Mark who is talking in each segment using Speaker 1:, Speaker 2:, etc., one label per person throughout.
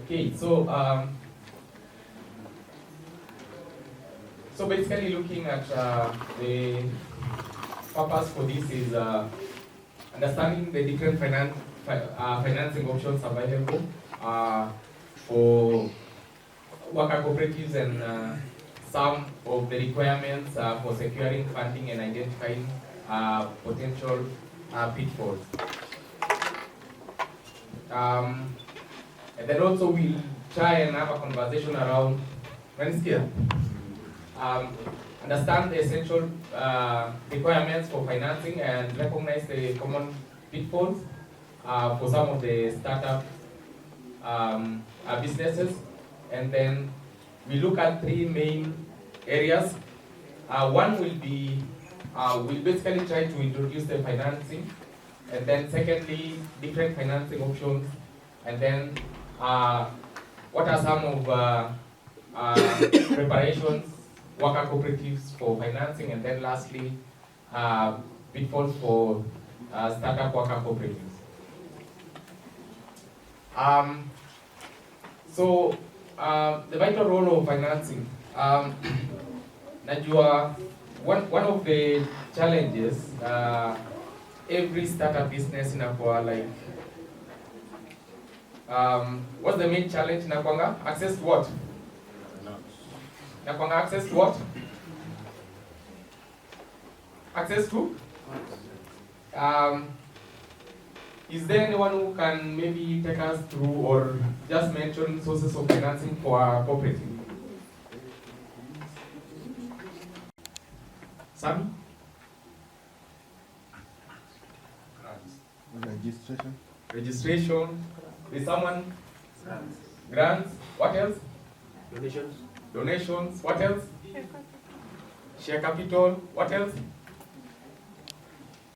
Speaker 1: Okay, so basically looking at the purpose for this is understanding the different financing options available for worker cooperatives and some of the requirements for securing funding and identifying potential pitfalls. And then also we'll try and have a conversation around understand the essential requirements for financing and recognize the common pitfalls for some of the startup businesses. And then we look at three main areas. One will be, we'll basically try to introduce the financing, and then secondly, different financing options, and then what are some of preparations, worker cooperatives for financing, and then lastly, pitfalls for startup worker cooperatives. The vital role of financing. Najua, one of the challenges, every startup business inakuwa like, what's the main challenge inakuanga? Access to what? Inakuanga access to what? Access to? Is there anyone who can maybe take us through or just mention sources of financing for a cooperative? Sami?
Speaker 2: Registration.
Speaker 1: Registration. Is someone? Grants. Grants. What else?
Speaker 3: Donations.
Speaker 1: Donations. What else? Share capital. What else?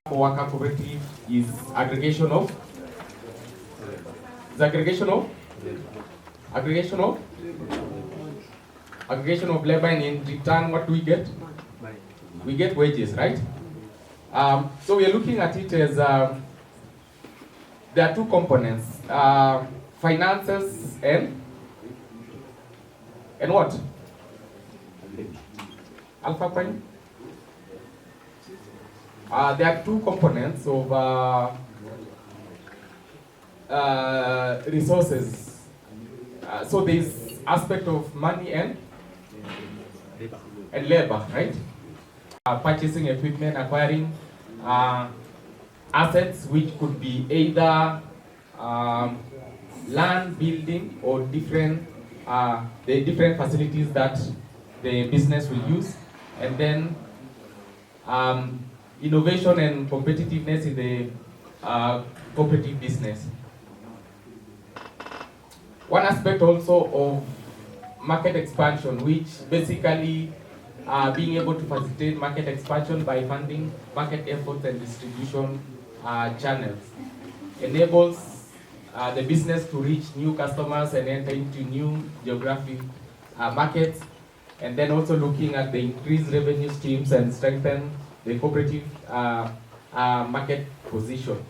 Speaker 1: For worker cooperative is aggregation of? Is aggregation of? Aggregation of? Aggregation of labor, and in return what do we get? We get wages, right? So we are looking at it as there are two components, finances and what? Alpha prime? There are two components of resources. So there is aspect of money and labor, right? Purchasing equipment, acquiring assets, which could be either land, building, or different facilities that the business will use, and then innovation and competitiveness in the cooperative business. One aspect also of market expansion, which basically being able to facilitate market expansion by funding market efforts and distribution channels, enables the business to reach new customers and enter into new geographic markets, and then also looking at the increased revenue streams and strengthen the cooperative market position.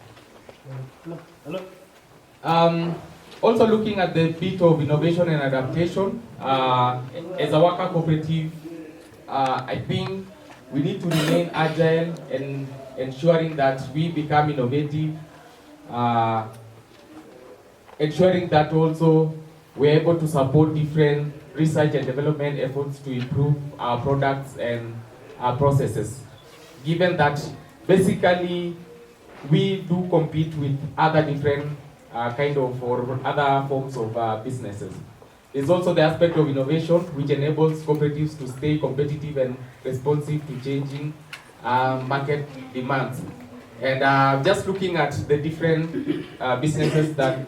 Speaker 1: Also looking at the bit of innovation and adaptation. As a worker cooperative, I think we need to remain agile and ensuring that we become innovative, ensuring that also we're able to support different research and development efforts to improve our products and our processes. Given that basically we do compete with other different or other forms of businesses. There's also the aspect of innovation, which enables cooperatives to stay competitive and responsive to changing market demands. And just looking at the different businesses that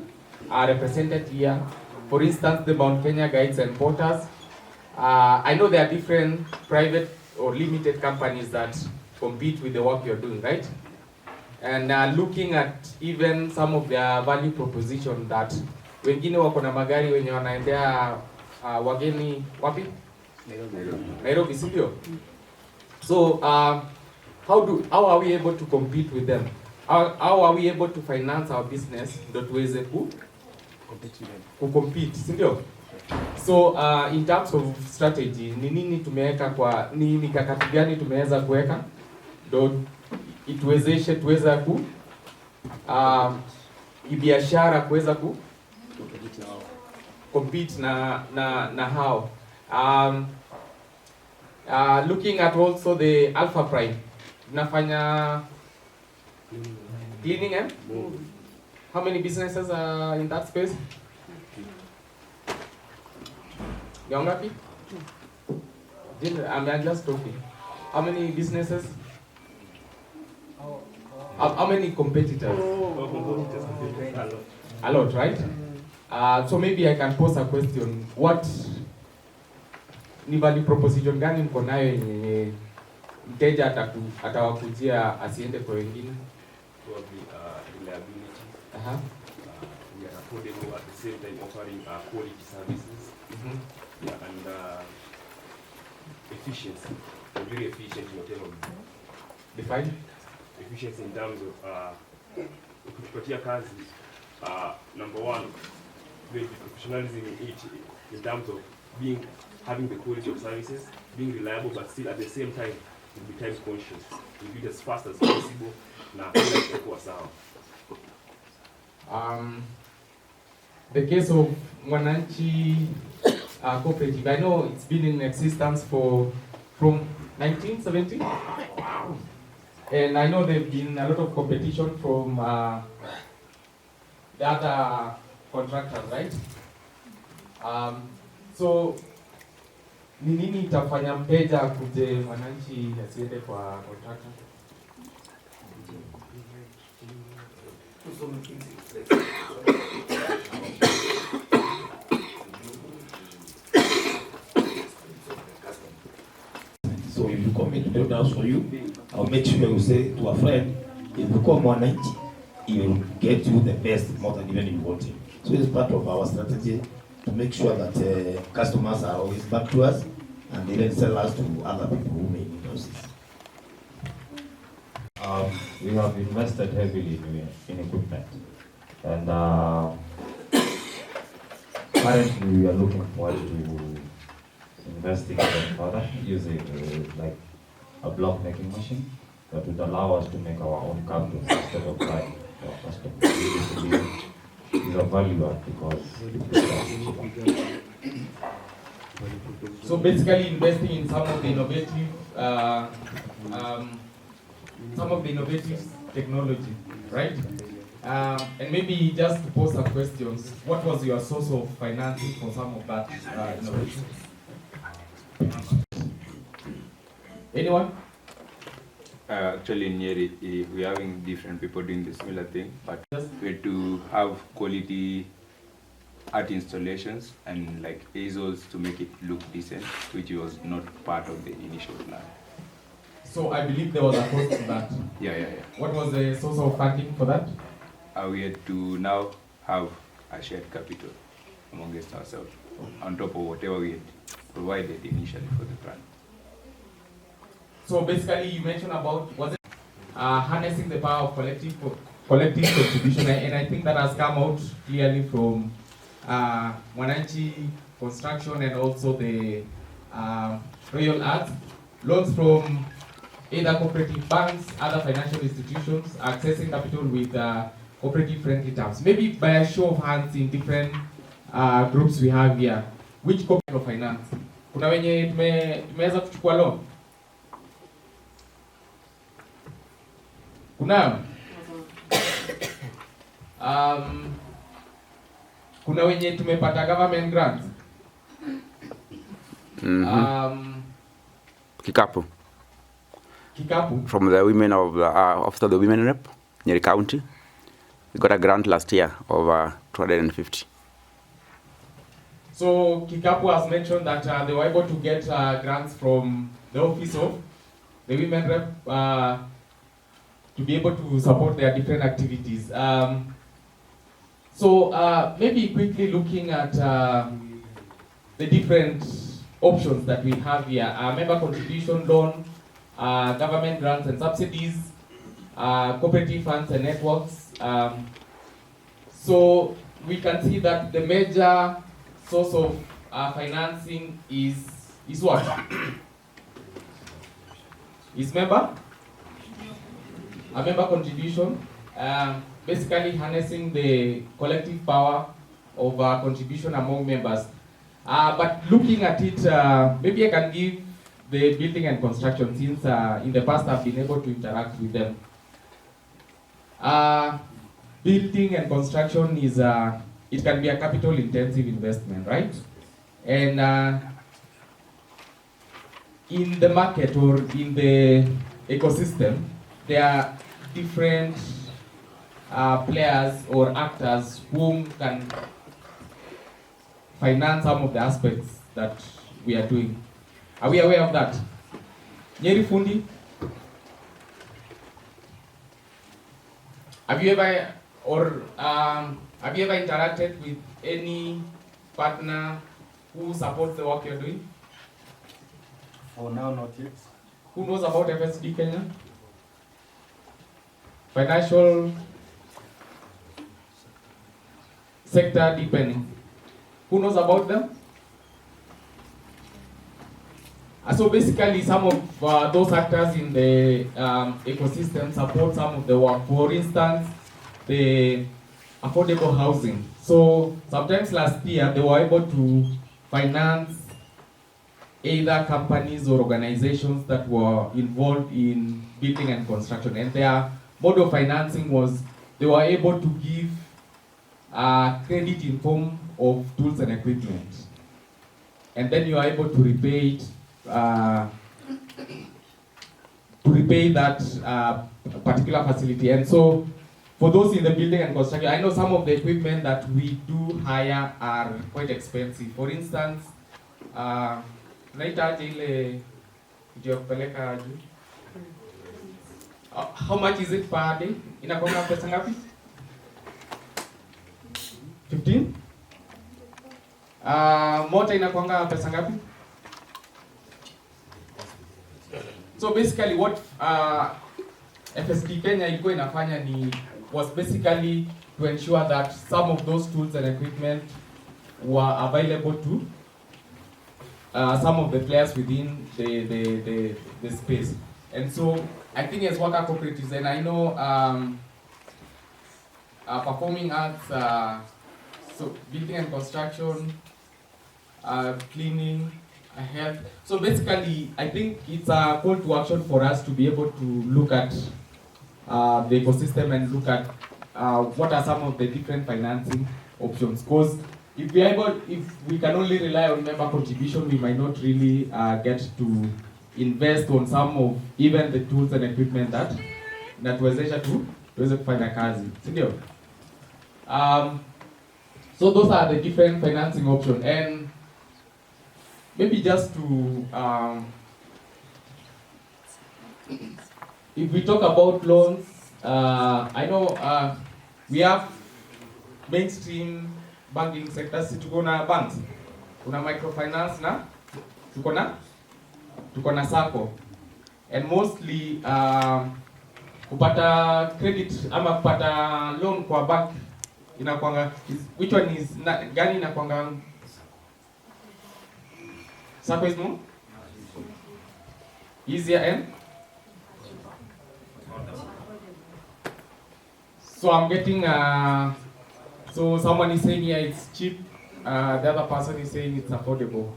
Speaker 1: are represented here, for instance, the Mount Kenya Guides and Porters, I know there are different private or limited companies that compete with the work you're doing, right? And looking at even some of their value proposition, that wengine wako na magari wenye wanaendea wageni wapi? Nairobi, si ndio? So how are we able to compete with them? How are we able to finance our business ndio tuweze kucompete, si ndio? So in terms of strategy, ni nini tumeweka, kwa ni mikakati gani tumeweza kuweka ndio ituwezeshe tuweza ku biashara kuweza ku compete na hao. Looking at also the Alpha Prime, tunafanya cleaning and how many businesses are in that space? Ngapi? I'm just talking. How many businesses? How many competitors? A lot, right? So maybe I can pose a question. What ni value proposition gani mko nayo yenye mteja atawakujia asiende kwa wengine?
Speaker 2: Probably reliability. We are affordable at the same time offering quality services. Yeah, and efficiency. We're very efficient in whatever we do.
Speaker 1: Define
Speaker 2: efficiency in terms of ukipatia kazi, number one, the professionalism in it, in terms of having the quality of services, being reliable, but still at the same time be time conscious. We do it as fast as possible.
Speaker 1: The case of Mwananchi cooperative, I know it's been in existence from 1970, and I know there've been a lot of competition from the other contractors, right? So ni nini itafanya mteja kuje Mwananchi asiende kwa contractor?
Speaker 3: So if you come in to do for you, I'll make sure you say to a friend, if you come one night, he will get you the best more than even you want him. So it's part of our strategy to make sure that customers are always back to us and they then sell us to other people who may need us.
Speaker 4: We have invested heavily in equipment, and currently we are looking forward to investing even further using like a block making machine that would allow us to make our own candles instead of buying our customers. It's a value add because
Speaker 1: so basically investing in some of the innovative technology, right? And maybe just to pose some questions, what was your source of financing for some of that innovation? Anyone?
Speaker 5: Actually, in Nyeri, we're having different people doing the similar thing, but we're to have quality art installations and like easels to make it look decent, which was not part of the initial plan.
Speaker 1: So I believe there was a cost to that.
Speaker 5: Yeah.
Speaker 1: What was the source of funding for that?
Speaker 5: We had to now have a shared capital amongst ourselves, on top of whatever we had provided initially for the plan.
Speaker 1: So basically, you mentioned about harnessing the power of collective contribution, and I think that has come out clearly from Mwananchi Construction and also the Royal Arts. Loans from either cooperative banks, other financial institutions, accessing capital with cooperative-friendly terms. Maybe by a show of hands in different groups we have here, which cooperative of finance? Kuna wenye tumeweza kuchukua loan? Kuna kuna wenye tumepata government grants?
Speaker 6: Kikapu. From the women of the office of the women rep, Nyeri County. We got a grant last year of 250.
Speaker 1: So Kikapu has mentioned that they were able to get grants from the office of the women rep to be able to support their different activities. So maybe quickly looking at the different options that we have here: member contribution loan, government grants and subsidies, cooperative funds and networks. So we can see that the major source of financing is what? Is a member contribution, basically harnessing the collective power of contribution among members. But looking at it, maybe I can give the building and construction, since in the past I've been able to interact with them. Building and construction is it can be a capital intensive investment, right? And in the market or in the ecosystem, there are different players or actors whom can finance some of the aspects that we are doing. Are we aware of that? Nyeri Fundi, have you ever interacted with any partner who supports the work you're doing?
Speaker 7: For now, not yet.
Speaker 1: Who knows about FSD Kenya? Financial sector deepening. Who knows about them? So basically, some of those actors in the ecosystem support some of the work. For instance, the affordable housing. So sometimes last year, they were able to finance either companies or organizations that were involved in building and construction. And their mode of financing was they were able to give credit in form of tools and equipment. And then you are able to repay it, that particular facility. And so for those in the building and construction, I know some of the equipment that we do hire are quite expensive. For instance, how much is it per day? Inakonga pesa ngapi? 15? Motor inakwanga pesa ngapi? So basically what FSD Kenya ilikuwa inafanya was basically to ensure that some of those tools and equipment were available to some of the players within the space. And so I think as worker cooperatives, and I know performing arts, so building and construction, cleaning, health. So basically, I think it's a call to action for us to be able to look at the ecosystem and look at what are some of the different financing options. Because if we can only rely on member contribution, we might not really get to invest on some of even the tools and equipment that tuwezesha tuweze kufanya kazi, si ndio? So those are the different financing options. And maybe just to if we talk about loans, I know we have mainstream banking sectors. Tuko na banks, kuna microfinance na tuko na sacco, and mostly kupata credit ama kupata loan kwa bank inakwanga, which one is gani inakwanga? Sacco is more easier and so I'm getting so someone is saying here it's cheap, the other person is saying it's affordable.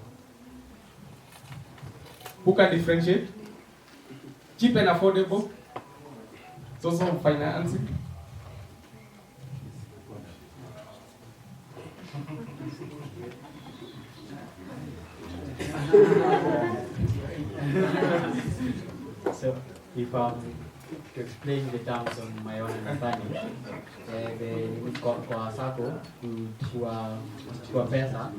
Speaker 1: Who can differentiate? Cheap and affordable? So some financing.
Speaker 7: So, if to explain the terms on my own understanding, kwa sako kuchukua pesa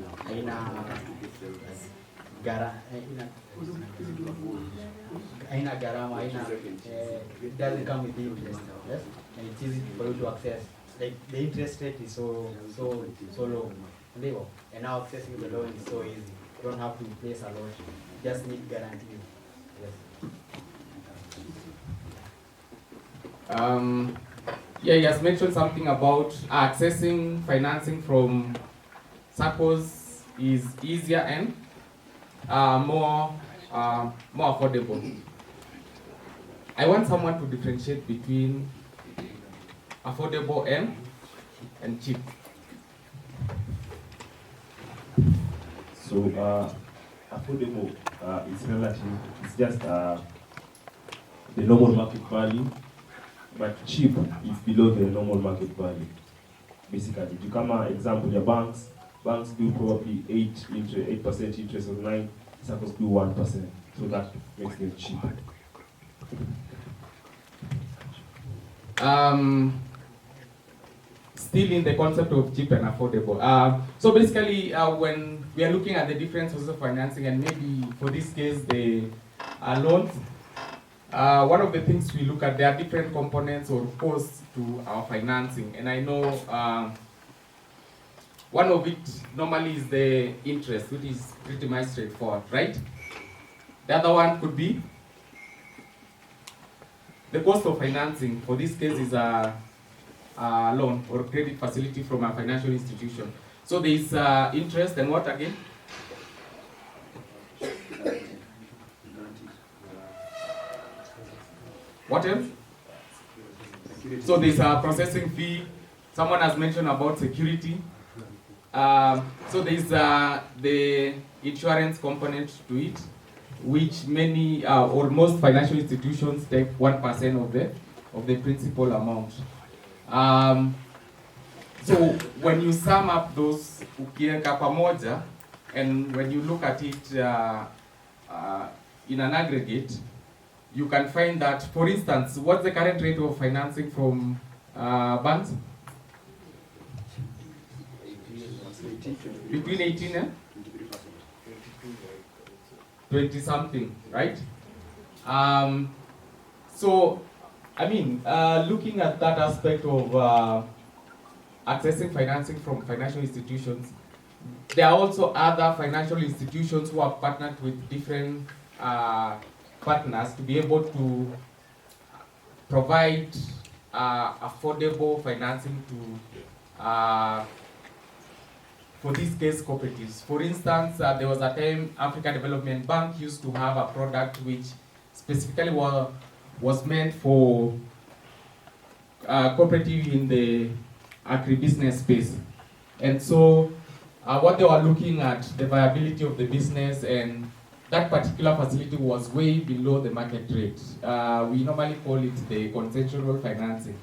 Speaker 7: haina gharama, it doesn't come with the interest, yes, and it's easy for you to access. Like the interest rate is so low, and now accessing the loan is so easy. You don't have to place a lot, you just need guarantee. Yes.
Speaker 1: Yeah, he has mentioned something about accessing financing from SACCOs is easier and more affordable. I want someone to differentiate between affordable and cheap.
Speaker 2: So, affordable is relative. It's just the normal market value, but cheap is below the normal market value. Basically, you come an example, your banks do probably 8% interest or 9%, SACCOs do 1%. So that makes them cheap.
Speaker 1: Still in the concept of cheap and affordable. So basically, when we are looking at the different sources of financing, and maybe for this case, the loans, one of the things we look at, there are different components or costs to our financing. And I know one of it normally is the interest, which is pretty much straightforward, right? The other one could be the cost of financing. For this case is a loan or credit facility from a financial institution. So there is interest and what again? What else? So there's a processing fee. Someone has mentioned about security. So there's the insurance component to it, which many or most financial institutions take 1% of the principal amount. So when you sum up those ukiweka pamoja, and when you look at it in an aggregate, you can find that, for instance, what's the current rate of financing from banks? Between 18 and 20 something, right? So, I mean, looking at that aspect of accessing financing from financial institutions, there are also other financial institutions who have partnered with different partners to be able to provide affordable financing to, for this case, cooperatives. For instance, there was a time Africa Development Bank used to have a product which specifically was meant for cooperative in the agribusiness space. And so what they were looking at, the viability of the business, and that particular facility was way below the market rate. We normally call it the consensual financing.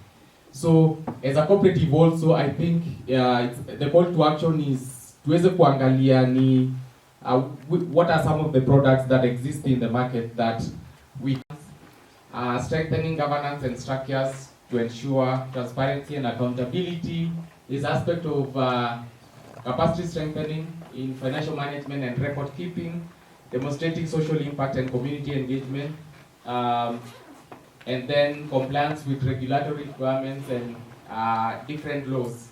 Speaker 1: So as a cooperative also, I think the call to action is tuweze kuangalia ni what are some of the products that exist in the market that we strengthening governance and structures to ensure transparency and accountability. This aspect of capacity strengthening in financial management and record keeping, demonstrating social impact and community engagement, and then compliance with regulatory requirements and different laws.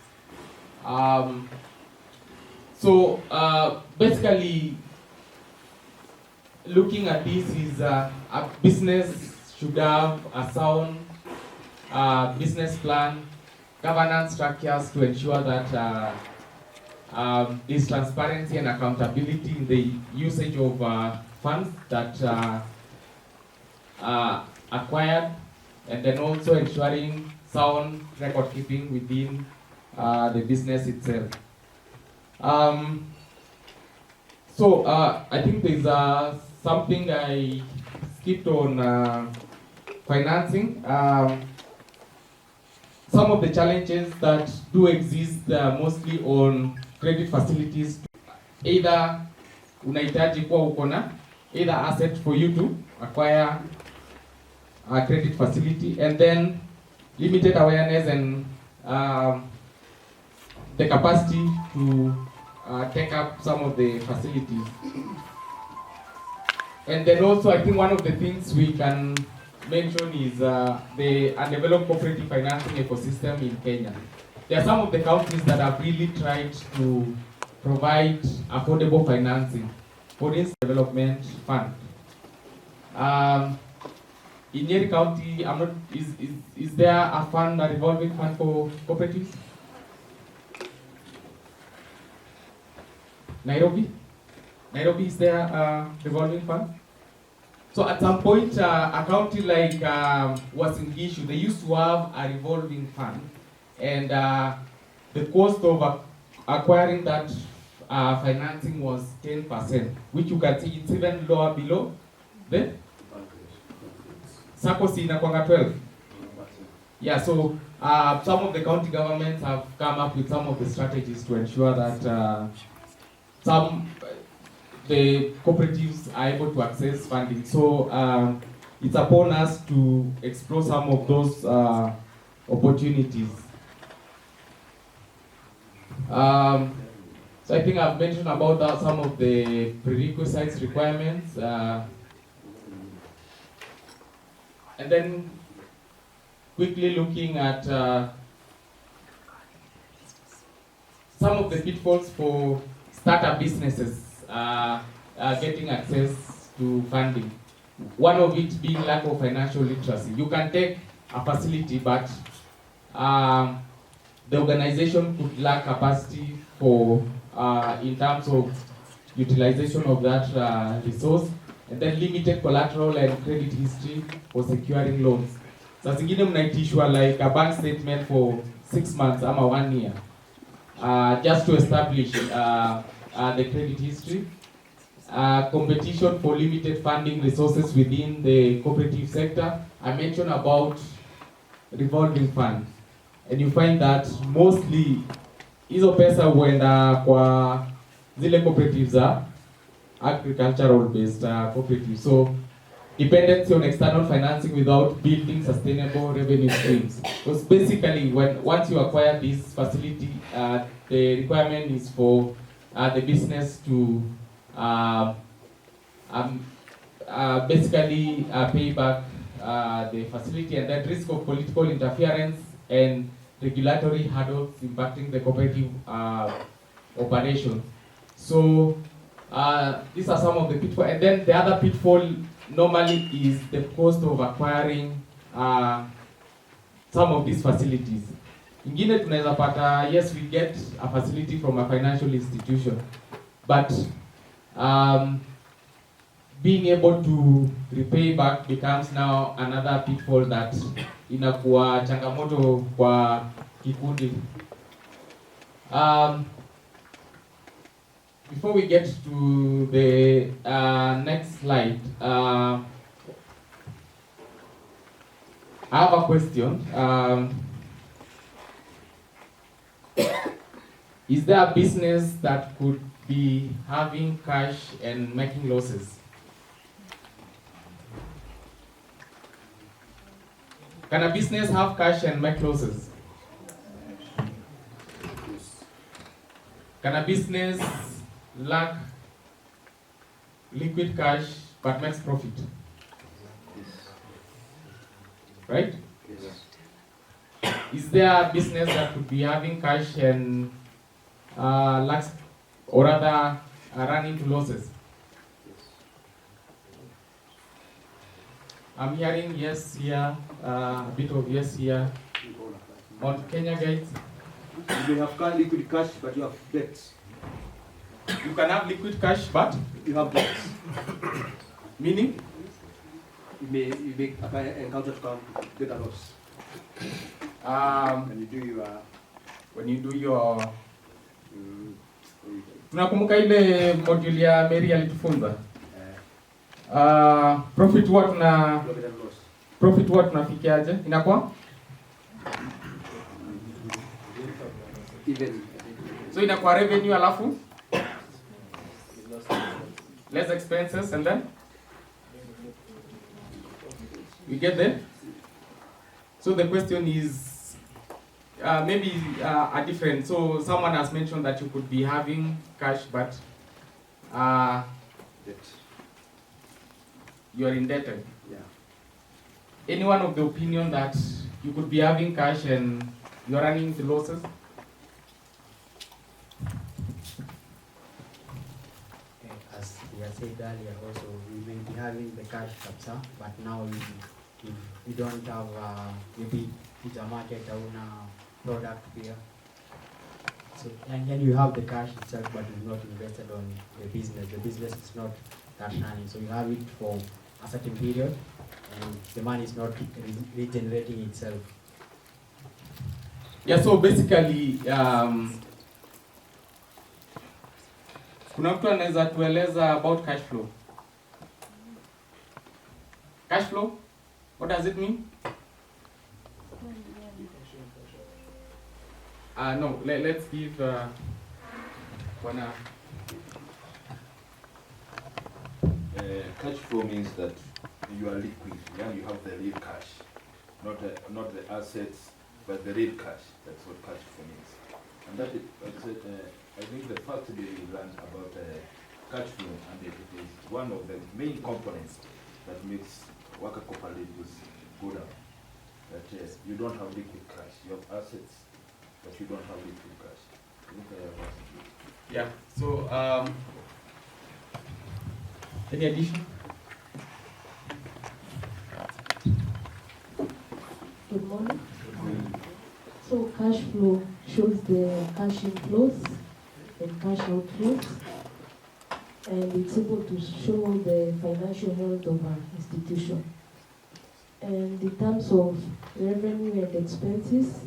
Speaker 1: So basically, looking at this is a business should have a sound business plan, governance structures to ensure that there's transparency and accountability in the usage of funds that acquired, and then also ensuring sound record keeping within the business itself. So I think there's something I skipped on financing. Some of the challenges that do exist mostly on credit facilities, either unahitaji kuwa uko na either asset for you to acquire a credit facility, and then limited awareness and the capacity to take up some of the facilities. And then also, I think one of the things we can mention is the undeveloped cooperative financing ecosystem in Kenya. There are some of the countries that have really tried to provide affordable financing, for instance, development fund. in Nyeri County, is there a fund, a revolving fund for cooperatives? Nairobi? Nairobi, is there a revolving fund? So at some point, a county like Uasin Gishu, they used to have a revolving fund, and the cost of acquiring that financing was 10%, which you can see it's even lower below the SACCOS inakwanga 12. Yeah, so some of the county governments have come up with some of the strategies to ensure that the cooperatives are able to access funding. So it's upon us to explore some of those opportunities. So I think I've mentioned about that, some of the prerequisites, requirements, and then quickly looking at some of the pitfalls for startup businesses getting access to funding. One of it being lack of financial literacy. You can take a facility, but the organization could lack capacity for in terms of utilization of that resource, and then limited collateral and credit history for securing loans. Saa zingine mnaitishwa like a bank statement for 6 months ama 1 year just to establish the credit history. Competition for limited funding resources within the cooperative sector. I mentioned about revolving fund, and you find that mostly hizo pesa huenda kwa zile cooperatives za agricultural based cooperatives. So dependency on external financing without building sustainable revenue streams. Because basically, once you acquire this facility, the requirement is for the business to basically pay back the facility, and that risk of political interference and regulatory hurdles impacting the cooperative operation. So these are some of the pitfalls. And then the other pitfall normally is the cost of acquiring some of these facilities. Ingine tunaweza pata, yes, we get a facility from a financial institution, but being able to repay back becomes now another pitfall that inakuwa changamoto kwa kikundi. Before we get to the next slide, I have a question. Is there a business that could be having cash and making losses? Can a business have cash and make losses? Can a business lack liquid cash but makes profit? Right? Is there a business that could be having cash and lacks, or rather run into losses? I'm hearing yes here, a bit of yes here. On Kenya guys,
Speaker 8: You may have liquid cash, but you have debts.
Speaker 1: you can have liquid cash, but
Speaker 8: You have debts.
Speaker 1: meaning
Speaker 8: You may encounter to come get a loss.
Speaker 1: when
Speaker 8: And
Speaker 1: you do your tunakumbuka ile module ya Mary alitufunza profit huwa tunafikiaje inakuwa
Speaker 8: even
Speaker 1: so inakuwa revenue alafu less expenses and then we get there. So the question is maybe a different. So someone has mentioned that you could be having cash, but you are indebted.
Speaker 8: yeah.
Speaker 1: Anyone of the opinion that you could be having cash and you are running into losses?
Speaker 7: As we have said earlier, also we may be having the cash capture, but now we if you don't have maybe it's a market or a product here. So and then you have the cash itself, but it's not invested on the business. The business is not cash running, so you have it for a certain period, and the money is not regenerating itself.
Speaker 1: Yeah, so basically kuna mtu anaweza tueleza about cash flow? Cash flow, what does it mean? No, let's give one.
Speaker 9: Cash flow means that you are liquid, yeah, you have the real cash, not the assets, but the real cash. That's what cash flow means. And that is, like I said, I think the first day we learned about cash flow, and it is one of the main components that makes worker cooperatives go down. That you don't have liquid cash, you have assets, but you don't have liquid cash. I think I have assets.
Speaker 1: Yeah, so any addition?
Speaker 10: Good morning. So cash flow shows the cash inflows and cash outflows, and it's able to show the financial health of an institution. And in terms of revenue and expenses,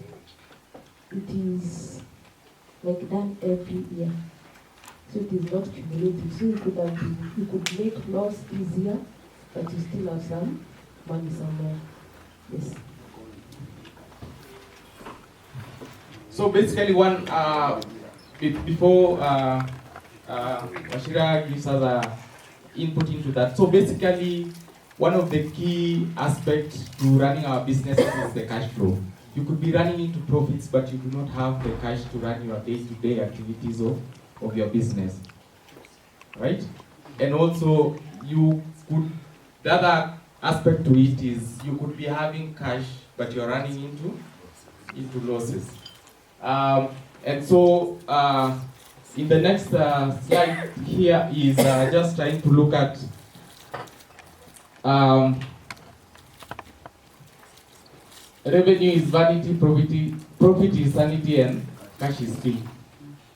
Speaker 10: it is like done every year. So it is not cumulative. So you could make loss this year, but you still have some money somewhere. Yes.
Speaker 1: So basically, one before Washira gives us a input into that. So basically, one of the key aspects to running our businesses is the cash flow. You could be running into profits, but you do not have the cash to run your day-to-day activities of your business, right? And also, the other aspect to it is you could be having cash, but you're running into losses. And so, in the next slide here is just trying to look at revenue is vanity, profit is sanity, and cash is king.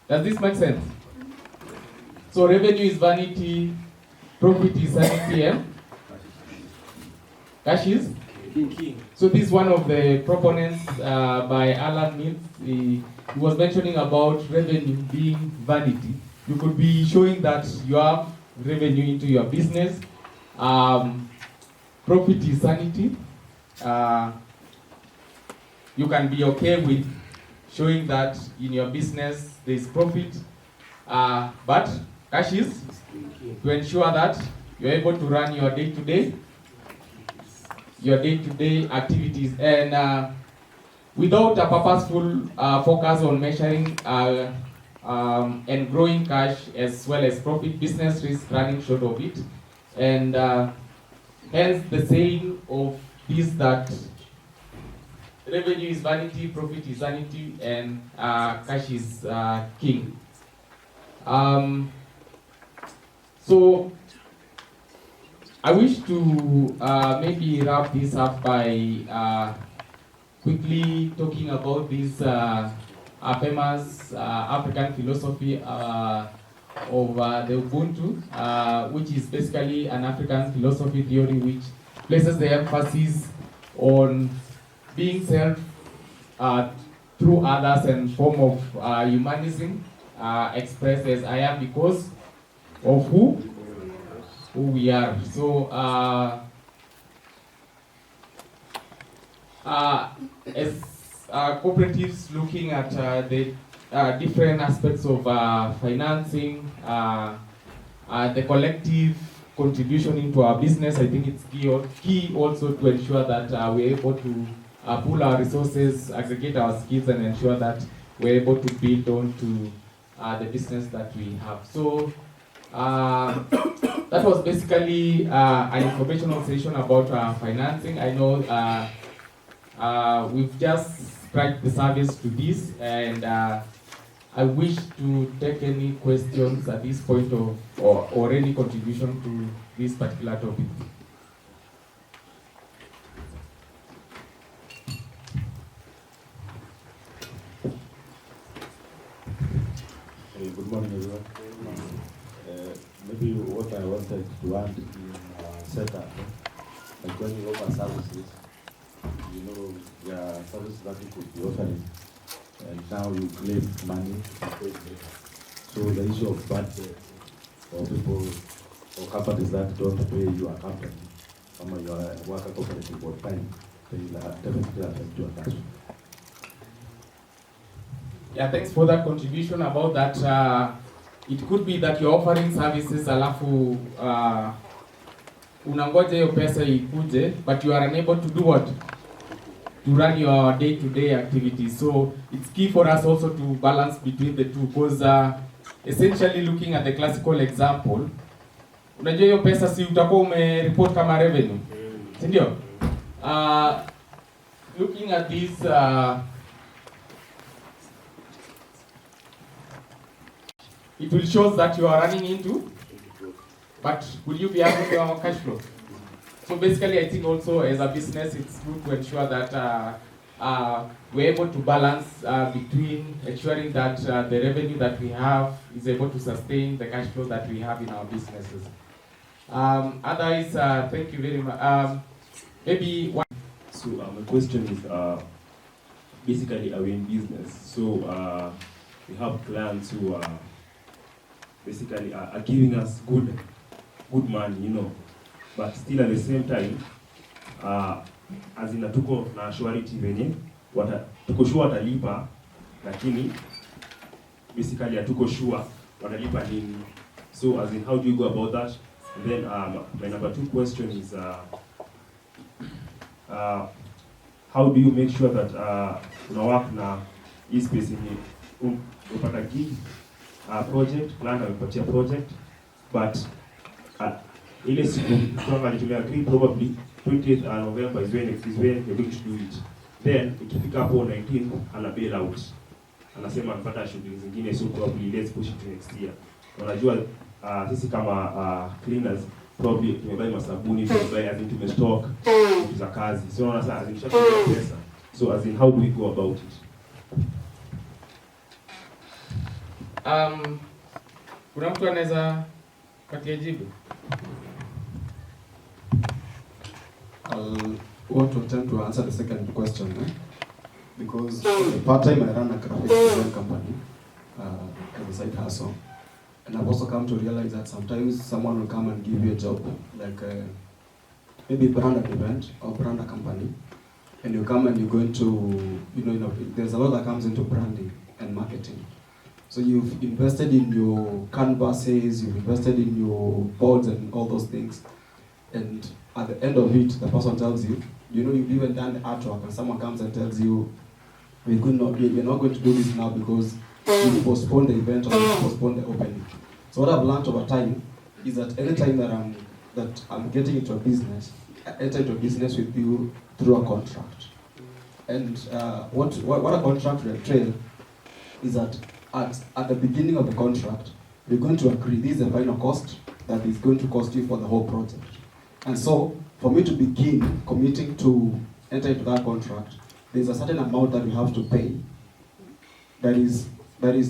Speaker 1: Does this make sense? So revenue is vanity, profit is sanity, and cash is king. So this is one of the proponents by Alan Mills. He was mentioning about revenue being vanity. You could be showing that you have revenue into your business. Profit is sanity. You can be okay with showing that in your business there is profit, but cash is to ensure that you're able to run your day-to-day activities, and without a purposeful focus on measuring and growing cash as well as profit, business risks running short of it, and hence the saying of this that revenue is vanity, profit is sanity, and cash is king. So I wish to maybe wrap this up by quickly talking about this famous African philosophy of the Ubuntu, which is basically an African philosophy theory which places the emphasis on being self through others and form of humanism, expressed as I am because of who we are. So as cooperatives looking at the different aspects of financing, the collective contribution into our business, I think it's key also to ensure that we're able to pool our resources, aggregate our skills, and ensure that we're able to build on to the business that we have. So that was basically an informational session about financing. I know we've just scratched the surface to this, and I wish to take any questions at this point or any contribution to this particular topic.
Speaker 11: morning, everyone. Maybe what I wanted to add in setup, like when you offer services, you know, there are services that you could be offering, and now you claim money to pay later. So the issue of bad debt, or people or companies that don't pay you a company, or your worker cooperative or time, they will definitely affect your cash.
Speaker 1: Yeah, thanks for that contribution about that. It could be that you're offering services alafu unangoja hiyo pesa ikuje, but you are unable to do what? To run your day-to-day activities. So it's key for us also to balance between the two, because essentially looking at the classical example, unajua hiyo pesa si utakuwa umereport kama revenue, si ndio? Looking at this it will show that you are running into, but will you be having your cash flow? So basically, I think also as a business, it's good to ensure that we're able to balance between ensuring that the revenue that we have is able to sustain the cash flow that we have in our businesses. Otherwise, thank you very much. Maybe one.
Speaker 2: So my question is, basically, are we in business? So we have clients who basically are giving us good money, you know, but still at the same time, as in tuko na surety venye tuko sure watalipa, lakini basically hatuko sure watalipa nini. So as in, how do you go about that? And then my number 2 question is, how do you make sure that una work na hii space yenye upata gig project, client amepatia project, but ile siku tume agree probably 20th November is when you're going to do it. Then ikifika hapo 19th ana bail out, anasema anapata shughuli zingine, so probably let's push it to next year. Unajua sisi kama cleaners probably tumebuy masabuni, tumebuy as in tumestock vitu za kazi, so unaona sasa zimeshakuwa pesa. So as in, how do we go about it?
Speaker 1: Kuna mtu anaweza patia jibu?
Speaker 12: I'll want to attempt to answer the second question, because part-time I run a graphic design company as a side hustle, and I've also come to realize that sometimes someone will come and give you a job, like maybe brand an event or brand a company, and you come and you're going to, there's a lot that comes into branding and marketing. So you've invested in your canvases, you've invested in your boards and all those things, and at the end of it, the person tells you, you've even done the artwork, and someone comes and tells you, we're not going to do this now because you postponed the event or you postponed the opening. So what I've learned over time is that anytime that I'm getting into a business, I enter into a business with you through a contract. And what a contract will entail is that at the beginning of the contract, we're going to agree this is the final cost that is going to cost you for the whole project. And so, for me to begin committing to enter into that contract, there's a certain amount that you have to pay that is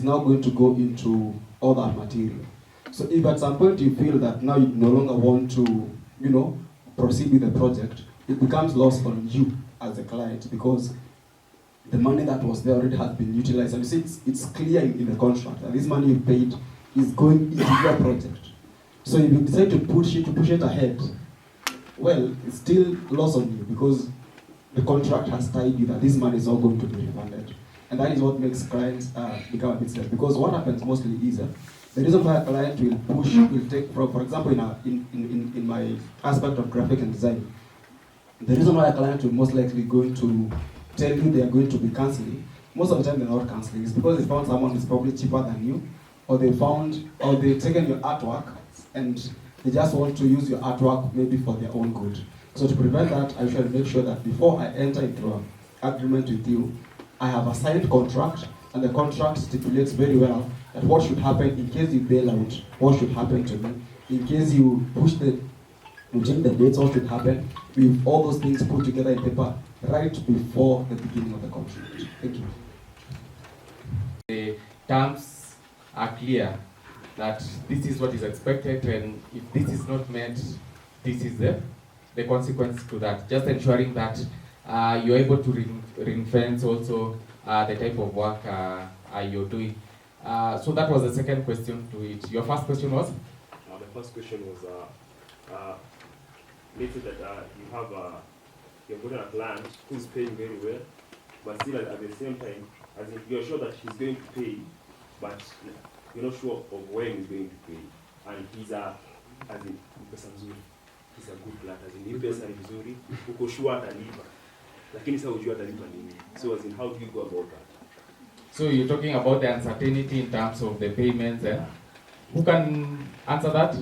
Speaker 12: now going to go into all that material. So if at some point you feel that now you no longer want to, proceed with the project, it becomes lost on you as a client, because the money that was there already has been utilized. And you see, it's clear in the contract that this money you paid is going into your project. So if you decide to push it ahead, well, it's still lost on you, because the contract has tied you that this money is not going to be refunded. And that is what makes clients become a bit stressed. Because what happens mostly is the reason why a client will take, for example, in my aspect of graphic and design, the reason why a client will most likely going to tell you they are going to be cancelling, most of the time they're not cancelling, is because they found someone who's probably cheaper than you, or they've taken your artwork and they just want to use your artwork maybe for their own good. So to prevent that, I should make sure that before I enter into an agreement with you, I have a signed contract, and the contract stipulates very well that what should happen in case you bail out, what should happen to me, in case you change the dates, what should happen, with all those things put together in paper right before the beginning of the contract. Thank you.
Speaker 1: The terms are clear that this is what is expected, and if this is not met, this is the consequence to that. Just ensuring that you're able to ring-fence also the type of work you're doing. So that was the second question to it. Your first question was?
Speaker 2: The first question was, let's say that you're going to a client who's paying very well, but still at the same time, as in you're sure that he's going to pay, but you're not sure of when he's going to pay. And he's a good client, as in pesa ni vizuri, uko sure atalipa. Lakini sasa hujui atalipa nini. So as in, how do you go about that?
Speaker 1: So you're talking about the uncertainty in terms of the payments. Who can answer that?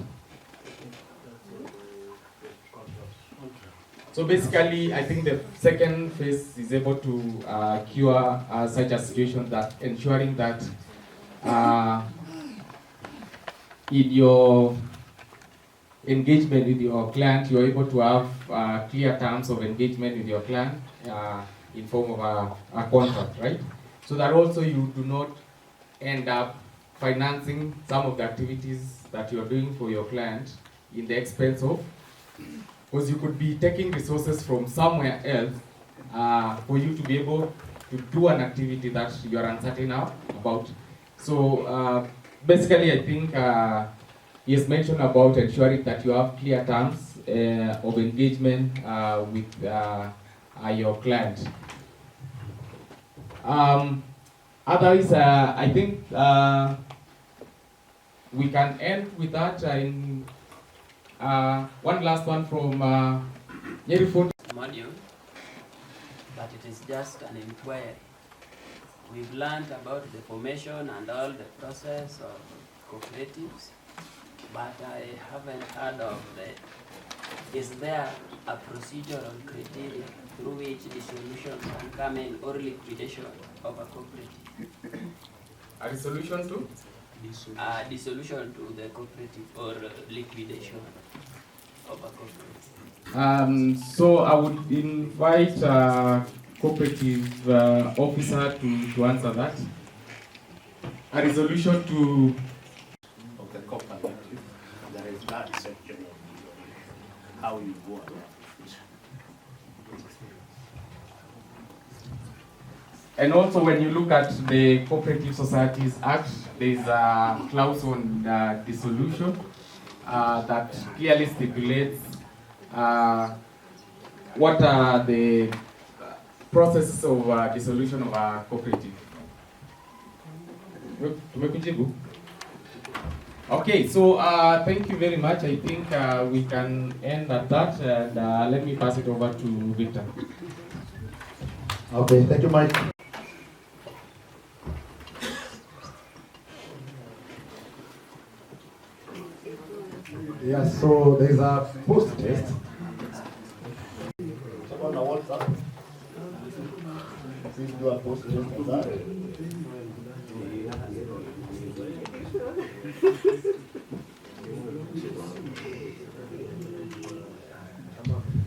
Speaker 1: So basically, I think the second phase is able to cure such a situation, that ensuring that in your engagement with your client, you're able to have clear terms of engagement with your client in form of a contract, right? So that also you do not end up financing some of the activities that you're doing for your client in the expense of, because you could be taking resources from somewhere else for you to be able to do an activity that you are uncertain about. So basically, I think he has mentioned about ensuring that you have clear terms of engagement with your client. Otherwise, I think we can end with that. One last one from Nyeri
Speaker 13: module, but it is just an inquiry. We've learned about the formation and all the process of cooperatives, but I haven't heard of is there a procedural criteria through which dissolution can come in, or liquidation of a cooperative?
Speaker 1: A resolution to?
Speaker 13: Dissolution to the cooperative, or liquidation of a cooperative.
Speaker 1: So I would invite cooperative officer to answer that. A resolution to
Speaker 11: of the company, there is that section of how you go about it.
Speaker 1: And also, when you look at the Cooperative Societies Act, there is a clause on dissolution that clearly stipulates what are the processes of dissolution of a cooperative. Tumekujibu? Okay, so thank you very much. I think we can end at that, and let me pass it over to Victor.
Speaker 14: Okay, thank you, Mike. Yes, so there's a post test. Someone on WhatsApp. Please do a post test on that.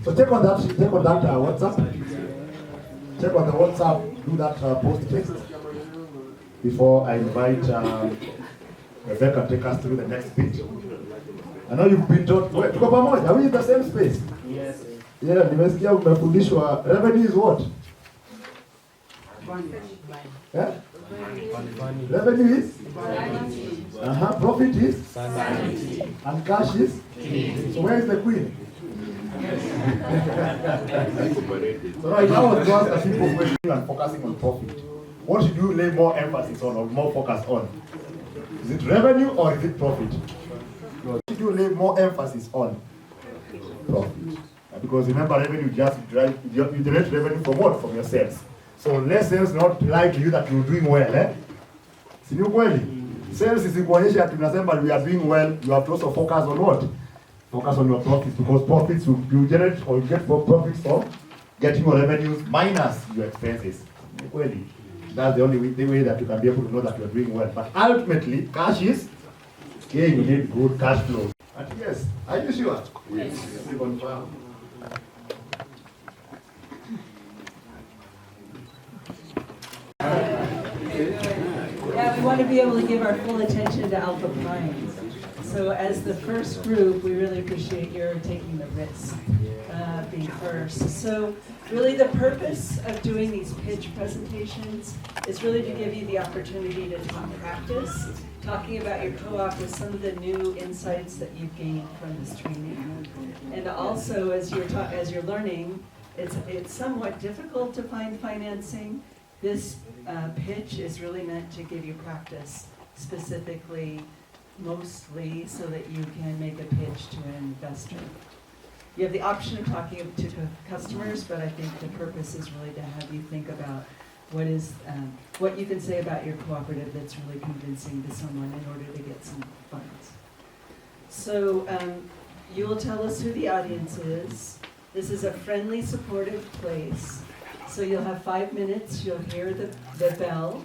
Speaker 14: So check on that WhatsApp. Check on the WhatsApp, do that post test before I invite Rebecca to take us through the next speech. I know you've been taught, tuko pamoja, are we in the same space?
Speaker 8: Yes.
Speaker 14: Yeah, nimesikia umefundishwa, revenue is what? Yeah? Revenue is? Profit is? And cash is? So where is the queen? So if I was to ask a simple question and focusing on profit, what should you lay more emphasis on or more focus on? Is it revenue or is it profit? What should you lay more emphasis on? Profit. Because remember, revenue just you generate revenue from what? From your sales. So less sales not lie to you that you're doing well, eh? Si ni kweli? Sales is kuonyesha tunasema we are doing well, you have to also focus on what? Focus on your profits, because profits you generate or you get more profits from getting your revenues minus your expenses. Really, that's the only way that you can be able to know that you are doing well. But ultimately, cash is king. You need good cash flow. And yes, are you sure? Yes. Confirm.
Speaker 10: Yeah,
Speaker 15: we want to be able to give our full attention to Alpha Prime. So as the first group, we really appreciate your taking the risk, being first. So really the purpose of doing these pitch presentations is really to give you the opportunity to practice talking about your co-op with some of the new insights that you've gained from this training. And also, as you're learning, it's somewhat difficult to find financing. This pitch is really meant to give you practice, specifically, mostly, so that you can make a pitch to an investor. You have the option of talking to customers, but I think the purpose is really to have you think about what you can say about your cooperative that's really convincing to someone in order to get some funds. So you will tell us who the audience is. This is a friendly, supportive place. So you'll have 5 minutes. You'll hear the bell.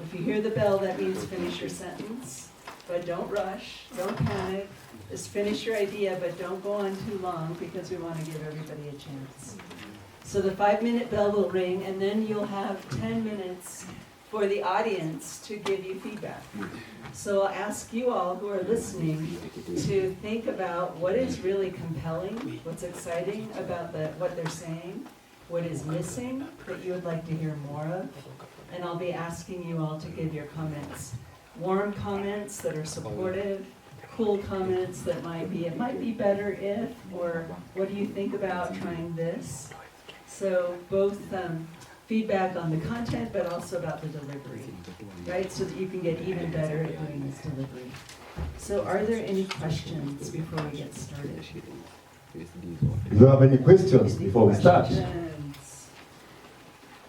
Speaker 15: If you hear the bell, that means finish your sentence. But don't rush. Don't panic. Just finish your idea, but don't go on too long because we want to give everybody a chance. So the 5-minute bell will ring, and then you'll have 10 minutes for the audience to give you feedback. So I'll ask you all who are listening to think about what is really compelling, what's exciting about what they're saying, what is missing that you would like to hear more of, and I'll be asking you all to give your comments. Warm comments that are supportive, cool comments that might be, it might be better if, or what do you think about trying this? So both feedback on the content, but also about the delivery, right? So that you can get even better at doing this delivery. So are there any questions before we get started?
Speaker 14: Do you have any questions before we start?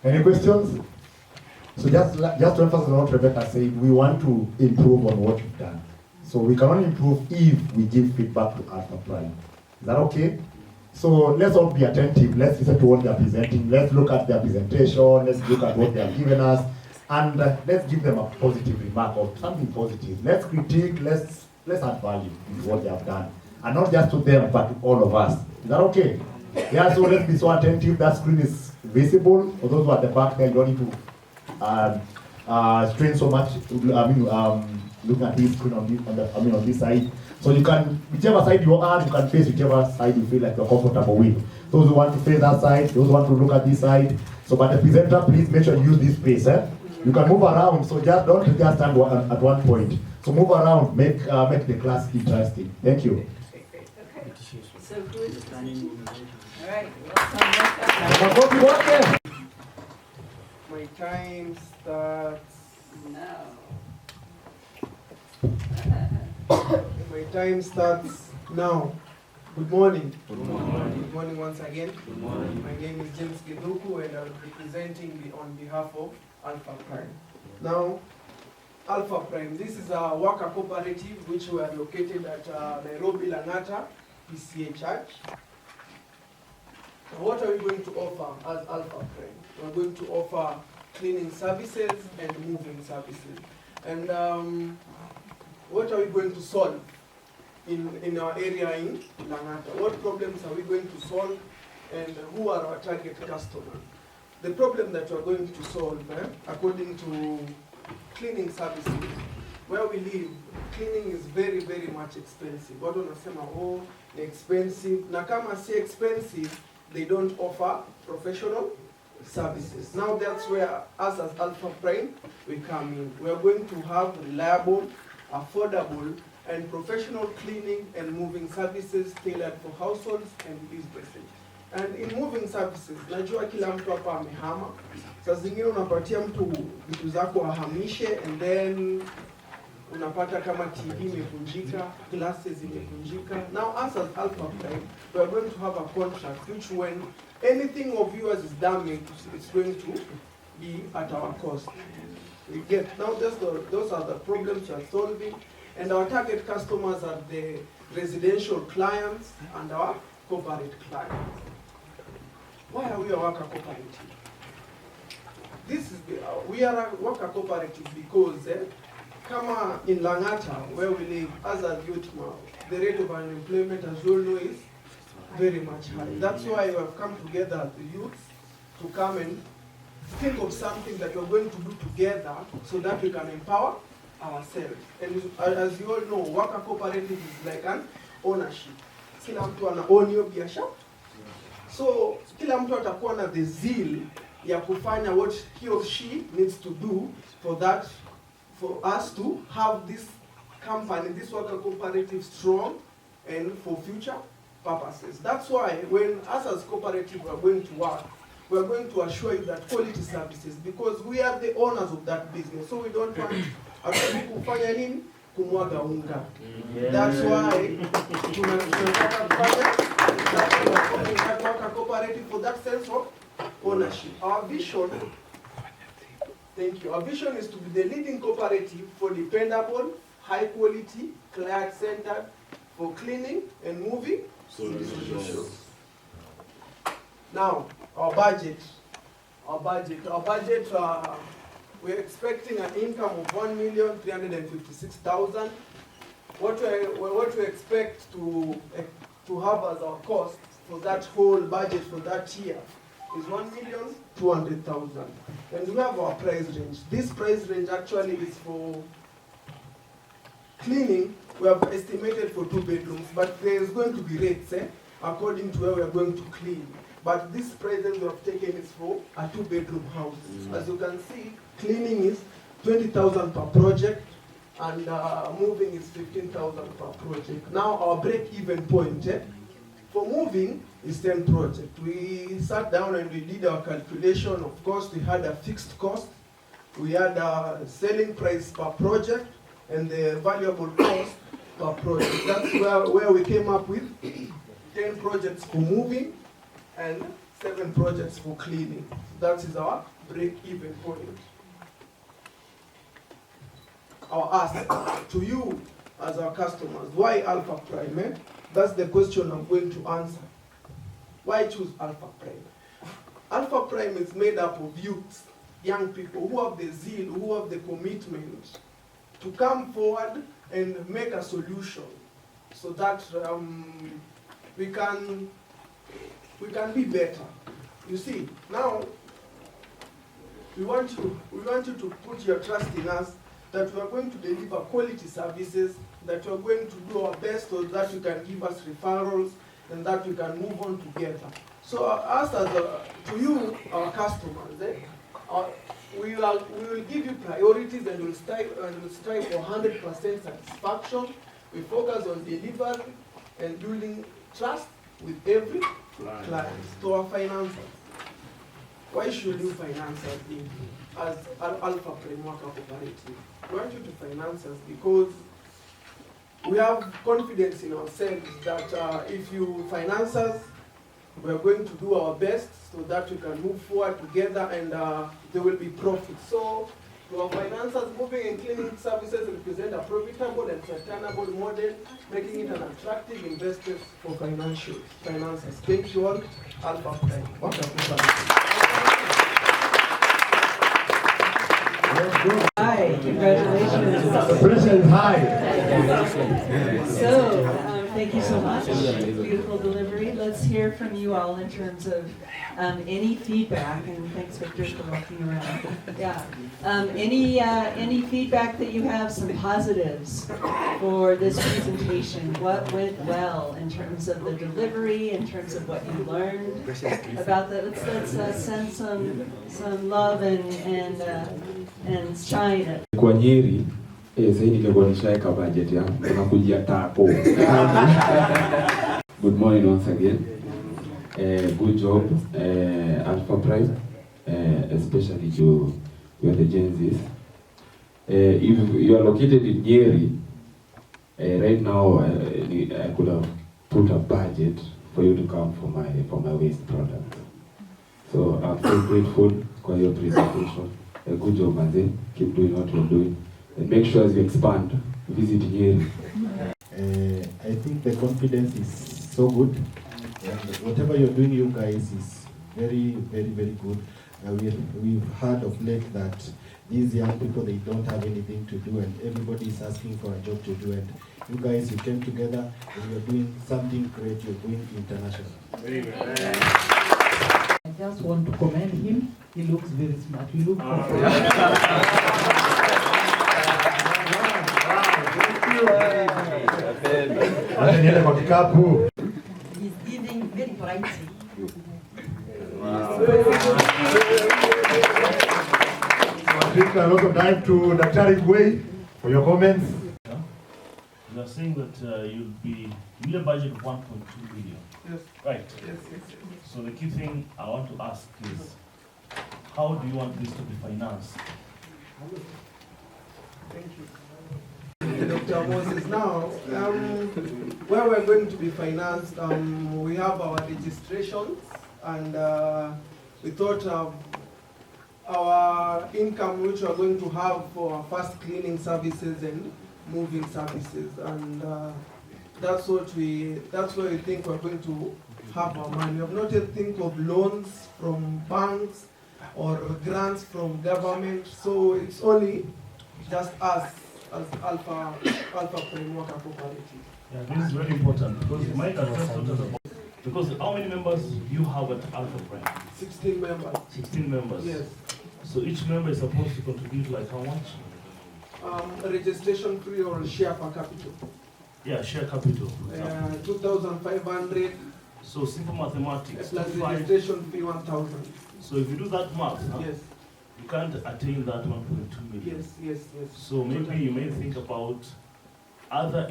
Speaker 14: Any questions? So just to emphasize on what Rebecca said, we want to improve on what we've done. So we can only improve if we give feedback to Alpha Prime. Is that okay? So let's all be attentive. Let's listen to what they are presenting. Let's look at their presentation. Let's look at what they have given us. And let's give them a positive remark or something positive. Let's critique. Let's add value to what they have done. And not just to them, but to all of us. Is that okay? Yeah, so let's be so attentive. That screen is visible. For those who are at the back there, you don't need to strain so much. Looking at this screen on this side. So you can, whichever side you are, you can face whichever side you feel like you're comfortable with. Those who want to face that side, those who want to look at this side. So, but the presenter, please make sure you use this space. You can move around, so don't just stand at one point. So move around, make the class interesting. Thank you.
Speaker 15: Okay. So who is standing? All right.
Speaker 16: My time starts
Speaker 15: now.
Speaker 16: My time starts now. Good morning.
Speaker 17: Good morning.
Speaker 16: Good morning once again.
Speaker 17: Good morning.
Speaker 16: My name is James Geduku and I'm representing on behalf of Alpha Prime. Now, Alpha Prime, this is a worker cooperative which we are located at Nairobi Langata PCA Church. So what are we going to offer as Alpha Prime? We're going to offer cleaning services and moving services. And what are we going to solve in our area in Langata? What problems are we going to solve and who are our target customers? The problem that we're going to solve, according to cleaning services, where we live, cleaning is very, very much expensive. Watu wanasema ni expensive. Na kama si expensive, they don't offer professional services. Now that's where us as Alpha Prime, we come in. We are going to have reliable, affordable, and professional cleaning and moving services tailored for households and businesses. And in moving services, najua kila mtu hapa amehama. Saa zingine unapatia mtu vitu zako ahamishe and then unapata kama TV imevunjika, glasses imevunjika. Now us as Alpha Prime, we are going to have a contract which when anything of yours is damaged, it's going to be at our cost. We get now those are the problems we are solving, and our target customers are the residential clients and our corporate clients. Why are we a worker cooperative? We are a worker cooperative because kama in Langata, where we live as a youth now, the rate of unemployment, as you all know, is very much high. That's why we have come together as the youth to come and think of something that we're going to do together so that we can empower ourselves. And as you all know, worker cooperative is like an ownership. Kila mtu ana own hiyo biashara. So kila mtu atakuwa na the zeal ya kufanya what he or she needs to do for us to have this company, this worker cooperative strong and for future purposes. That's why when us as cooperative we are going to work, we are going to assure you that quality services, because we are the owners of that business. So we don't want kufanya nini? Kumwaga unga. That's why tunataka kufanya worker cooperative for that sense of ownership. Our vision, thank you. Our vision is to be the leading cooperative for dependable, high quality, client-centered, for cleaning and moving solutions. Now, our budget, we're expecting an income of 1,356,000. What we expect to have as our cost for that whole budget for that year is 1,200,000. And we have our price range. This price range actually is for cleaning. We have estimated for 2 bedrooms, but there is going to be rates according to where we are going to clean. But this price range we have taken is for a 2-bedroom house. As you can see, cleaning is 20,000 per project, and moving is 15,000 per project. Now our break-even point for moving is 10 projects. We sat down and we did our calculation. Of course, we had a fixed cost. We had a selling price per project and the valuable cost per project. That's where we came up with 10 projects for moving and 7 projects for cleaning. That is our break-even point. Our ask to you as our customers, why Alpha Prime? That's the question I'm going to answer. Why choose Alpha Prime? Alpha Prime is made up of youths, young people who have the zeal, who have the commitment to come forward and make a solution so that we can be better. You see, now we want you to put your trust in us that we are going to deliver quality services, that we are going to do our best so that you can give us referrals and that we can move on together. So us to you, our customers, we will give you priorities and we'll strive for 100% satisfaction. We focus on delivery and building trust with every client. To our financiers, why should you finance us as Alpha Framework Cooperative? We want you to finance us because we have confidence in ourselves that if you finance us, we are going to do our best so that we can move forward together and there will be profit. So, to our financiers, moving and cleaning services represent a profitable and sustainable model, making it an attractive investment for financiers. Thank you all. Alpha Prime.
Speaker 15: Hi, congratulations.
Speaker 14: The pressure is high.
Speaker 15: So, thank you so much. Beautiful delivery. Let's hear from you all in terms of any feedback, and thanks Victor for walking around. Yeah. Any feedback that you have, some positives for this presentation? What went well in terms of the delivery, in terms of what you learned about that? Let's send some love and shine.
Speaker 17: Kwa Nyeri, sasa nilikuwa nishaweka budget yangu nakujia tako. Good morning once again. Good job, Alpha Prime, especially you are the Gen Zs. If you are located in Nyeri, right now I could have put a budget for you to come for my waste product. So I'm so grateful for your presentation. Good job, Manze. Keep doing what you're doing. And make sure as you expand, visit Nyeri.
Speaker 11: I think the confidence is so good. And whatever you're doing, you guys, is very, very, very good. We've heard of late that these young people, they don't have anything to do and everybody is asking for a job to do. And you guys, you came together and you're doing something great. You're going international.
Speaker 18: I just want to commend him He looks very smart. We look
Speaker 15: He's giving very bright.
Speaker 14: I think a lot of time to Dr. Way for your comments.
Speaker 19: You are saying that you'll need a budget of 1.2 billion.
Speaker 16: Yes.
Speaker 19: Right.
Speaker 16: Yes, yes, yes.
Speaker 19: So the key thing I want to ask is, how do you want this to be financed?
Speaker 16: Thank you. Dr. Moses, now, where we're going to be financed, we have our registrations, and we thought our income which we're going to have for our fast cleaning services and moving services, and that's where we think we're going to have our money. We have not yet think of loans from banks or grants from government, so it's only just us as Alpha Framework Cooperative.
Speaker 19: Yeah, this is very important because Mike has just told us about. Because how many members do you have at Alpha Prime?
Speaker 16: 16 members.
Speaker 19: 16 members.
Speaker 16: Yes.
Speaker 19: So each member is supposed to contribute like how much?
Speaker 16: Registration fee or share per capital.
Speaker 19: Yeah, share capital.
Speaker 16: 2,500.
Speaker 19: So simple mathematics.
Speaker 16: Plus registration fee 1,000.
Speaker 19: So if you do that math,
Speaker 16: yes,
Speaker 19: you can't attain that 1.2 million.
Speaker 16: Yes, yes, yes.
Speaker 19: So maybe you may think about other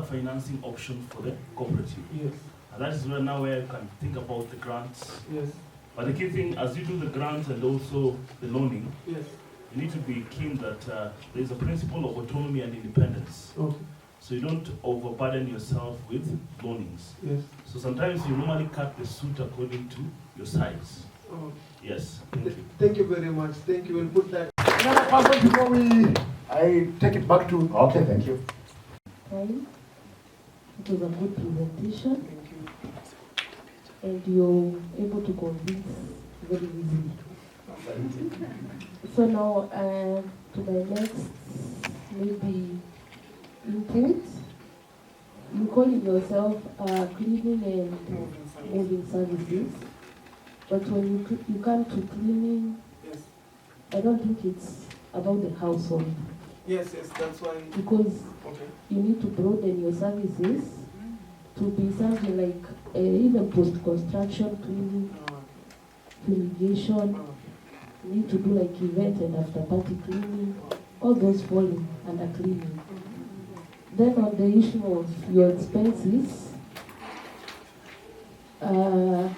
Speaker 19: financing options for the cooperative.
Speaker 16: Yes.
Speaker 19: And that is where you can think about the grants.
Speaker 16: Yes.
Speaker 19: But the key thing, as you do the grants and also the loaning,
Speaker 16: yes,
Speaker 19: you need to be keen that there is a principle of autonomy and independence.
Speaker 16: Okay.
Speaker 19: So you don't overburden yourself with loanings.
Speaker 16: Yes.
Speaker 19: So sometimes you normally cut the suit according to your size.
Speaker 16: Oh.
Speaker 19: Yes. Thank you.
Speaker 16: Thank you very much. Thank you. We'll put that.
Speaker 14: Another person before I take it back to. Okay, thank you.
Speaker 10: Fine. It was a good presentation. And you're able to convince very easily. So now to my next maybe input. You call it yourself cleaning and moving services, but when you come to cleaning,
Speaker 16: yes,
Speaker 10: I don't think it's about the household.
Speaker 16: Yes, yes, that's why.
Speaker 10: Because
Speaker 16: okay,
Speaker 10: you need to broaden your services to be something like even post-construction cleaning, fumigation. You need to do like event and after-party cleaning. All those fall under cleaning. Then on the issue of your expenses, I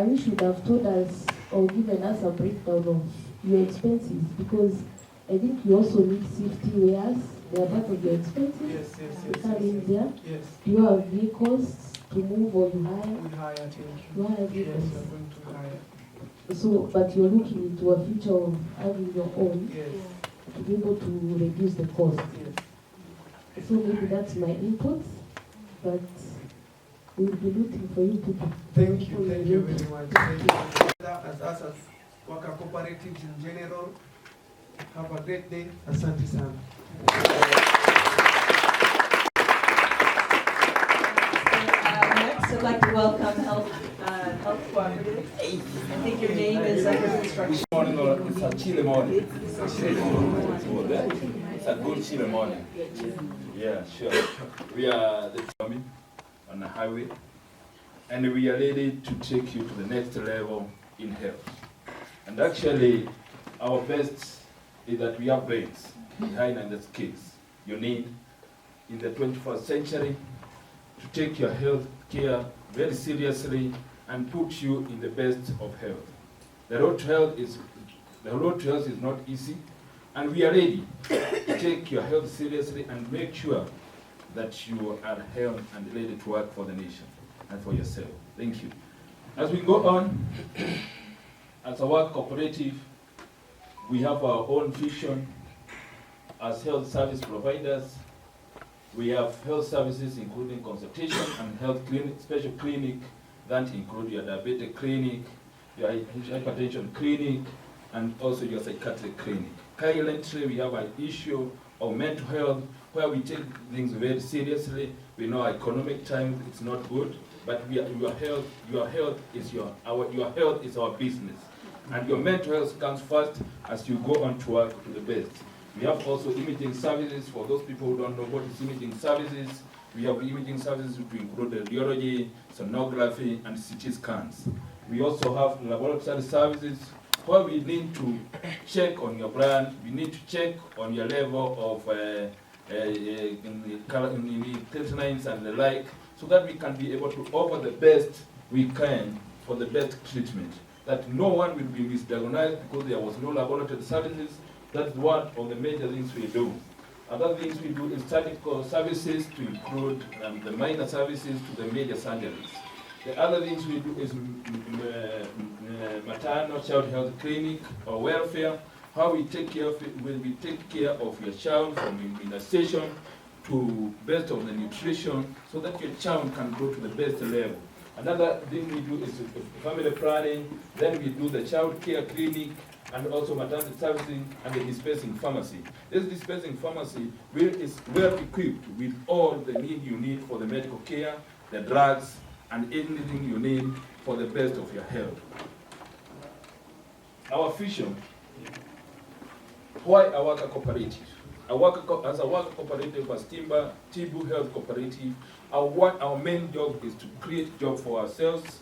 Speaker 10: wish you'd have told us or given us a breakdown of your expenses, because I think you also need safety wares. They are part of your expenses.
Speaker 16: Yes, yes, yes.
Speaker 10: There.
Speaker 16: Yes.
Speaker 10: Do you have vehicles to move or you hire?
Speaker 16: We hire, thank you.
Speaker 10: You hire
Speaker 16: Yes,
Speaker 10: vehicles.
Speaker 16: we're going to hire.
Speaker 10: So, but you're looking into a future of having your own
Speaker 16: Yes.
Speaker 10: to be able to reduce the cost.
Speaker 16: Yes.
Speaker 10: So maybe that's my input, but we'll be looking for you people.
Speaker 16: Thank you very much. Thank you. As us as worker cooperatives in general, have a great day. Asante sana.
Speaker 15: Next, I'd like to welcome Health Cooperative. I think your name is construction.
Speaker 20: Morning, or it's a chilly morning. It's a good chilly morning. Yeah, sure. We are the army on the highway, and we are ready to take you to the next level in health. And actually, our best is that we have brains behind and the skills you need in the 21st century to take your health care very seriously and put you in the best of health. The road to health is not easy, and we are ready to take your health seriously and make sure that you are healthy and ready to work for the nation and for yourself. Thank you. As we go on, as a work cooperative, we have our own vision as health service providers. We have health services including consultation and health clinic, special clinic that include your diabetic clinic, your hypertension clinic, and also your psychiatric clinic. Currently, we have an issue of mental health where we take things very seriously. We know economic times it's not good, but your health is our business. And your mental health comes first as you go on to work to the best. We have also imaging services for those people who don't know what is imaging services. We have imaging services to include radiology, sonography, and CT scans. We also have laboratory services where we need to check on your blood, we need to check on your level of creatinines and the like, so that we can be able to offer the best we can for the best treatment. That no one will be misdiagnosed because there was no laboratory services. That's one of the major things we do. Other things we do is surgical services to include the minor services to the major surgeries. The other things we do is maternal child health clinic or welfare, how we take care of it, when we take care of your child from immunization to best of the nutrition so that your child can go to the best level. Another thing we do is family planning, then we do the child care clinic and also maternity servicing and the dispensing pharmacy. This dispensing pharmacy is well equipped with all the need you need for the medical care, the drugs, and anything you need for the best of your health. Our vision, why a worker cooperative? As a worker cooperative, as Tibu Health Cooperative, our main job is to create jobs for ourselves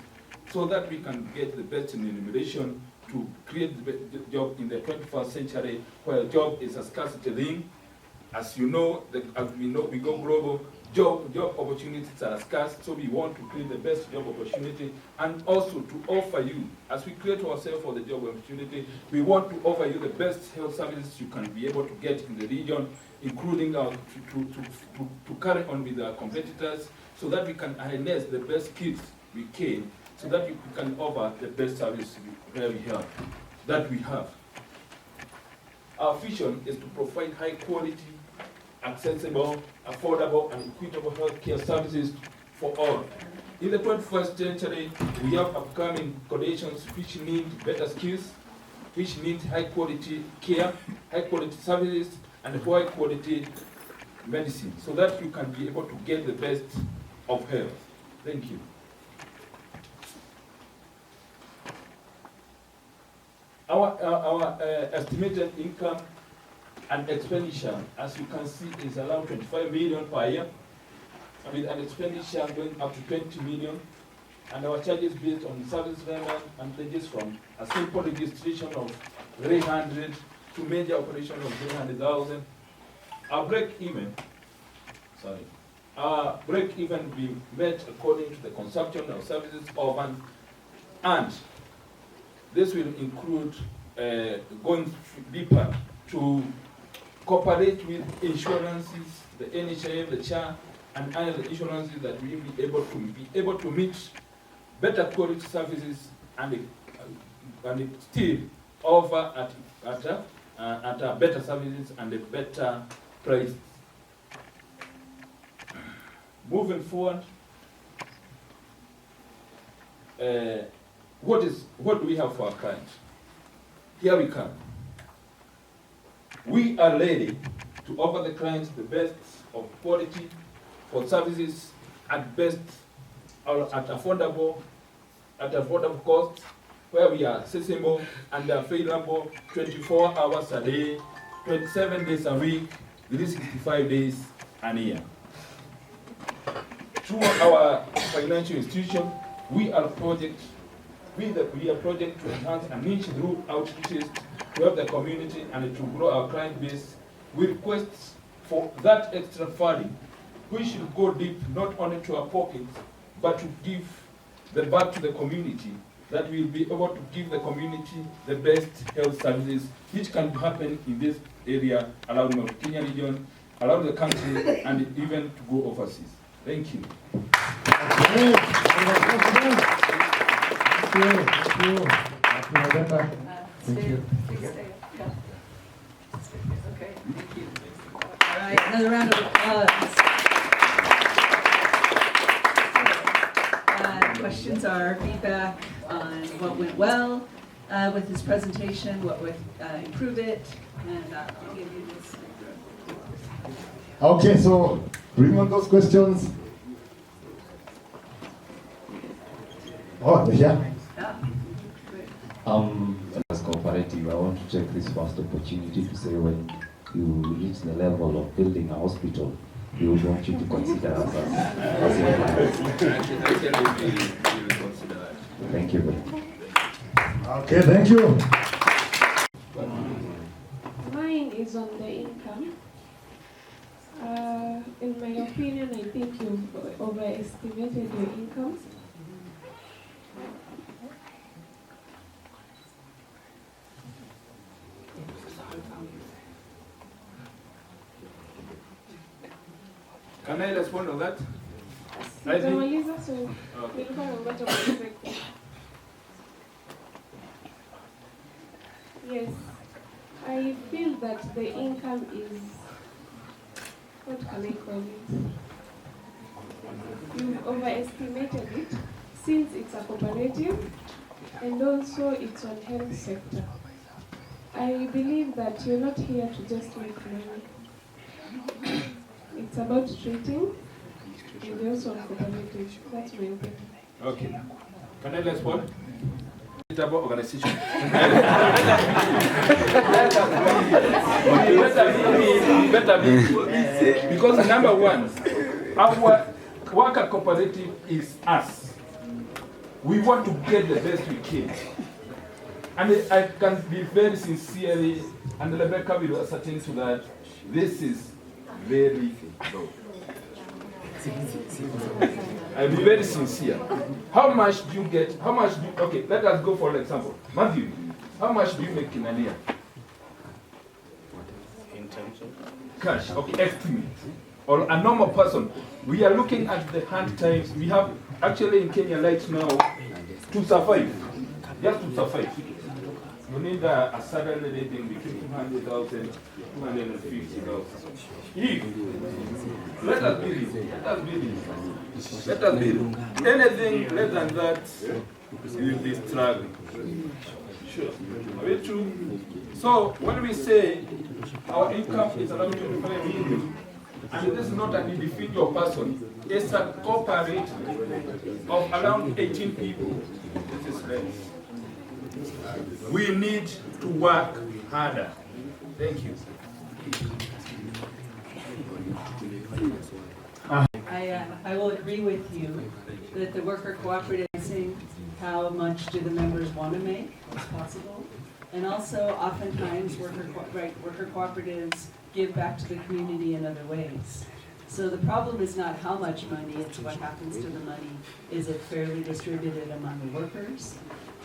Speaker 20: so that we can get the best in remuneration to create the job in the 21st century where job is a scarcity thing. As you know, we go global, job opportunities are scarce, so we want to create the best job opportunity and also to offer you, as we create ourselves for the job opportunity, we want to offer you the best health services you can be able to get in the region, including to carry on with our competitors so that we can harness the best skills we can, so that we can offer the best service that we have. Our vision is to provide high quality, accessible, affordable, and equitable healthcare services for all. In the 21st century, we have upcoming conditions which need better skills, which need high quality care, high quality services, and high quality medicine, so that you can be able to get the best of health. Thank you. Our estimated income and expenditure, as you can see, is around 25 million per year, with an expenditure going up to 20 million. And our charges based on service rendered and ranges from a simple registration of 300 to major operation of 300,000. Our break-even be met according to the consumption of services urban, and this will include going deeper to cooperate with insurances, the NHIF, the CHA, and other insurances that we will be able to meet better quality services and still offer at better services and a better price. Moving forward, what do we have for our clients? Here we come. We are ready to offer the clients the best of quality for services at best or at affordable cost, where we are accessible and available 24 hours a day, 27 days a week, 365 days a year. Through our financial institution, we are project to enhance and niche through outreaches to help the community and to grow our client base. We request for that extra funding, we should go deep not only to our pockets, but to give the back to the community, that we'll be able to give the community the best health services which can happen in this area around the Kenya region, around the country, and even to go overseas. Thank you.
Speaker 15: Thank you. Okay, thank you. All right, another round of applause. Questions are feedback on what went well with this presentation, what would improve it, and I'll give you this.
Speaker 14: Okay, so bring on those questions. Oh, yeah.
Speaker 4: As cooperative, I want to take this first opportunity to say when you reach the level of building a hospital, we would want you to consider us as employees. Thank you very much.
Speaker 14: Okay, thank you.
Speaker 10: Mine is on the income. In my opinion, I think you've overestimated your income.
Speaker 20: Can I respond on that?
Speaker 10: Sijamaliza, so nilikuwa nangoja kumaliza. Yes, I feel that the income is, what can I call it? You've overestimated it since it's a cooperative and also it's on health sector. I believe that you're not here to just make money. It's about treating and also on cooperative. That's my opinion.
Speaker 20: Okay. Can I respond? It's about organization. better be. Because number one, our worker cooperative is us. We want to get the best we can. And I can be very sincerely, and Rebecca will ascertain to that, this is very low. I'll be very sincere. How much do you get? How much do you, okay, let us go for example. Matthew, how much do you make in a year?
Speaker 19: In terms of
Speaker 20: Cash, okay, estimate. Or a normal person. We are looking at the hand times. We have, actually in Kenya right now, to survive, just to survive. You need a salary rating between 200,000 and 250,000. If, let us be real, let us be real. Anything less than that, you will be struggling. Sure. Are we true? So when we say our income is around 25 million, and this is not an individual person, it's a cooperative of around 18 people. This is less. We need to work harder. Thank you.
Speaker 15: I will agree with you that the worker cooperative is saying how much do the members want to make as possible. And also oftentimes worker cooperatives give back to the community in other ways. So the problem is not how much money, it's what happens to the money. Is it fairly distributed among the workers,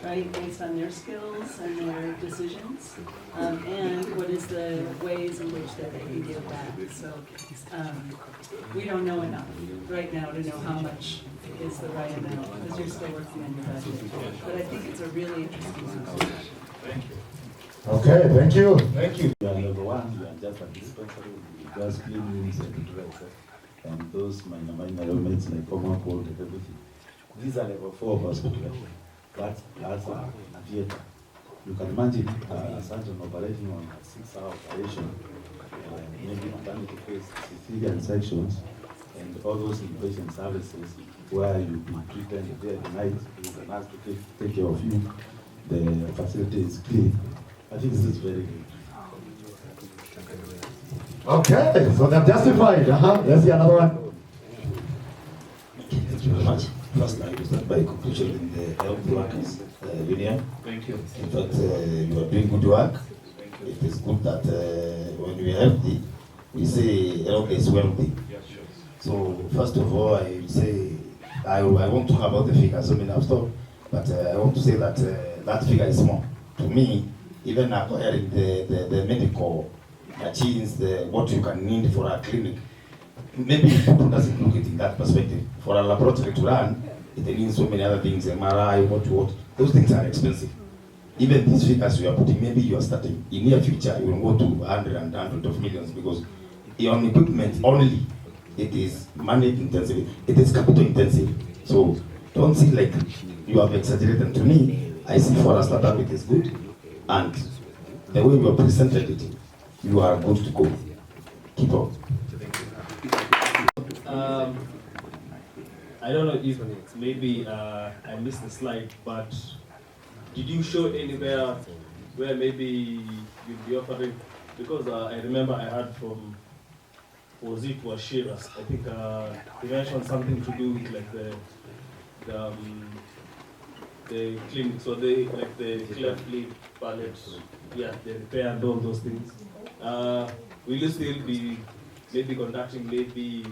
Speaker 15: right, based on their skills and their decisions? And what is the ways in which that they can give back? So we don't know enough right now to know how much is the right amount, because you're still working on your budget. But I think it's a really interesting conversation.
Speaker 20: Thank you.
Speaker 14: Okay, thank you.
Speaker 11: Thank you. You are level one, you are just a dispensary, you just clean rooms and dress. And those minor elements like common cold and everything. These are level 4 hospital. That's a theater. You can imagine a surgeon operating on a 6-hour operation, maybe maternity case, cesarean sections, and all those inpatient services where you be treated day and night, with a nurse to take care of you. The facility is clean. I think this is very good.
Speaker 14: Okay, so they're justified. Let's see another one.
Speaker 3: Thank you very much. First, I will start by congratulating the health workers union.
Speaker 19: Thank you.
Speaker 3: In fact, you are doing good work. It is good that when we are healthy, we say health is wealthy.
Speaker 19: Yeah, sure.
Speaker 3: So, first of all, I will say, I won't talk about the figures, so many have stopped, but I want to say that that figure is small. To me, even acquiring the medical machines, what you can need for a clinic, maybe people doesn't look at it in that perspective. For a laboratory to run, it needs so many other things, MRI, what. Those things are expensive. Even these figures you are putting, maybe you are starting. In near future, you will go to 100 and hundreds of millions because on equipment only, it is money intensive, it is capital intensive. So don't see like you have exaggerated. To me, I see for a startup it is good, and the way you have presented it, you are good to go. Keep up.
Speaker 19: I don't know if maybe I missed the slide, but did you show anywhere where maybe you'd be offering? Because I remember I heard from, was it Shiras? I think he mentioned something to do with like the clinics, or the like the cleft lip palate, yeah, the repair and all those things. Will you still be maybe conducting maybe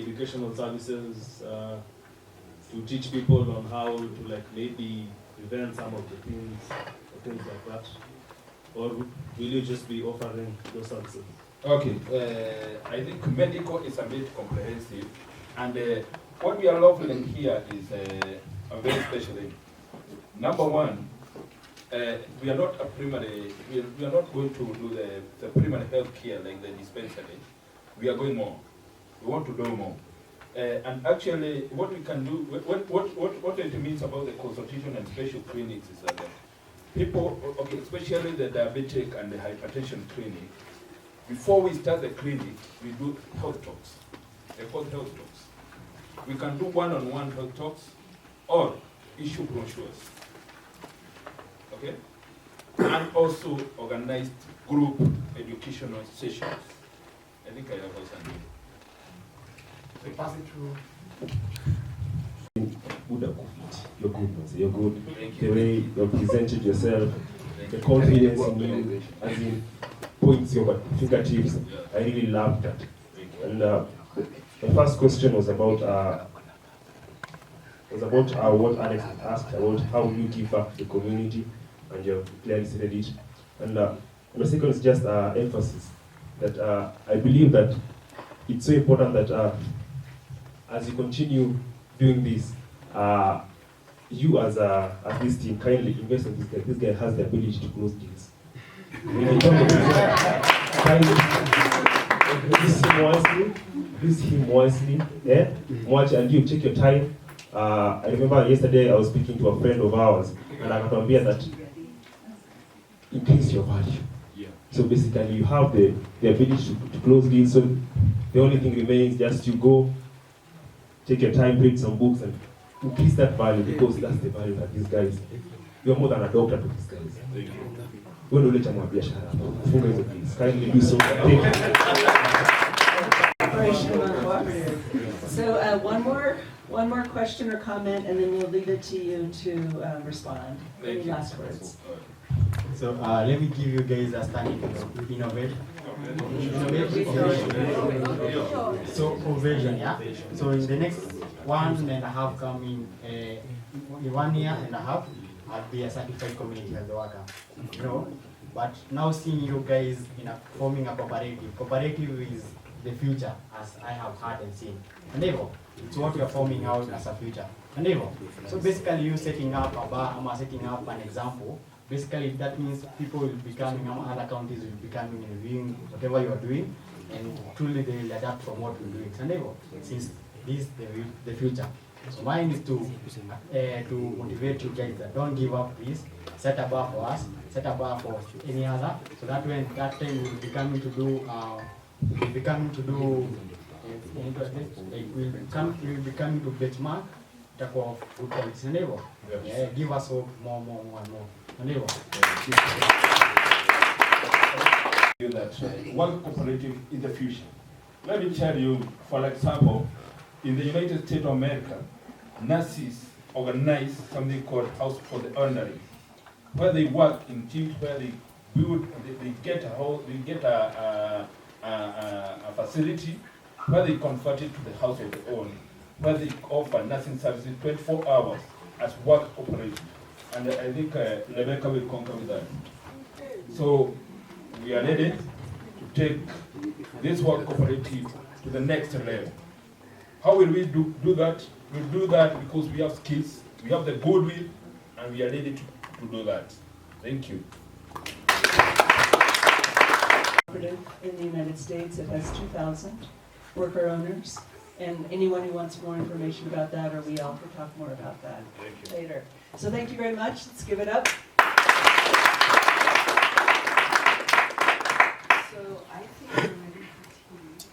Speaker 19: educational services to teach people on how to like maybe prevent some of the things or things like that? Or will you just be offering those services?
Speaker 20: Okay, I think medical is a bit comprehensive, and what we are offering here is a very special thing. Number one, we are not a primary, we are not going to do the primary health care like the dispensary. We are going more. We want to do more. And actually, what we can do, what it means about the consultation and special clinics is that people, okay, especially the diabetic and the hypertension clinic, before we start the clinic, we do health talks. They're called health talks. We can do one-on-one health talks or issue brochures. Okay? And also organized group educational sessions. I think I have also done. So pass it through.
Speaker 18: You're good, man. You're good. The way you presented yourself, the confidence in you, as in points your fingertips. I really loved that. And the first question was about what Alex asked about how you give back to the community, and you have clearly stated it. And my second is just emphasis that I believe that it's so important that as you continue doing this, you as this team kindly invest in this guy. This guy has the ability to close deals. When I talk about kindly use him wisely, yeah? Watch and you take your time. I remember yesterday I was speaking to a friend of ours, and I told him that increase your value. Yeah. So basically you have the ability to close deals, so the only thing remains just you go, take your time, read some books, and increase that value, because that's the value that these guys, you're more than a doctor to these guys. Thank you. Wewe ndio chama biashara. Funga hizo deals. Kindly do so. Thank you.
Speaker 15: So one more question or comment, and then we'll leave it to you to respond. Any last words?
Speaker 7: So let me give you guys a standing innovation. So ovation, yeah. So in the next 1.5 coming, in 1 year and a half, I'll be a certified community health worker. You know, but now seeing you guys forming a cooperative. Cooperative is the future, as I have heard and seen. And it's what we are forming out as a future. And so basically you setting up a bar, I'm setting up an example. Basically that means people will be coming, other counties will be coming and reviewing whatever you are doing, and truly they will adapt from what we're doing. And since this is the future. So mine is to motivate you guys that don't give up, please. Set a bar for us, set a bar for any other, so that when that time we'll be coming to do we'll be coming to benchmark type of good quality. And yeah, give us hope more and more. And
Speaker 20: that one cooperative in the future. Let me tell you, for example, in the United States of America, nurses organize something called House for the Elderly, where they work in teams, where they build, they get a facility where they convert it to the house of their own, where they offer nursing services 24 hours as work cooperative. And I think Rebecca will concur with that. So we are ready to take this work cooperative to the next level. How will we do that? We'll do that because we have skills, we have the goodwill, and we are ready to do that. Thank you.
Speaker 15: In the United States, it has 2,000 worker owners, and anyone who wants more information about that, or we all can talk more about that later. So thank you very much. Let's give it up. So I think we're ready for tea.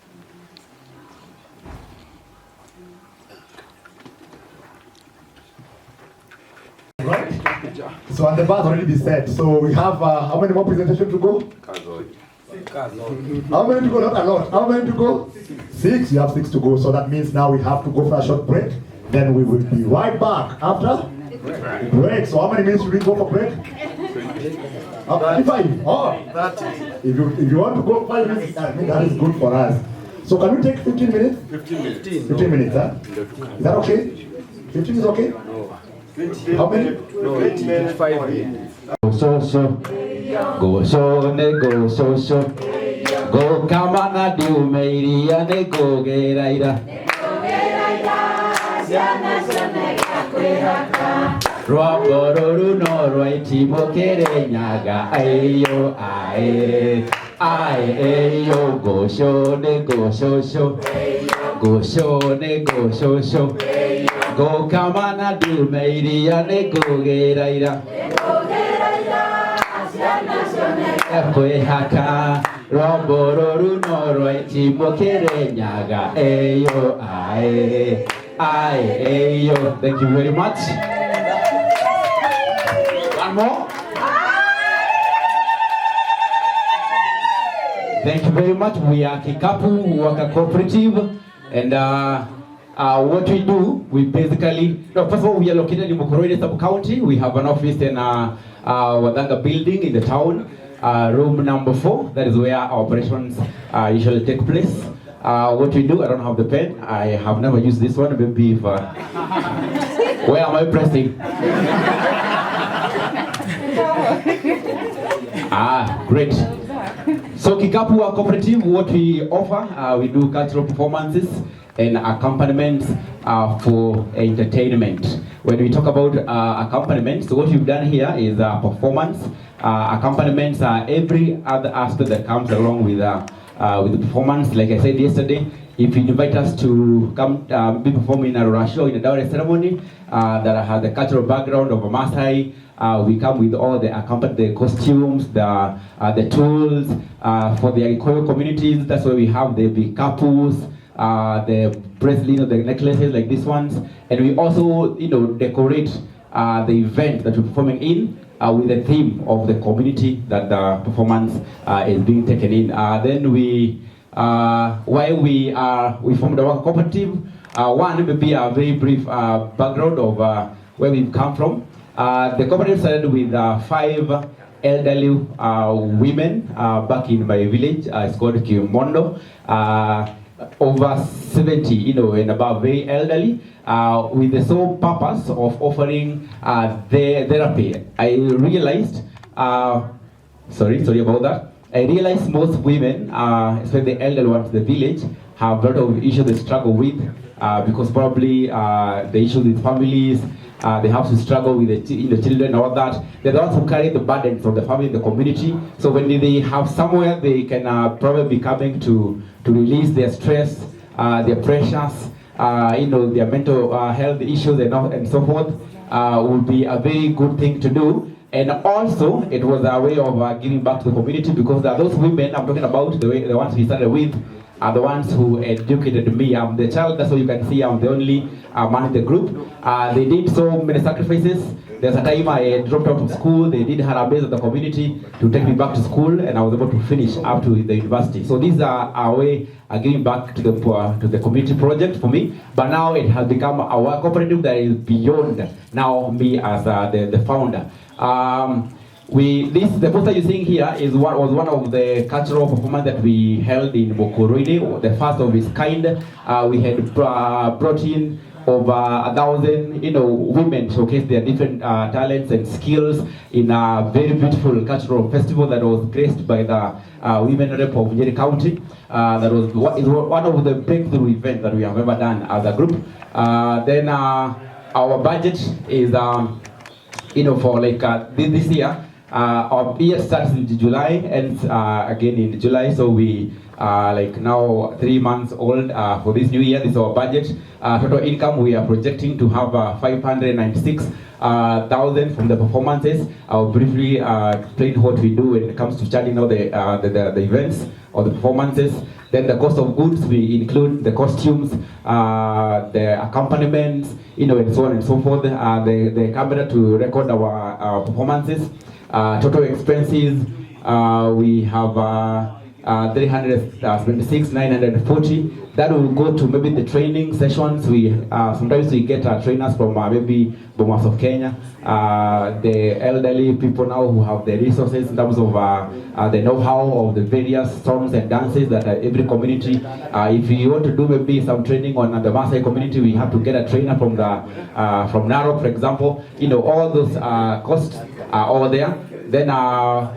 Speaker 14: So and the bar's already been set. So we have how many more presentations to go? How many to go? Not a lot. How many to go? 6. You have 6 to go. So that means now we have to go for a short break. Then we will be right back after break. So how many minutes should we go for break? 35. Oh, 30. If you want to go 5 minutes, I think that is good for us. So can we take 15 minutes? 15 minutes. 15 minutes, huh? Is that okay? 15 is okay? No. 20. How many? No, 25 minutes.
Speaker 21: Go so ne go so go kamana diu meiria ne go geraira Rwabororu no rwaitimo kerenyaga ayo ae ayo go ne go so go kamana diu meiria ne go geraira Kwe haka Robororu no roiti mokere nyaga Ayo ae ayo. Thank you very much. One more. Thank you very much. We are Kikapu Waka Cooperative, and what we do, we basically, no, first of all, we are located in Mukurweini sub-county. We have an office in Wadanga building in the town, room number 4. That is where our operations usually take place. What we do, I don't have the pen. I have never used this one. Maybe if, where am I pressing? Great. So Kikapu Cooperative, what we offer, we do cultural performances and accompaniments for entertainment. When we talk about accompaniment, so what we've done here is performance. Accompaniments are every other aspect that comes along with the performance. Like I said yesterday, if you invite us to come be performing in a Rora show, in a dowry ceremony that has the cultural background of a Maasai, we come with all the the costumes, the tools for the Agikoyo communities. That's why we have the big kapus, the bracelets, the necklaces like these ones, and we also decorate the event that we're performing in with the theme of the community that the performance is being taken in. Then we formed our cooperative. One maybe a very brief background of where we've come from. The cooperative started with 5 elderly women back in my village. It's called Kimondo. Over 70, and above, very elderly, with the sole purpose of offering their therapy. I realized, sorry about that. I realized most women, especially the elderly ones in the village, have a lot of issues they struggle with because probably the issues with families, they have to struggle with the children and all that. They're the ones who carry the burden from the family, the community. So when they have somewhere they can probably be coming to release their stress, their pressures, their mental health issues and so forth, would be a very good thing to do. And also, it was a way of giving back to the community, because those women I'm talking about, the ones we started with, are the ones who educated me. I'm the child, that's why you can see I'm the only man in the group. They did so many sacrifices. There's a time I dropped out of school. They did harambes at the community to take me back to school, and I was able to finish up to the university. So these are our way of giving back to the community project for me. But now it has become our cooperative that is beyond now me as the founder. The poster you're seeing here was one of the cultural performance that we held in Mukurweini, the first of its kind. We had brought in over 1,000, women showcase their different talents and skills in a very beautiful cultural festival that was graced by the women rep of Nyeri County. That was one of the breakthrough events that we have ever done as a group. Then our budget is, for like this year. Our year starts in July, ends again in July, so we like now 3 months old for this new year. This is our budget. Total income we are projecting to have 596 1,000 from the performances. I'll briefly explain what we do when it comes to charging out the events or the performances. Then the cost of goods, we include the costumes, the accompaniments, and so on and so forth. The camera to record our performances. Total expenses, we have 376,940. That will go to maybe the training sessions. We sometimes we get trainers from maybe Bomas of Kenya, the elderly people now who have the resources in terms of the know-how of the various songs and dances that every community. If you want to do maybe some training on the Maasai community, we have to get a trainer from from Narok, for example. All those costs are all there. Then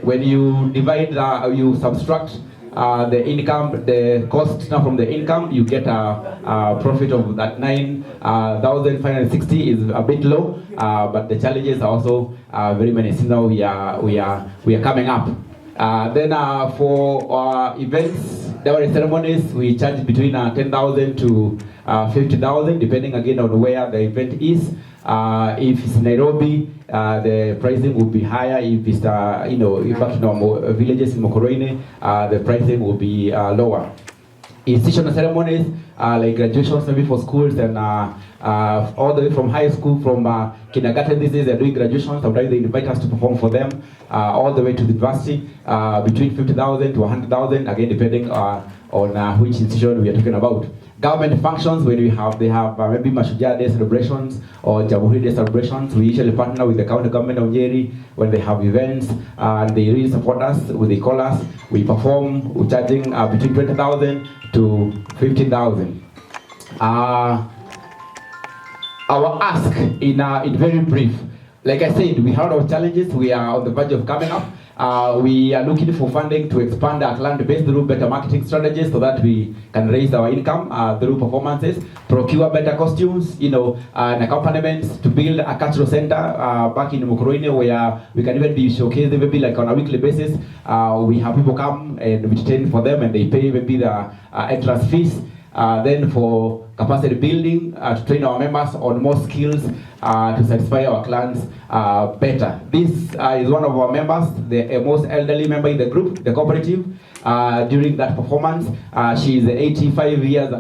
Speaker 21: when you divide, you subtract the income, the cost now from the income, you get a profit of that 9,560 is a bit low, but the challenges are also very many. So now we are coming up. Then for events, dowry ceremonies, we charge between 10,000 to 50,000, depending again on where the event is. If it's Nairobi, the pricing will be higher. If it's villages in Mokoroine, the pricing will be lower. Institutional ceremonies like graduations, maybe for schools and all the way from high school, from kindergarten, they're doing graduation. Sometimes they invite us to perform for them, all the way to the university, between 50,000 to 100,000, again depending on which institution we are talking about. Government functions, when they have maybe Mashujaa Day celebrations or Jamhuri Day celebrations, we usually partner with the county government of Nyeri when they have events, and they really support us. When they call us, we perform. We're charging between 20,000 to 15,000. Our ask in very brief, like I said, we have our challenges. We are on the verge of coming up. We are looking for funding to expand our client base through better marketing strategies so that we can raise our income through performances, procure better costumes, and accompaniments, to build a cultural center back in Mokoroine where we can even be showcased maybe like on a weekly basis. We have people come and we train for them and they pay maybe the entrance fees. Then for capacity building, to train our members on more skills to satisfy our clients better. This is one of our members, the most elderly member in the group, the cooperative. During that performance, she is 85 years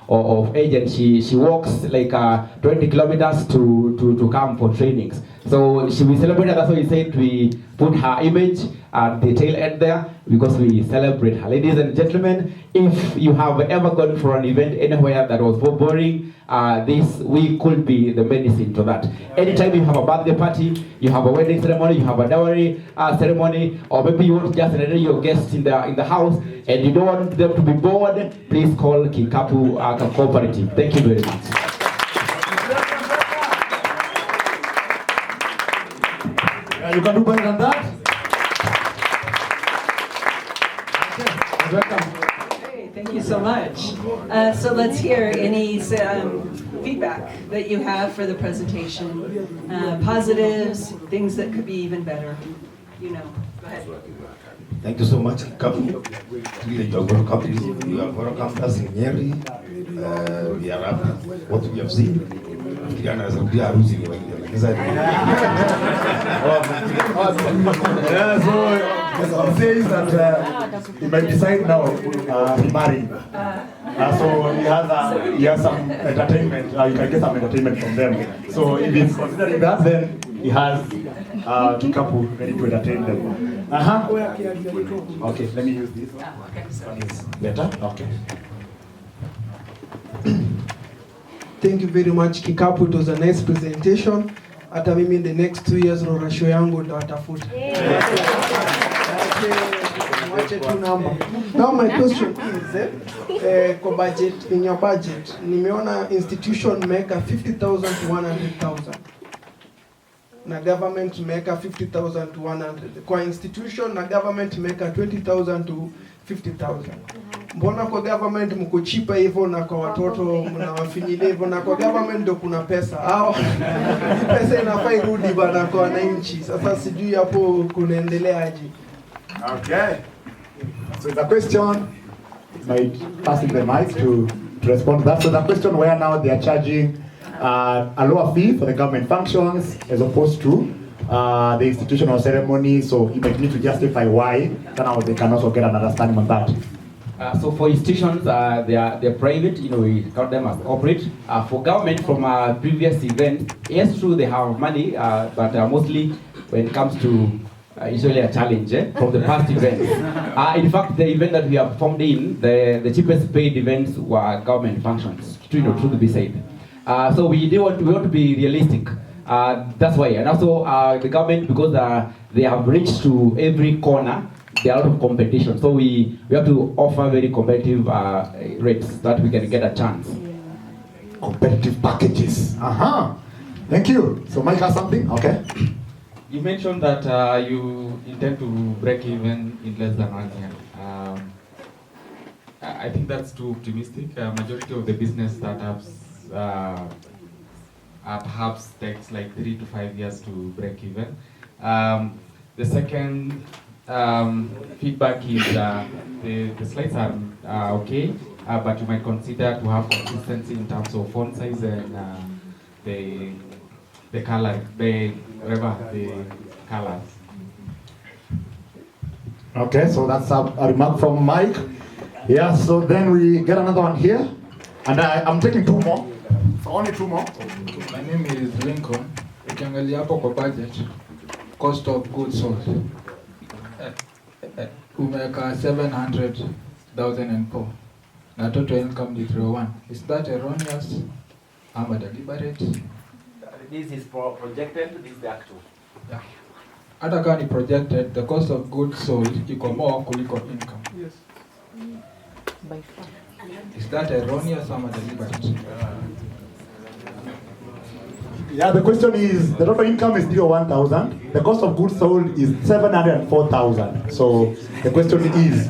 Speaker 21: of age, and she walks like 20 kilometers to come for trainings. So she will celebrate. That's why we said we put her image at the tail end there, because we celebrate her. Ladies and gentlemen, if you have ever gone for an event anywhere that was boring, this week could be the medicine to that. Anytime you have a birthday party, you have a wedding ceremony, you have a dowry ceremony, or maybe you want to just entertain your guests in the house and you don't want them to be bored, please call Kikapu Cooperative. Thank you very much.
Speaker 14: You can do better than that. Welcome.
Speaker 15: Okay, thank you so much. So let's hear any feedback that you have for the presentation. Positives, things that could be even better. Go ahead.
Speaker 3: Thank you so much, Kapu. Really, you are welcome. You are welcome us in Nyeri. We are happy what we have seen. Yeah, so
Speaker 14: he says that he might decide now to marry. So he has some entertainment. You can get some entertainment from them. So if he's considering that, then he has Kikapu ready to entertain them. Okay, let me use this. Better? Okay.
Speaker 16: Thank you very much, Kikapu. It was a nice presentation. Hata mimi in the next 2 years rorasho yangu ndawatafuta. Wache tu namba. Now my question is, kwa budget, in your budget, nimeona institution meka 50,000 to 100,000. Na government meka 50,000 to 100. Kwa institution na government meka 20,000 to 50,000. Mbona kwa government mko cheaper hivyo na kwa watoto mnawafinyilia hivyo, na kwa government ndio kuna pesa? Au pesa inafaa irudi bana kwa wananchi? Sasa sijui hapo kunaendeleaje.
Speaker 14: Okay. So the question, might passing the mic to respond to that. So the question where now they are charging a lower fee for the government functions as opposed to the institutional ceremony, so you might need to justify why, then they can also get an understanding on that.
Speaker 21: So for institutions, they're private, we count them as corporate. For government, from previous events, yes, true, they have money, but mostly when it comes to usually a challenge from the past events. In fact, the event that we have performed in, the cheapest paid events were government functions, to be said. So we want to be realistic. That's why, and also the government, because they have reached to every corner, there are a lot of competition. So we have to offer very competitive rates so that we can get a chance.
Speaker 14: Competitive packages. Thank you. So Mike has something? Okay.
Speaker 5: You mentioned that you intend to break even in less than 1 year. I think that's too optimistic. Majority of the business startups perhaps takes like 3 to 5 years to break even. The second feedback is the slides are okay, but you might consider to have consistency in terms of font size and the color, the colors.
Speaker 14: Okay, so that's a remark from Mike. Yeah, so then we get another one here, and I'm taking 2 more. So only 2 more.
Speaker 22: My name is Lincoln. Ukiangalia hapo kwa budget, cost of goods sold. Umeweka 700,004 na total income ni 301. Is that erroneous? Ama deliberate?
Speaker 21: This is projected, this is the actual.
Speaker 22: Yeah. Hata kama ni projected, the cost of goods sold iko more kuliko income.
Speaker 16: Yes.
Speaker 22: By far. Is that erroneous ama deliberate?
Speaker 14: Yeah, the question is, the total income is 1,000. The cost of goods sold is 704,000. So the question is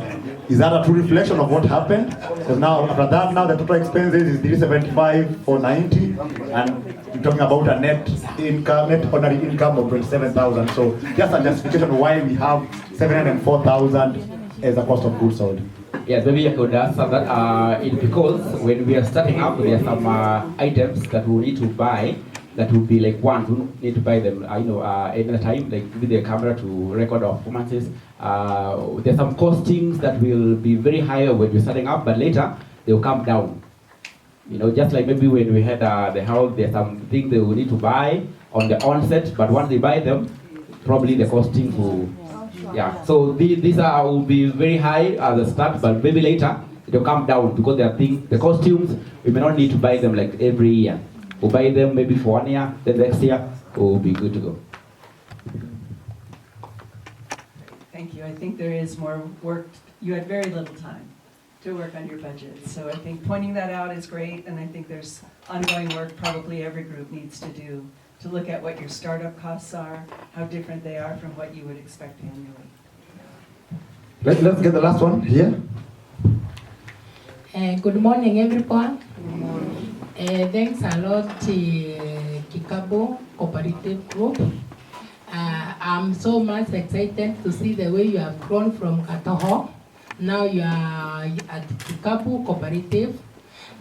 Speaker 14: that a true reflection of what happened? Because now, after that, now the total expenses is 375,490, and we're talking about a net ordinary income of 27,000. So just a justification of why we have 704,000 as a cost of goods sold.
Speaker 21: Yes, maybe I could answer that. It's because when we are starting up, there are some items that we need to buy that would be like one, we need to buy them, at a time, like with the camera to record our performances. There's some costings that will be very high when we're starting up, but later they will come down. Just like maybe when we had the house, there's some things they will need to buy on the onset, but once they buy them, probably the costings will, So these will be very high at the start, but maybe later it will come down because there are things, the costumes, we may not need to buy them like every year. We'll buy them maybe for 1 year, then next year we'll be good to go.
Speaker 15: Thank you. I think there is more work. You had very little time to work on your budget. So I think pointing that out is great, and I think there's ongoing work probably every group needs to do to look at what your startup costs are, how different they are from what you would expect annually.
Speaker 14: Let's get the last one here.
Speaker 10: Good morning, everyone. Thanks a lot to Kikabo Cooperative Group. I'm so much excited to see the way you have grown from Cohort. Now you are at Kikabo Cooperative.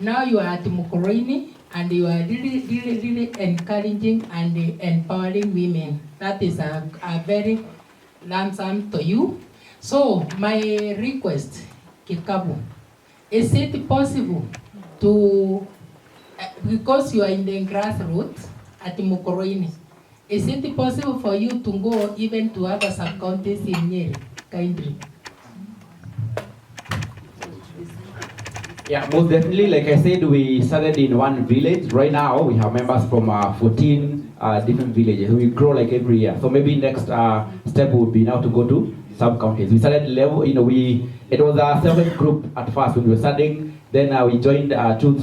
Speaker 10: Now you are at Mukorini, and you are really encouraging and empowering women. That is a very handsome to you. So my request, Kikabo, is it possible to, because you are in the grassroots at Mukorini, is it possible for you to go even to other sub-counties in Nyeri, kindly?
Speaker 21: Yeah, most definitely. Like I said, we started in one village. Right now, we have members from 14 different villages. We grow like every year. So maybe next step would be now to go to sub-counties. We started level, it was a self-help group at first when we were starting. Then we joined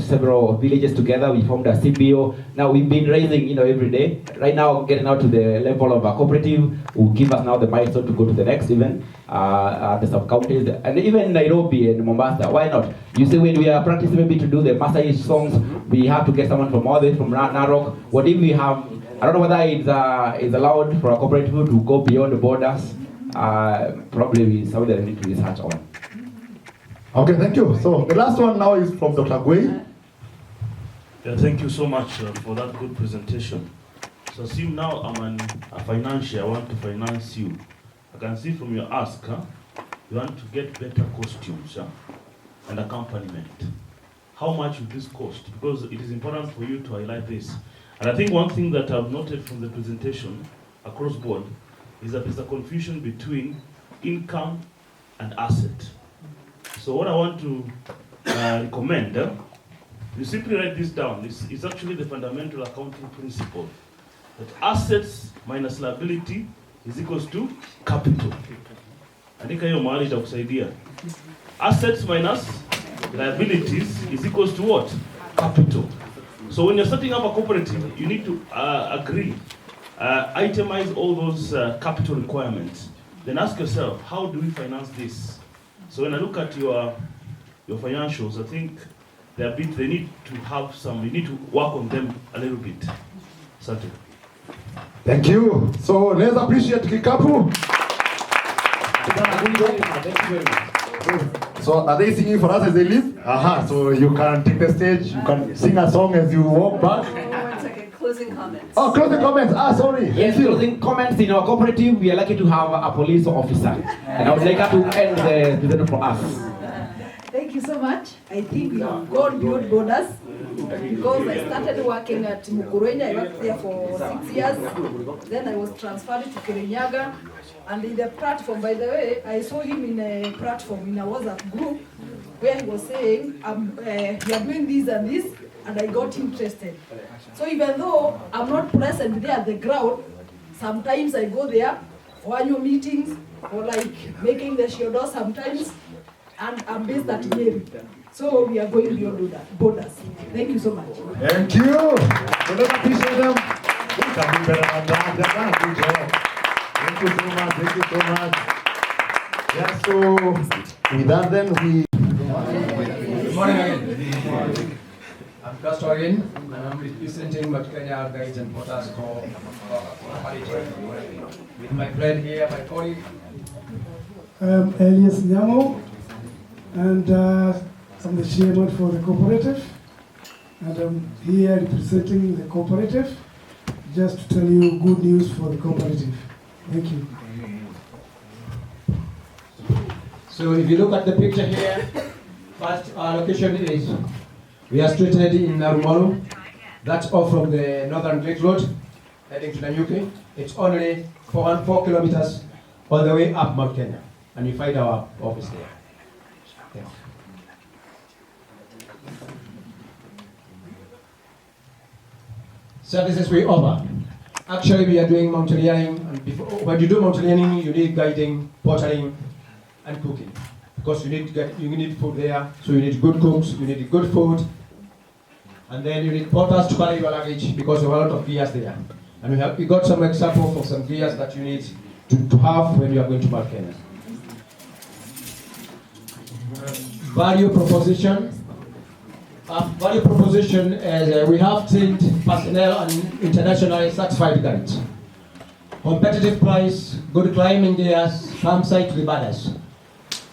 Speaker 21: several villages together. We formed a CBO. Now we've been raising, every day. Right now, getting out to the level of a cooperative will give us now the milestone to go to the next event, the sub-counties, and even Nairobi and Mombasa. Why not? You see, when we are practicing maybe to do the Maasai songs, we have to get someone from all this, from Narok. What if we have, I don't know whether it's allowed for a cooperative to go beyond the borders. Probably something that we need to research on.
Speaker 14: Okay, thank you. So the last one now is from Dr. Gui.
Speaker 6: Yeah, thank you so much for that good presentation. So see now I'm a financier, I want to finance you. I can see from your ask, you want to get better costumes and accompaniment. How much will this cost? Because it is important for you to highlight this. And I think one thing that I've noted from the presentation across board is that there's a confusion between income and asset. So what I want to recommend, you simply write this down. It's actually the fundamental accounting principle that assets minus liability is equals to capital. Andika hiyo mahali itakusaidia. Assets minus liabilities is equals to what? Capital. So when you're setting up a cooperative, you need to agree, itemize all those capital requirements. Then ask yourself, how do we finance this? So when I look at your financials, I think they need to have some, you need to work on them a little bit. Certainly.
Speaker 14: Thank you. So let's appreciate Kikapu. So are they singing for us as they leave? So you can take the stage, you can sing a song as you walk back.
Speaker 15: One second, closing comments.
Speaker 14: Oh, closing comments. Sorry.
Speaker 21: Yes, closing comments. In our cooperative, we are lucky to have a police officer. And I would like her to end the presentation for us.
Speaker 9: Thank you so much. I think we have gone beyond borders because I started working at Mukurweini. I worked there for 6 years. Then I was transferred to Kirinyaga. And in the platform, by the way, I saw him in a platform in a WhatsApp group where he was saying, we are doing this and this, and I got interested. So even though I'm not present there at the ground, sometimes I go there for annual meetings or like making the shodo sometimes. And I'm based at Nyeri. So we are going beyond borders. Thank you so much.
Speaker 14: Thank you. So let's appreciate them. We can do better than that. They've done a good job. Thank you so much. Thank you so much. Yeah, so with that then we...
Speaker 23: Good morning again. I'm Pastor again. I'm representing Kenya Guides and Porters with my friend here, my colleague.
Speaker 24: I'm Elias Nyamo. And I'm the chairman for the cooperative, and I'm here representing the cooperative just to tell you good news for the cooperative. Thank you.
Speaker 23: So if you look at the picture here, first our location is, we are situated in Narumoru. That's off from the Northern Lake Road, heading to Nanyuki. It's only 4 kilometers all the way up Mount Kenya, and you find our office there. Yes. Services we offer. Actually, we are doing mountaineering, and when you do mountaineering, you need guiding, portering, and cooking. Because you need food there, so you need good cooks, you need good food, and then you need porters to carry your luggage because there are a lot of gears there. And we got some examples of some gears that you need to have when you are going to Mount Kenya. Value proposition. Value proposition is we have trained personnel and internationally certified guides. Competitive price, good climbing gears, campsite rebanners.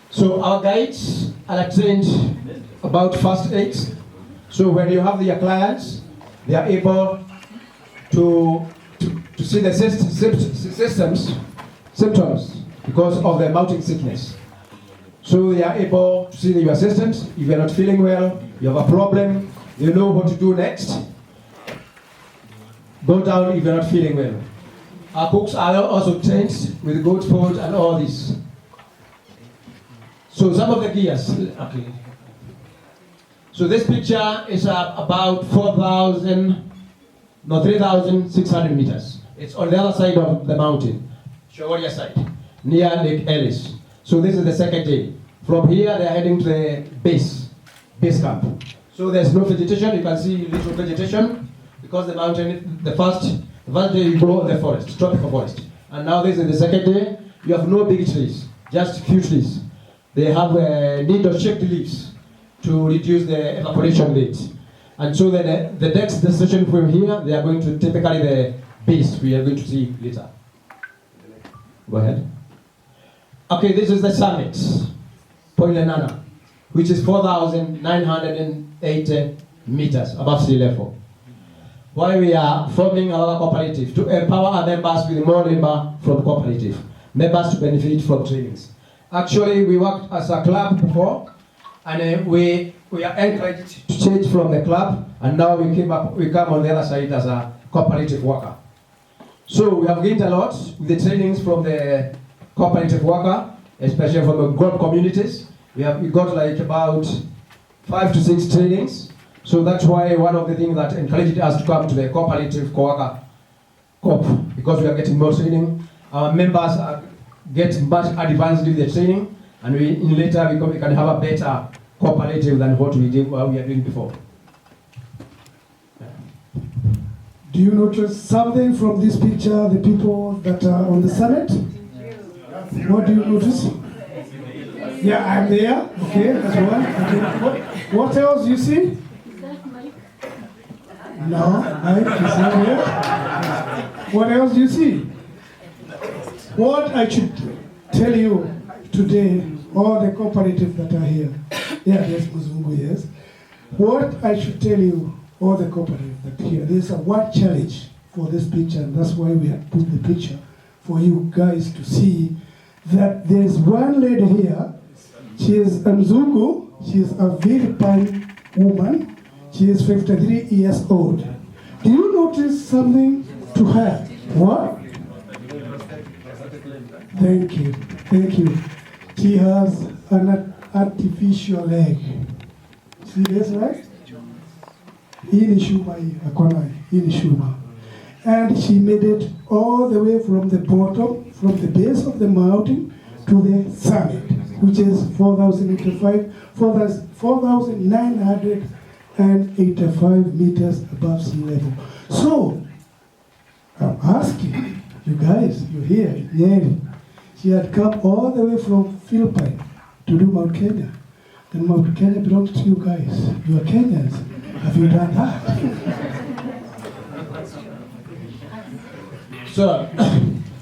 Speaker 23: So our guides are trained about first aid. So when you have your clients, they are able to see the symptoms because of the mountain sickness. So they are able to see your assistant. If you are not feeling well, you have a problem, you know what to do next. Go down if you are not feeling well. Our cooks are also trained with good food and all this. So some of the gears, okay. So this picture is about 3,600 meters. It's on the other side of the mountain, Shawaria side, near Lake Ellis. So this is the second day. From here, they're heading to the base camp. So there's no vegetation. You can see little vegetation because the mountain, the first day you go in the forest, tropical forest. And now this is the second day. You have no big trees, just few trees. They have needle-shaped leaves to reduce the evaporation rate. And so then the next destination from here, they are going to typically the base we are going to see later. Go ahead. Okay, this is the summit, Point Lenana, which is 4,980 meters above sea level. Why we are forming our cooperative? To empower our members with more labor from cooperative. Members to benefit from trainings. Actually, we worked as a club before, and we are encouraged to change from the club, and now we come on the other side as a cooperative worker. So we have gained a lot with the trainings from the cooperative worker, especially from the group communities. We got like about 5 to 6 trainings. So that's why one of the things that encouraged us to come to the cooperative co-worker COP, because we are getting more training. Our members get much advanced with the training, and later we can have a better cooperative than what we are doing before.
Speaker 24: Do you notice something from this picture, the people that are on the summit? What do you notice? Yeah, I'm there. Okay, that's one. Okay. What else you see? No, Mike is not here. What else do you see? What I should tell you today, all the cooperatives that are here. Yeah, yes, Muzungu, yes. What I should tell you, all the cooperatives that are here, there's one challenge for this picture, and that's why we have put the picture for you guys to see that there's one lady here. She is a Mzungu. She is a very fine woman. She is 53 years old. Do you notice something to her? What? Thank you. Thank you. She has an artificial leg. See this, right? Hii ni shuma hii, akona hii ni shuma. And she made it all the way from the bottom, from the base of the mountain to the summit, which is 4,985 meters above sea level. So, I'm asking you guys, you're here in Nyeri. She had come all the way from Philippines to do Mount Kenya. And Mount Kenya belongs to you guys. You are Kenyans. Have you done that?
Speaker 23: So,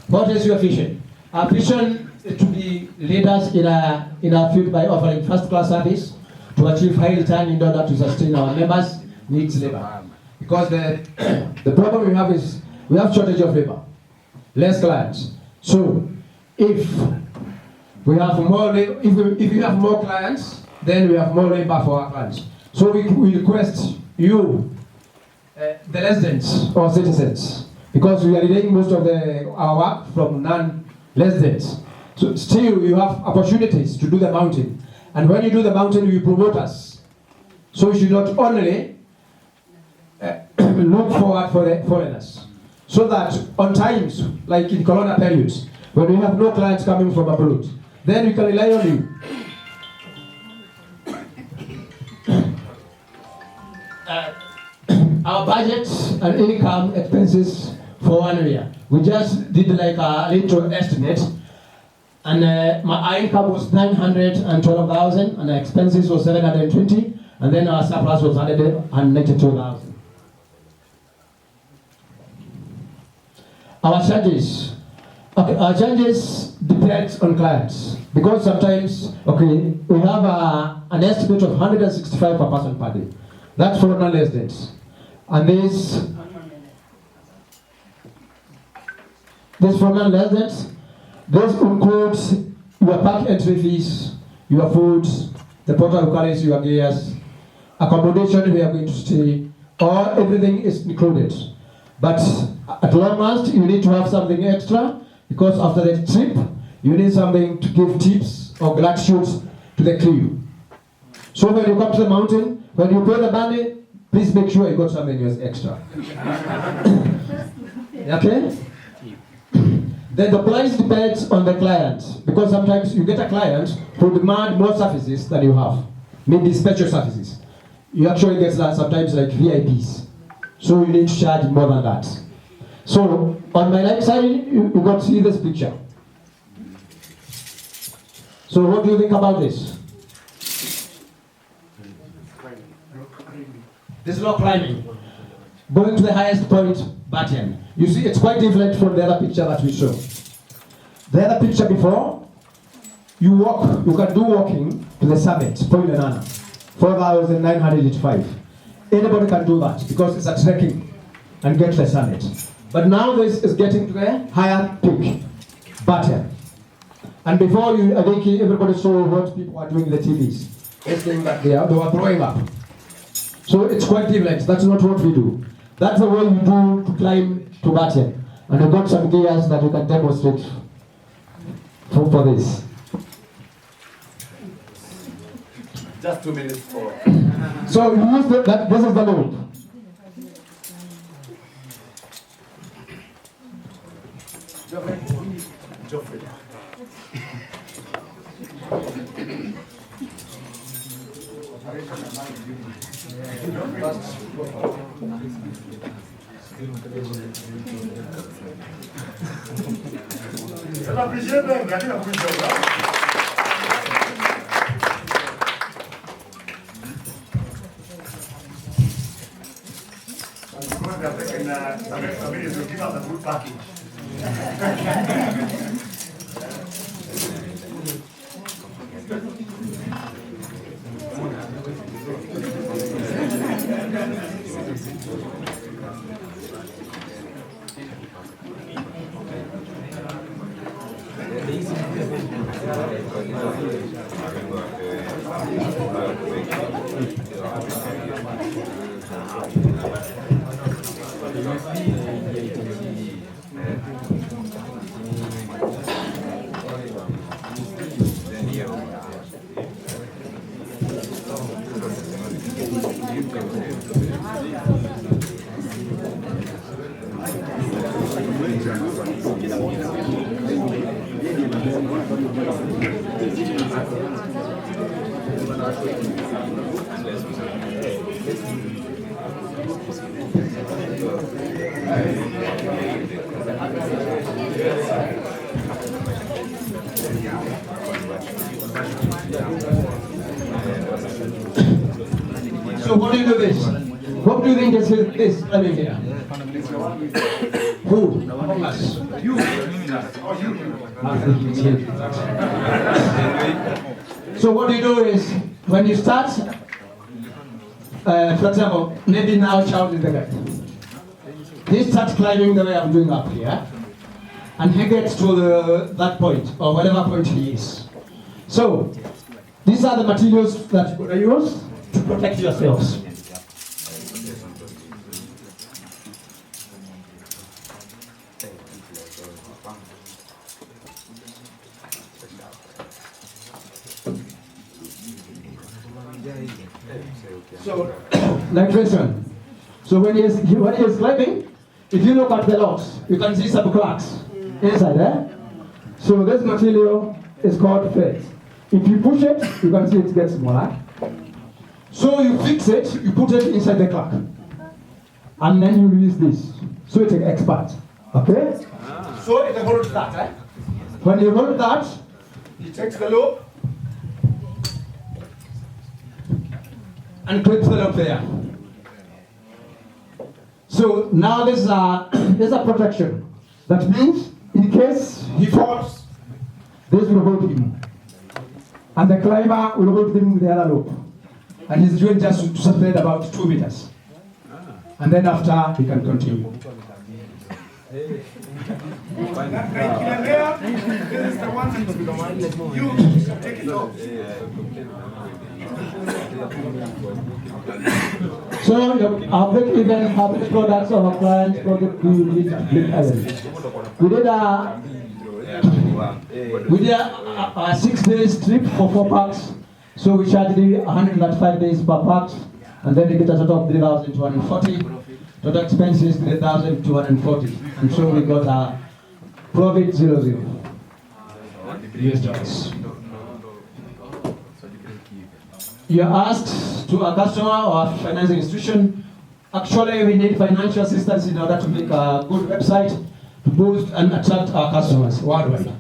Speaker 23: what is your vision? Our vision is to be leaders in our field by offering first-class service to achieve high return in order to sustain our members' needs labor. Because the problem we have is we have shortage of labor, less clients. So, if we have more, if we have more clients, then we have more labor for our clients. So we request you, the residents or citizens, because we are doing most of our work from non-residents. So still you have opportunities to do the mountain. And when you do the mountain, you promote us. So you should not only look forward for the foreigners. So that on times, like in Corona periods, when we have no clients coming from abroad, then we can rely on you. Our budget and income expenses for 1 year. We just did like a little estimate, and my income was 912,000, and the expenses was 720, and then our surplus was 192,000. Our charges. Okay, our charges depends on clients, because sometimes, okay, we have an estimate of 165 per person per day. That's for non-residents. And this for non-residents, this includes your park entry fees, your food, the portal who carries your gears, accommodation we are going to stay, or everything is included. But at long last, you need to have something extra, because after the trip, you need something to give tips or gratitude to the crew. So when you come to the mountain, when you pay the money, please make sure you got something else extra. Okay? Then the price depends on the client, because sometimes you get a client who demand more services than you have, maybe special services. You actually get that sometimes like VIPs, so you need to charge more than that. So on my right side, you got to see this picture. So what do you think about this? This is rock climbing. Going to the highest point, Batian. You see, it's quite different from the other picture that we showed. The other picture before, you can do walking to the summit, Point Lenana, 4,985. Anybody can do that because it's a trekking and get the summit. But now this is getting to a higher peak, button. And before you, I think everybody saw what people are doing in the TVs. They're saying that they were throwing up. So it's quite different. That's not what we do. That's the way you do to climb to button. And we've got some gears that you can demonstrate for this.
Speaker 14: Just 2 minutes for.
Speaker 23: So you use that. This is the loop.
Speaker 14: Geoffrey.
Speaker 23: So what do you do this? What do you think is this coming here? Who? Us. You. So what you do is, when you start, for example, maybe now child is the guy. He starts climbing the way I'm doing up here, and he gets to that point, or whatever point he is. So, these are the materials that you're going to use to protect yourselves. So, like this one. So when he is climbing, if you look at the logs, you can see some cracks inside there. So this material is called thread. If you push it, you can see it gets smaller. So you fix it, you put it inside the crack. And then you release this. So it's expert. Okay? So it holds that. Eh? When you hold that, he takes the loop and clips the loop there. So now this is a protection. That means in case he falls, this will hold him. And the climber will hold him with the other loop. And he's doing just to spread about 2 meters. And then after, he can continue.
Speaker 14: This is the one you take it off.
Speaker 23: So our big event public products of our clients project we did a 6 days trip for 4 packs. So we charge 105 days per pack, and then we get a total of 3,240. Total expenses 3,240, and so we got a profit 00 US dollars. You are asked to a customer or a financing institution. Actually, we need financial assistance in order to make a good website to boost and attract our customers worldwide.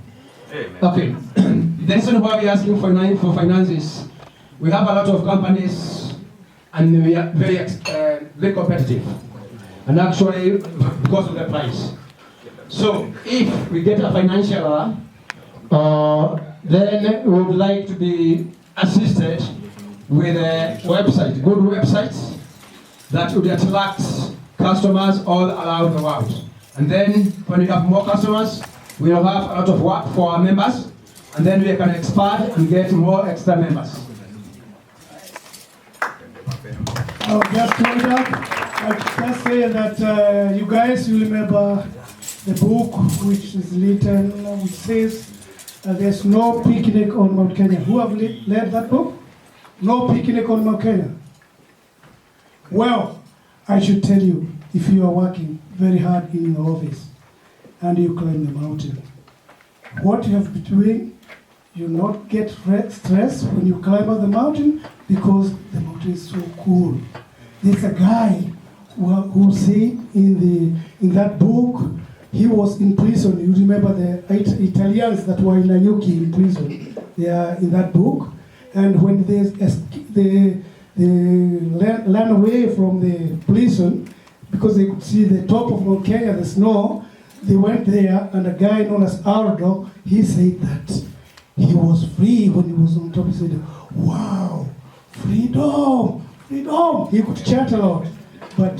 Speaker 23: Okay, the reason why we're asking for finances, we have a lot of companies and we are very competitive. And actually, because of the price. So, if we get a financial, then we would like to be assisted with a website, good websites, that would attract customers all around the world. And then when we have more customers, we will have a lot of work for our members, and then we can expand and get more extra members.
Speaker 24: I'll just round up. I'll just say that you guys will remember the book which is written, which says there's no picnic on Mount Kenya. Who have read that book? No picnic on Mount Kenya. Well, I should tell you, if you are working very hard in your office and you climb the mountain, what you have to be doing, you not get stressed when you climb up the mountain because the mountain is so cool. There's a guy who said in that book, he was in prison. You remember the Italians that were in Nanyuki in prison? They are in that book. And when they ran away from the prison, because they could see the top of Mount Kenya, the snow, they went there, and a guy known as Aldo, he said that he was free when he was on top. He said, wow, freedom, freedom. He could chat a lot, but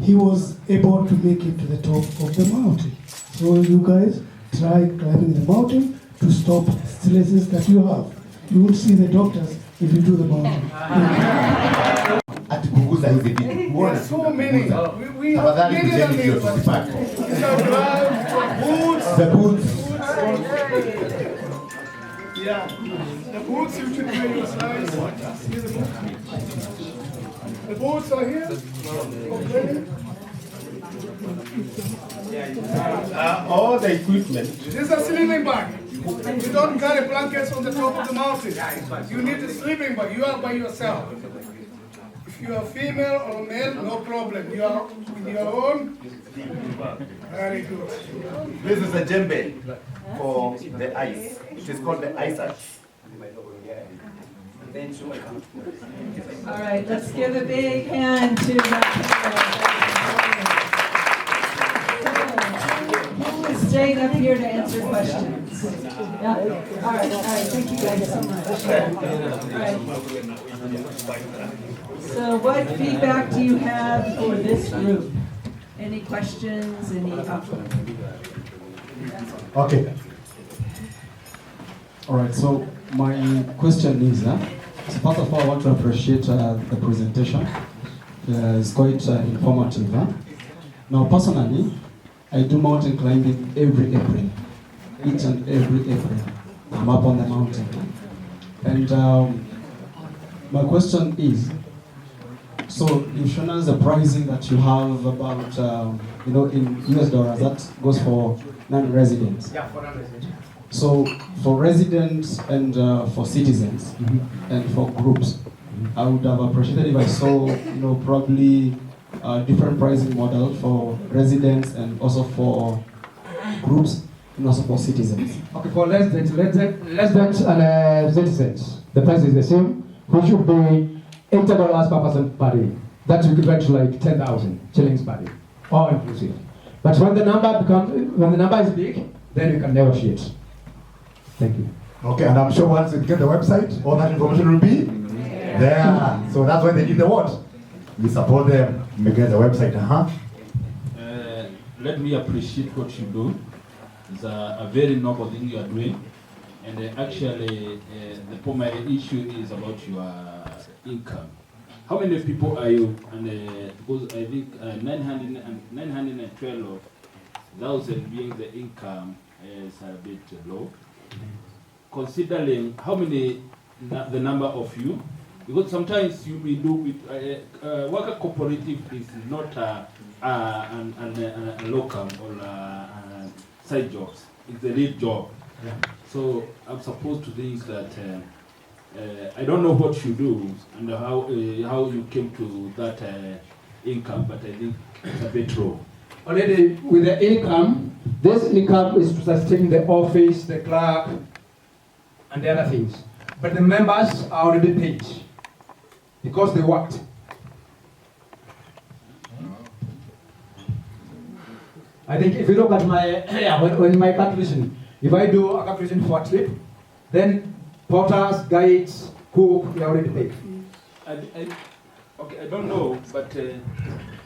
Speaker 24: he was able to make it to the top of the mountain. So you guys try climbing the mountain to stop stresses that you have. You will see the doctors if you do the mountain.
Speaker 14: There are so many. We have many of
Speaker 23: The boots.
Speaker 24: Yeah, the boots you should wear your size. See the boots? The boots are here. Okay.
Speaker 3: All the equipment.
Speaker 24: This is a sleeping bag. You don't carry blankets on the top of the mountain. You need a sleeping bag. You are by yourself. If you are female or male, no problem. You are with your own. Very good.
Speaker 14: This is a djembe for the ice. It is called the ice axe.
Speaker 15: All right, let's give a big hand to who is staying up here to answer questions? Yeah. All right, thank you guys so much. All right. So what feedback do you have for this group? Any questions, any
Speaker 23: Okay.
Speaker 1: All right, so my question is, so first of all, I want to appreciate the presentation. It's quite informative. Now, personally, I do mountain climbing every April, each and every April. I'm up on the mountain. And my question is, so you've shown us the pricing that you have about, in US dollars, that goes for non-residents.
Speaker 23: Yeah, for non-residents.
Speaker 1: So for residents and for citizens and for groups, I would have appreciated if I saw, probably a different pricing model for residents and also for groups and also for citizens.
Speaker 23: Okay, for residents and citizens, the price is the same. We should be $80 per person per day. That's equivalent to like 10,000 shillings per day, all inclusive. But when the number is big, then you can negotiate. Thank you.
Speaker 14: Okay, and I'm sure once you get the website, all that information will be there. So that's why they did the what? We support them. We get the website.
Speaker 20: Let me appreciate what you do. It's a very noble thing you are doing. And actually, the primary issue is about your income. How many people are you? And because I think 912,000 being the income is a bit low. Considering how many, the number of you, because sometimes you will do with worker cooperative is not a local or side jobs. It's a real job.
Speaker 23: Yeah.
Speaker 20: So I'm supposed to think that I don't know what you do and how you came to that income, but I think it's a bit low.
Speaker 23: Already with the income, this income is to sustain the office, the clerk, and the other things. But the members are already paid because they worked. I think if you look at my when my calculation, if I do a calculation for a trip, then porters, guides, cook, they are already paid.
Speaker 2: Okay, I don't know, but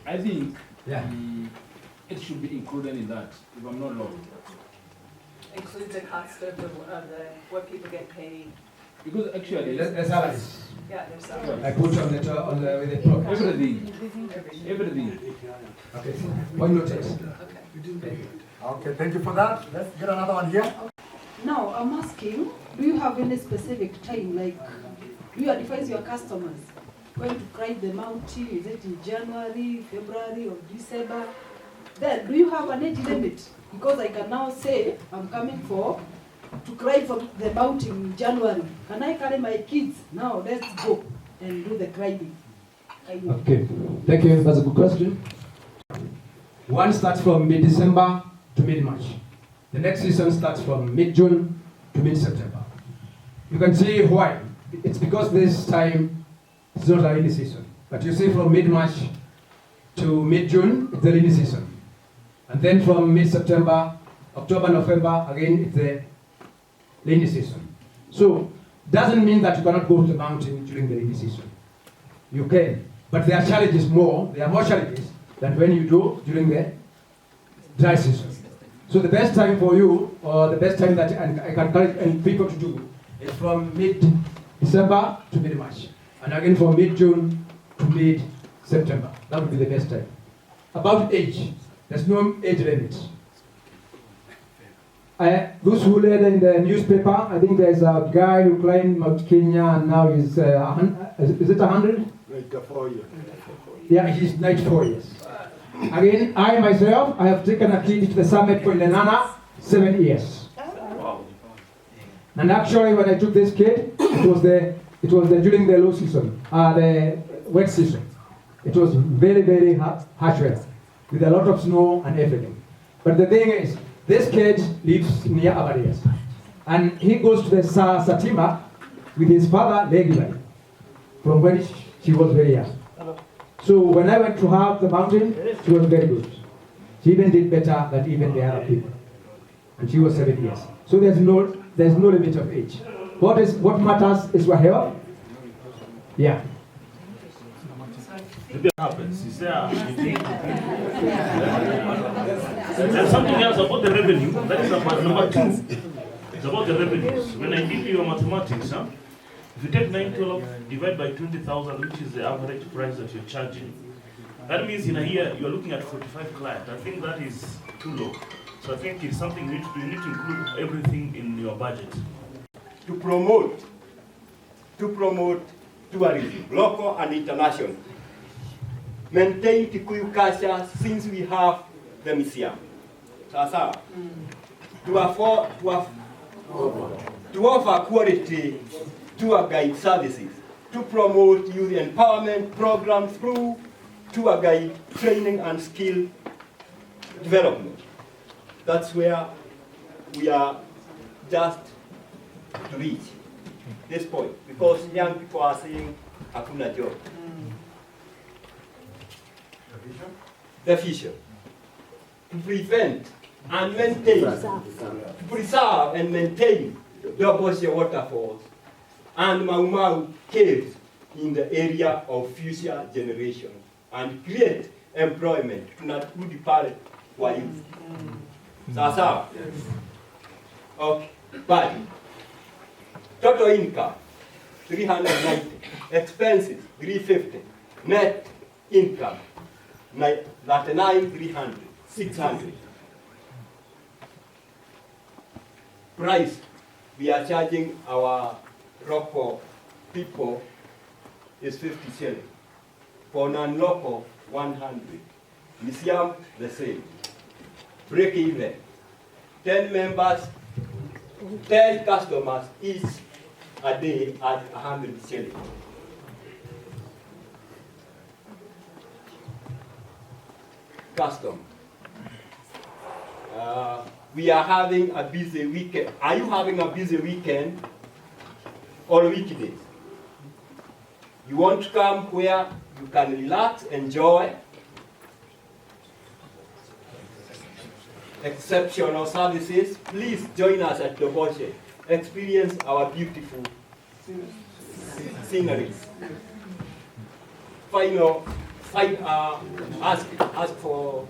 Speaker 2: I think it should be included in that, if I'm not wrong.
Speaker 15: Include the cost of what people get paid.
Speaker 2: Because actually,
Speaker 23: The salaries.
Speaker 15: Yeah, there's salaries.
Speaker 23: I put on the with the program.
Speaker 2: Everything.
Speaker 23: Okay. One notice.
Speaker 14: Okay, thank you for that. Let's get another one here.
Speaker 9: Now, I'm asking, do you have any specific time, like, do you advise your customers when to cry the mountain? Is it in January, February, or December? Then, do you have an age limit? Because I can now say, I'm coming to cry for the mountain in January. Can I carry my kids? Now, let's go and do the crying.
Speaker 23: Okay, thank you. That's a good question. One starts from mid-December to mid-March. The next season starts from mid-June to mid-September. You can see why. It's because this time it's not a rainy season. But you see from mid-March to mid-June, it's the rainy season. And then from mid-September, October, November, again, it's the rainy season. So, doesn't mean that you cannot go to the mountain during the rainy season. You can, but there are challenges more, there are more challenges than when you do during the dry season. So the best time for you, or the best time that I can encourage people to do, is from mid-December to mid-March. And again from mid-June to mid-September. That would be the best time. About age, there's no age limit. Those who read in the newspaper, I think there's a guy who climbed Mount Kenya and now he's, is it 100?
Speaker 14: 94 years.
Speaker 23: Yeah, he's 94 years. Again, I myself, I have taken a kid to the summit for Lenana, 7 years. And actually, when I took this kid, it was during the low season, the wet season. It was very, very harsh weather, with a lot of snow and everything. But the thing is, this kid lives near Abadias, and he goes to the Satima with his father regularly, from when she was very young. So when I went to her the mountain, she was very good. She even did better than even the other people. And she was 7 years. So there's no limit of age. What matters is your health. Yeah.
Speaker 6: It happens. Is there and something else about the revenue? That is about number 2. It's about the revenues. When I give you your mathematics, if you take 912 divided by 20,000, which is the average price that you're charging, that means in a year you're looking at 45 clients. I think that is too low. So I think it's something you need to include everything in your budget.
Speaker 8: To promote tourism, local and international. Maintain Kikuyu culture since we have the museum. To offer quality tour guide services, to promote youth empowerment programs through tour guide training and skill development. That's where we are just to reach this point, because young people are saying, hakuna job. The future. To prevent and maintain, to preserve and maintain Doboshe waterfalls and Mau Mau caves in the area of future generations and create employment to not do the part for youth. Sasa. Okay. But total income 390, expenses 350, net income 39,300, 600. Price we are charging our local people is 50 shillings. For non-local, 100. Museum, the same. Break even. 10 members, 10 customers each a day at 100 shillings. Custom. We are having a busy weekend. Are you having a busy weekend or weekdays? You want to come where you can relax, enjoy exceptional services? Please join us at Doboshe. Experience our beautiful sceneries. ask for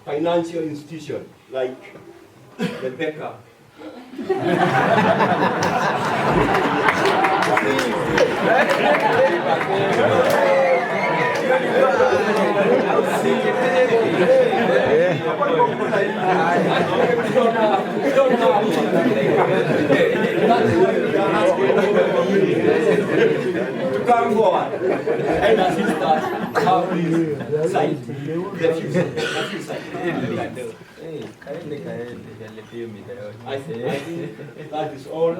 Speaker 8: financial institution like Rebecca. Come forward and assist us how this site, the future site. I think that is all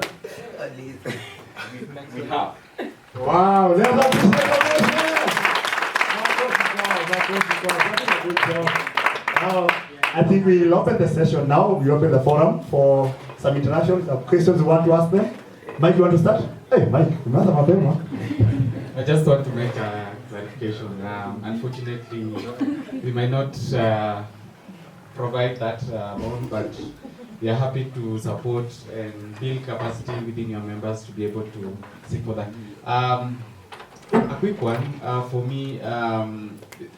Speaker 8: we have.
Speaker 14: Wow, now, I think we'll open the session now. We open the forum for some interactions, some questions you want to ask them. Mike, you want to start? Hey, Mike,
Speaker 5: I just want to make a clarification. Unfortunately, we might not provide that loan, but we are happy to support and build capacity within your members to be able to seek for that. A quick one for me.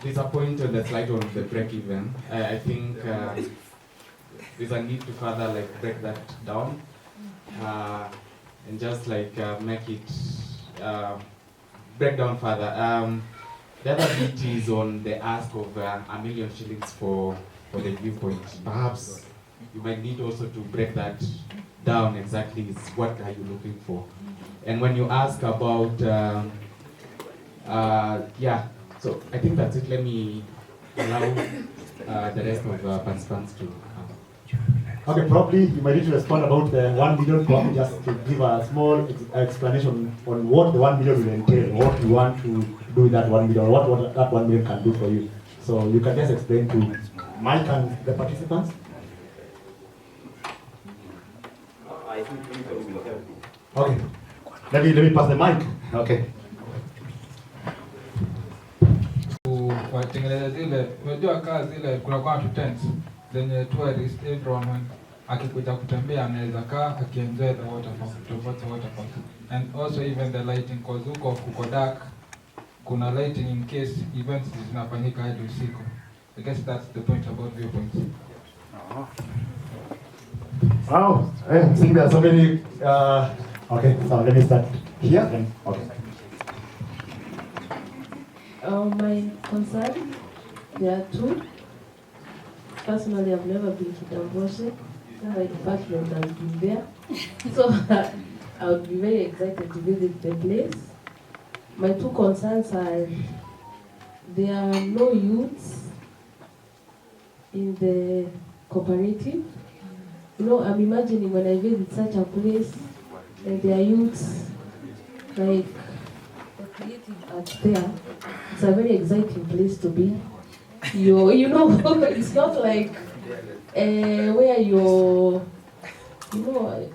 Speaker 5: There's a point on the slide on the break even. I think there's a need to further break that down and just make it break down further. The other bit is on the ask of $1 million shillings for the viewpoint. Perhaps you might need also to break that down exactly. What are you looking for? And when you ask about so I think that's it. Let me allow the rest of participants to.
Speaker 14: Okay, probably you might need to respond about the 1 million, probably just to give a small explanation on what the 1 million will entail, what you want to do with that 1 million, what that 1 million can do for you. So you can just explain to Mike and the participants.
Speaker 8: I think we will help you.
Speaker 14: Okay, let me pass the mic. Okay.
Speaker 22: Watengeneza zile, unajua kaa zile kuna tu tents zenye tourist everyone akikuja kutembea anaweza kaa akienjoy the waterfall, and also even the lighting cause kuko dark, kuna lighting in case events zinafanyika hadi usiku. I guess that's the point about viewpoints.
Speaker 14: Wow, I think there are so many. Okay, so let me start here. Then okay.
Speaker 10: My concern, there are two. Personally, I've never been to Dambushi. My department has been there. So I would be very excited to visit the place. My two concerns are there are no youths in the cooperative. You know, I'm imagining when I visit such a place and there are youths like out there. It's a very exciting place to be. You know, it's not like where you're, you know,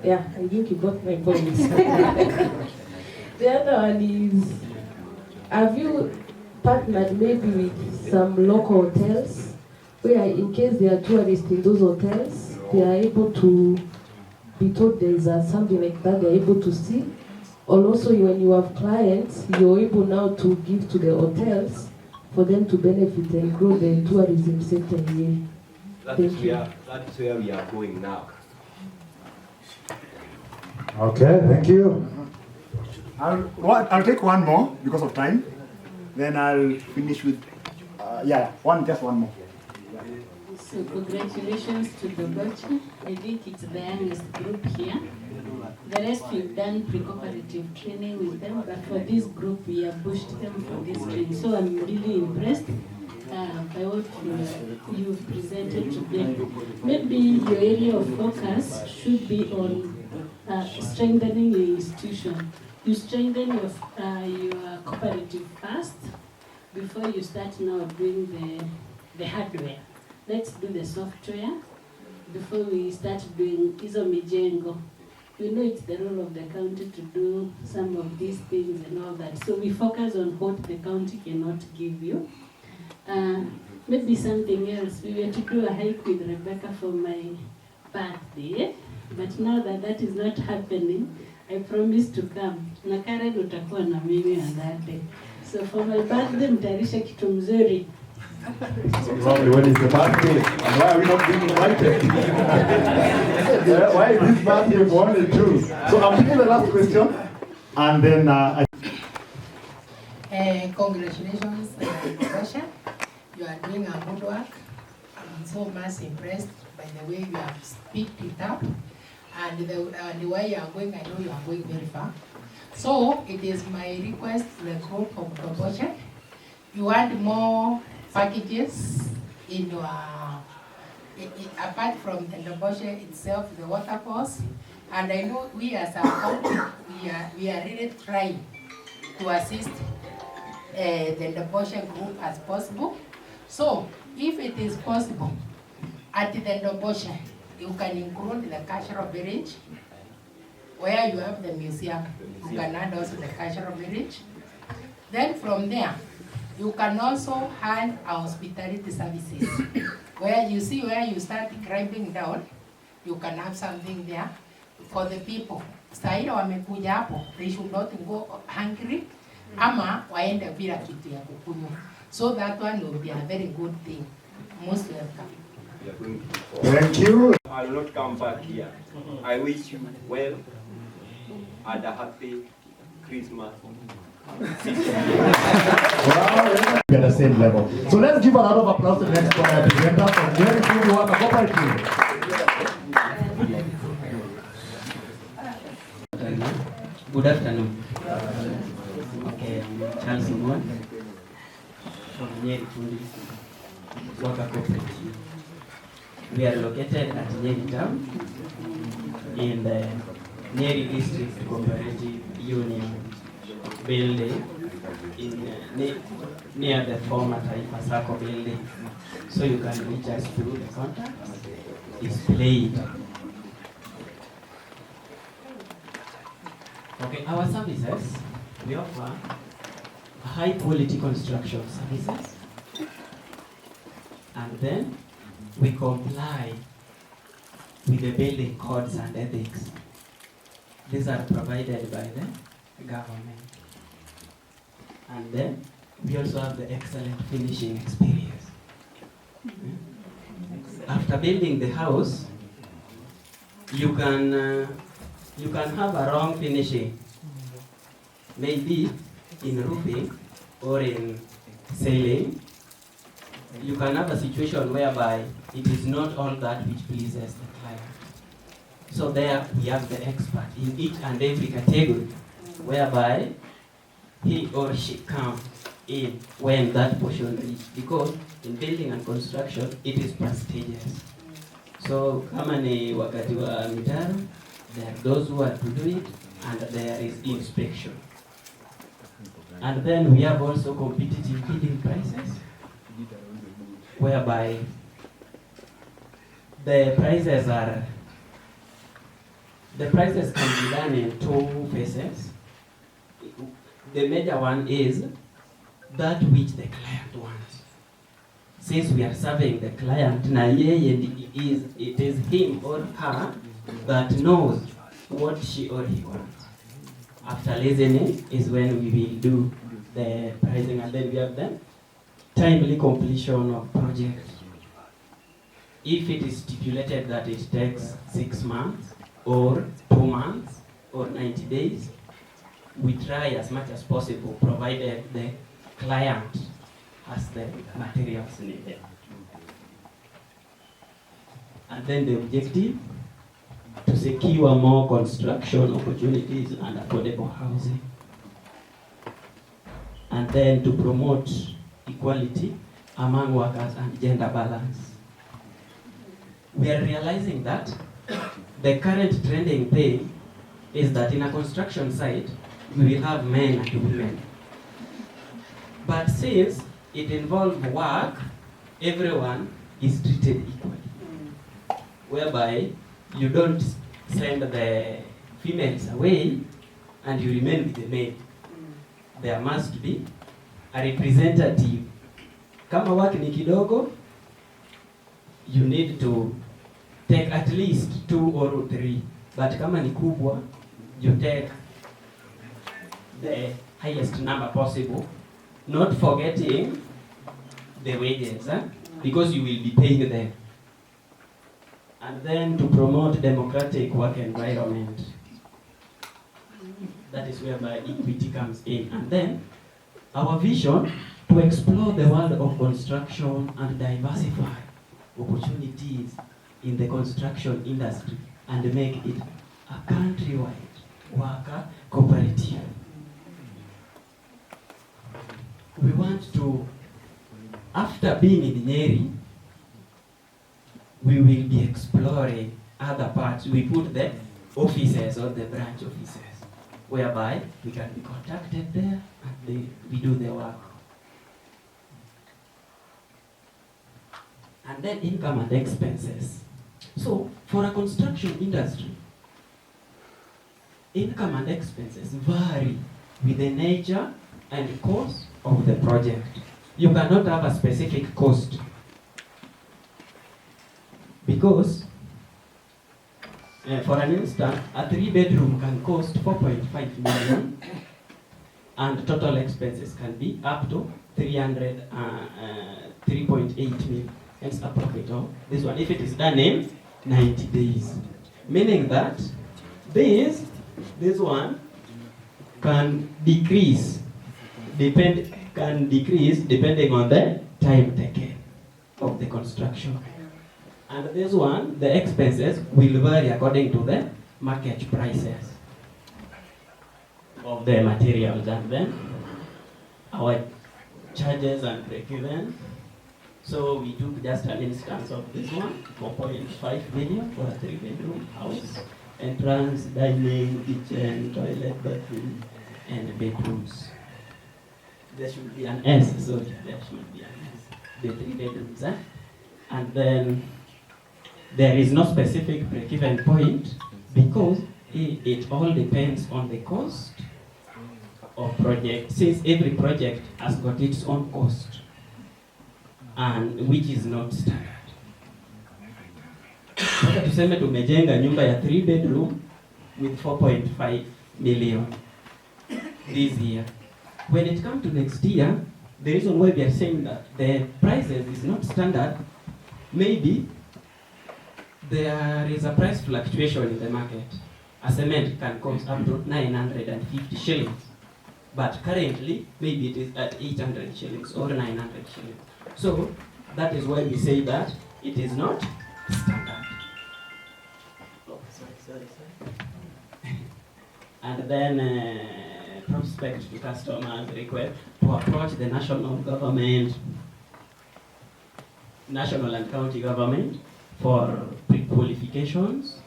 Speaker 10: yeah, I think you got my point. The other one is, have you partnered maybe with some local hotels where in case there are tourists in those hotels, they are able to be told there's something like that they're able to see? Or also when you have clients, you're able now to give to the hotels for them to benefit and grow the tourism sector here.
Speaker 8: That is where we are going now.
Speaker 14: Okay, thank you. I'll take one more because of time. Then I'll finish with just one more.
Speaker 4: So congratulations to the Bochi. I think it's the youngest group here. The rest we've done pre-cooperative training with them, but for this group we have pushed them for this training. So I'm really impressed by what you've presented today. Maybe your area of focus should be on strengthening your institution. You strengthen your cooperative first before you start now doing the hardware. Let's do the software before we start doing hizo mijengo. We know it's the role of the county to do some of these things and all that. So we focus on what the county cannot give you. Maybe something else. We were to do a hike with Rebecca for my birthday, but now that that is not happening, I promise to come. Na Karen utakuwa na mimi on that day. So for my birthday mtayarisha kitu mzuri.
Speaker 14: Probably when is the birthday? And why are we not being invited? Why is this birthday for only two? So I'm taking the last question, and then
Speaker 11: Congratulations, Russia. You are doing a good work. I'm so much impressed by the way you have picked it up, and the way you are going. I know you are going very far. So it is my request to the group of Proportion. You want more packages in your, apart from the Ndoboshe itself, the waterfalls, and I know we as a country, we are really trying to assist the Ndoboshe group as possible. So if it is possible, at the Ndoboshe, you can include the cultural village, where you have the museum. You can add also the cultural village. Then from there, you can also hand hospitality services. Where you see where you start climbing down, you can have something there for the people. Saida wamekuja hapo, they should not go hungry, ama waende bila kitu ya kukunywa. So that one will be a very good thing. Most welcome.
Speaker 14: Thank you.
Speaker 8: I will not come back here. I wish you well and a happy Christmas.
Speaker 14: Wow, we're at the same level. So let's give a round of applause to the next presenter from Very Food Water Cooperative.
Speaker 12: Good afternoon. Okay, Charles Ngwan from Nyeri Food Water Cooperative. We are located at Nyeri Town in the Nyeri District Cooperative Union building in near the former Taifa Sacco building. So you can reach us through the contact displayed. Okay, our services, we offer high quality construction services, and then we comply with the building codes and ethics. These are provided by the government. And then we also have the excellent finishing experience. After building the house, you can have a wrong finishing, maybe in roofing or in ceiling. You can have a situation whereby it is not all that which pleases the client. So there we have the expert in each and every category, whereby he or she comes in when that portion is, because in building and construction it is per stages. So kama ni wakati wa mitaro, there are those who are to do it, and there is inspection. And then we have also competitive bidding prices, whereby the prices can be done in two phases. The major one is that which the client wants. Since we are serving the client, it is him or her that knows what she or he wants. After listening is when we will do the pricing, and then we have the timely completion of project. If it is stipulated that it takes 6 months or 2 months or 90 days, we try as much as possible, provided the client has the materials needed. And then the objective, to secure more construction opportunities and affordable housing. And then to promote equality among workers and gender balance. We are realizing that the current trending thing is that in a construction site, we will have men and women. But since it involves work, everyone is treated equally. Whereby you don't send the females away and you remain with the men. There must be a representative. Kama work ni kidogo, you need to take at least 2 or 3. But kama ni kubwa, you take the highest number possible, not forgetting the wages, because you will be paying them. And then to promote democratic work environment. That is where my equity comes in. And then our vision to explore the world of construction and diversify opportunities in the construction industry and make it a countrywide worker cooperative. We want to, after being in Nyeri, we will be exploring other parts. We put the offices or the branch offices, whereby we can be contacted there and we do the work. And then income and expenses. So for a construction industry, income and expenses vary with the nature and cost of the project. You cannot have a specific cost because, for an instance, a 3-bedroom can cost 4.5 million and total expenses can be up to 3.8 million. Hence a profit of this one if it is done in 90 days. Meaning that this one can decrease depending on the time taken of the construction. And this one, the expenses will vary according to the market prices of the materials. And then our charges and break-even. So we took just an instance of this one, 4.5 million for a 3-bedroom house. Entrance, dining, kitchen, toilet, bathroom, and bedrooms. There should be an S, so there should be an S. The 3 bedrooms, And then there is no specific break-even point because it all depends on the cost of project, since every project has got its own cost, and which is not standard. Sasa tuseme tumejenga nyumba ya 3 bedroom with 4.5 million this year. When it comes to next year, the reason why we are saying that the prices is not standard, maybe there is a price fluctuation in the market. A cement can cost up to 950 shillings, but currently maybe it is at 800 shillings or 900 shillings. So that is why we say that it is not standard. Oh, sorry. And then prospect to customers request to approach the national government, national and county government for pre-qualifications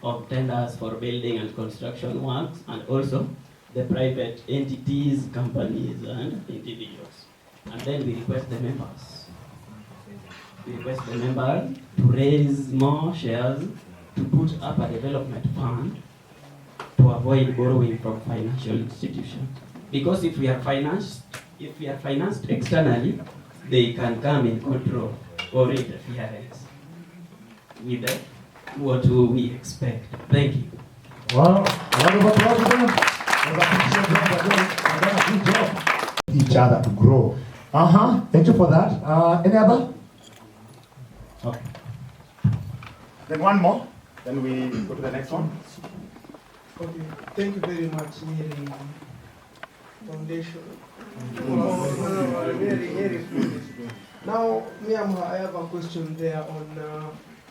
Speaker 12: of tenders for building and construction works, and also the private entities, companies, and individuals. And then we request the members. We request the members to raise more shares to put up a development fund to avoid borrowing from financial institutions. Because if we are financed externally, they can come in control or interference with what we expect. Thank you.
Speaker 14: Well, round of applause for them. Each other to grow. Thank you for that. Any other? Okay. Then one more. Then we go to the next one.
Speaker 16: Okay, thank you very much, Nyeri Foundation. Now, Miyamha, I have a question there on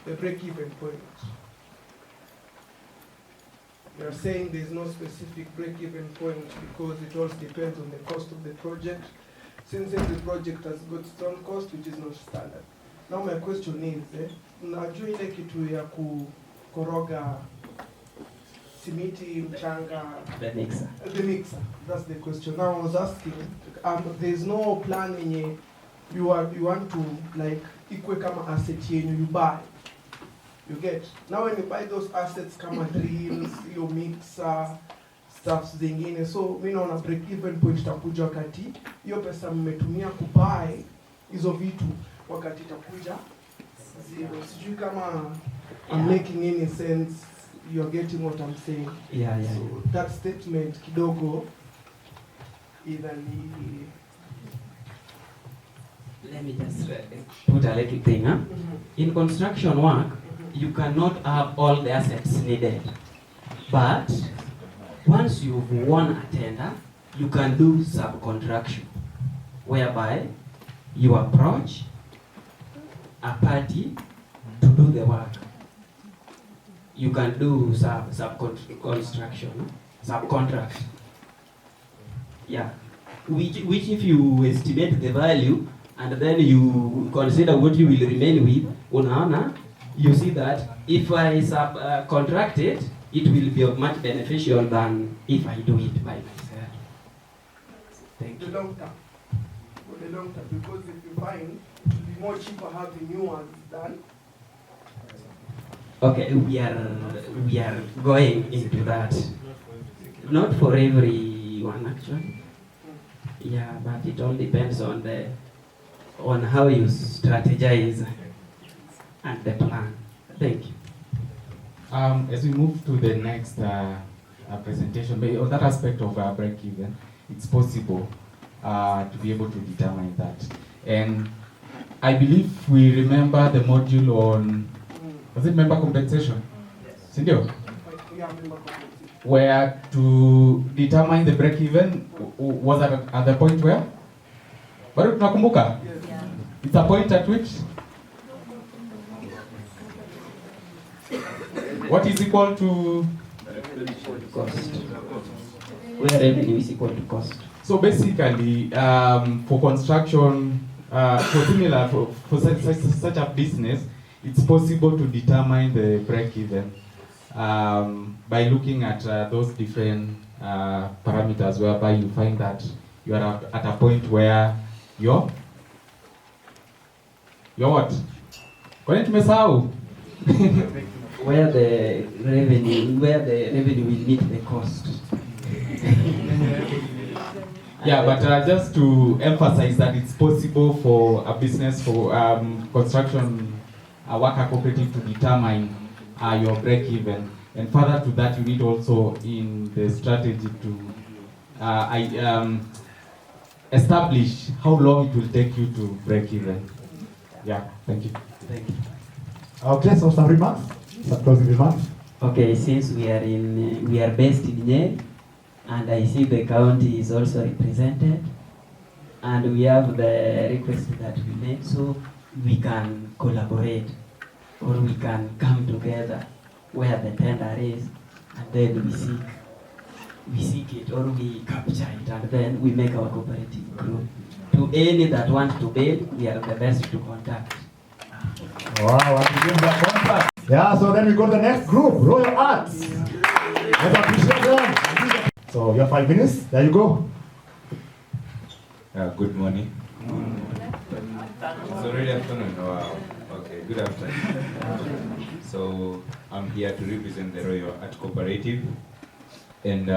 Speaker 16: the break-even point. You are saying there is no specific break-even point because it all depends on the cost of the project, since every project has got its own cost, which is not standard. Now my question is, najua ile kitu ya kukoroga simiti, mchanga,
Speaker 12: the mixer.
Speaker 16: The mixer. That's the question. Now I was asking, there's no plan in you want to like ikwe kama asset yenyu you buy. You get. Now when you buy those assets kama drills, your mixer, stuffs zingine, so mimi naona break even point itakuja wakati hiyo pesa mmetumia kubuy hizo vitu wakati itakuja zero. Sijui kama I'm making any sense. you're getting what I'm saying.
Speaker 12: Yeah, yeah.
Speaker 16: So that statement kidogo inani.
Speaker 12: Let me just put a little thing. Huh? In construction work, you cannot have all the assets needed. But once you've won a tender, you can do subcontraction, whereby you approach a party to do the work. You can do subcontract. Yeah. Which if you estimate the value and then you consider what you will remain with, unaona, you see that if I subcontract it, it will be much beneficial than if I do it by myself. Thank you.
Speaker 16: The long term. For the long term, because if you find it will be more cheaper having new ones done.
Speaker 12: Okay, we are going into that. Not for everyone actually. Yeah, but it all depends on how you strategize and the plan. Thank you.
Speaker 5: As we move to the next presentation, but on that aspect of break-even, it's possible to be able to determine that. And I believe we remember the module on, was it member compensation? Sindio? Where to determine the break-even was at the point where? Bado tunakumbuka? It's a point at which? What is equal to
Speaker 12: cost? Where revenue is equal to cost.
Speaker 5: So basically, for construction, for such a business, it's possible to determine the break-even by looking at those different parameters, whereby you find that you are at a point where you're what? Kwani tumesahau?
Speaker 12: Where the revenue will meet the cost.
Speaker 5: Yeah, but just to emphasize that it's possible for a business, for construction worker cooperative to determine your break-even. And further to that, you need also in the strategy to establish how long it will take you to break even. Yeah, thank you.
Speaker 12: Thank you.
Speaker 14: Okay, so some remarks? Some closing remarks?
Speaker 12: Okay, since we are based in Nyeri, and I see the county is also represented, and we have the request that we made, so we can collaborate, or we can come together where the tender is, and then we seek it, or we capture it, and then we make our cooperative group. To any that want to bid, we are the best to contact.
Speaker 14: Wow, and we give that contract. Yeah, so then we go to the next group, Royal Arts. Let's appreciate them. So you have 5 minutes. There you go.
Speaker 13: Good morning. It's already afternoon. Wow. Okay, good afternoon. So I'm here to represent the Royal Art Cooperative, and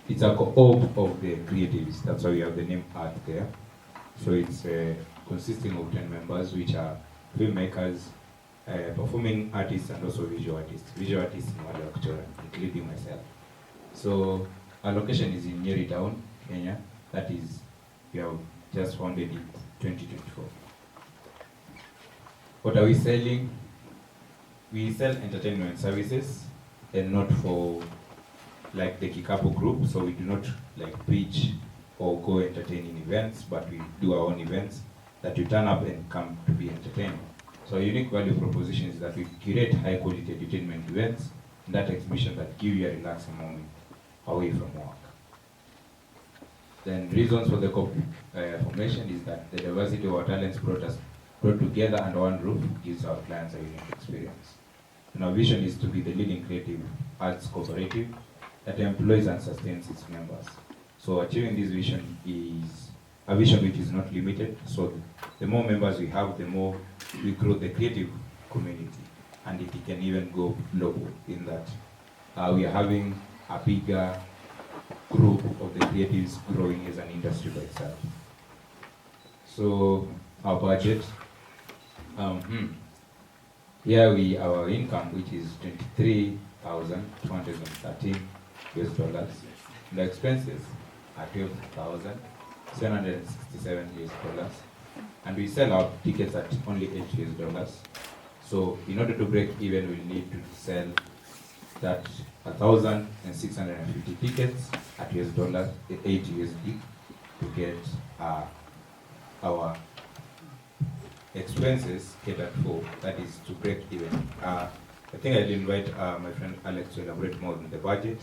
Speaker 13: it's a co-op of the creatives. That's why we have the name Art there. So it's consisting of 10 members, which are filmmakers, performing artists, and also visual artists. Visual artists in Wale Wakchora, including myself. So our location is in Nyeri Town, Kenya. That is, we have just founded in 2024. What are we selling? We sell entertainment services, and not for like the Kikapo group. So we do not like preach or go entertaining events, but we do our own events that you turn up and come to be entertained. So our unique value proposition is that we curate high quality entertainment events and that exhibition that give you a relaxing moment away from work. Then reasons for the formation is that the diversity of our talents brought together under one roof gives our clients a unique experience. And our vision is to be the leading creative arts cooperative that employs and sustains its members. So achieving this vision is a vision which is not limited. So the more members we have, the more we grow the creative community. And it can even go global in that we are having a bigger group of the creatives growing as an industry by itself. So our budget, Here our income, which is $23,213 US. The expenses are $12,767 US. And we sell our tickets at only $8 US. So in order to break even, we need to sell that 1,650 tickets at $8 USD to get our expenses catered for, that is to break even. I think I'll invite my friend Alex to elaborate more on the budget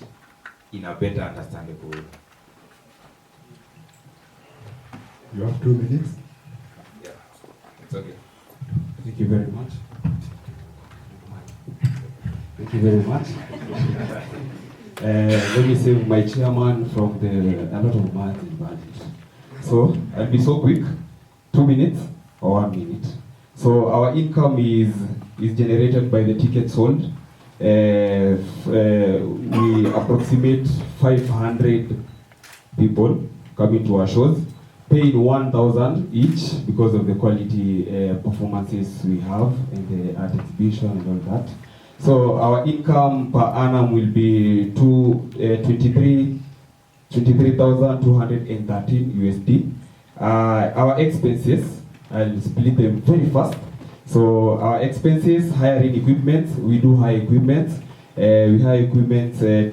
Speaker 13: in a better understandable way.
Speaker 7: You have 2 minutes?
Speaker 13: Yeah, it's okay.
Speaker 7: Thank you very much. Thank you very much. Let me save my chairman from a lot of math in budget. So I'll be so quick. 2 minutes or 1 minute. So our income is generated by the tickets sold. We approximate 500 people coming to our shows, paying 1,000 each because of the quality performances we have in the art exhibition and all that. So our income per annum will be 23,213 USD. Our expenses, I'll split them very fast. So our expenses, hiring equipment, we do hire equipment. We hire equipment to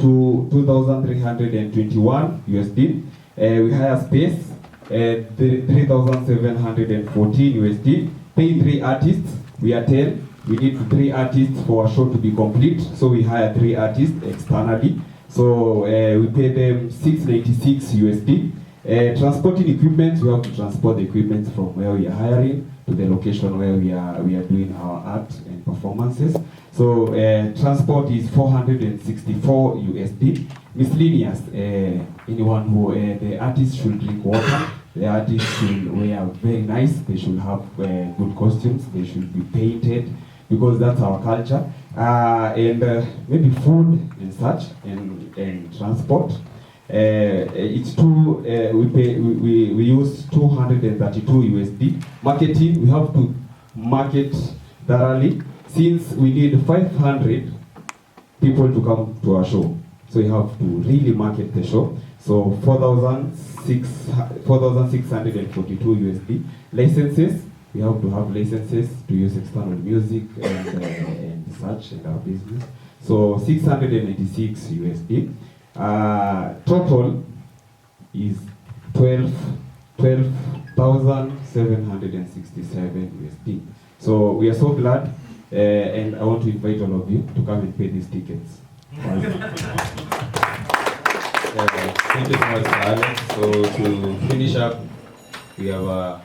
Speaker 7: 2,321 USD. We hire space, 3,714 USD. Pay 3 artists, we are 10. We need 3 artists for a show to be complete, so we hire 3 artists externally. So we pay them 696 USD. Transporting equipment, we have to transport the equipment from where we are hiring to the location where we are doing our art and performances. So transport is 464 USD. Miscellaneous, anyone who, the artist should drink water, the artist should wear very nice, they should have good costumes, they should be painted, because that's our culture. And maybe food and such, and transport. It's we use 232 USD. Marketing, we have to market thoroughly, since we need 500 people to come to our show. So we have to really market the show. So 4,642 USD. Licenses, we have to have licenses to use external music and such in our business. So 686 USD. Total is 12,767 USD. So we are so glad, and I want to invite all of you to come and pay these tickets.
Speaker 13: Thank you so much, Alex. So to finish up, we have our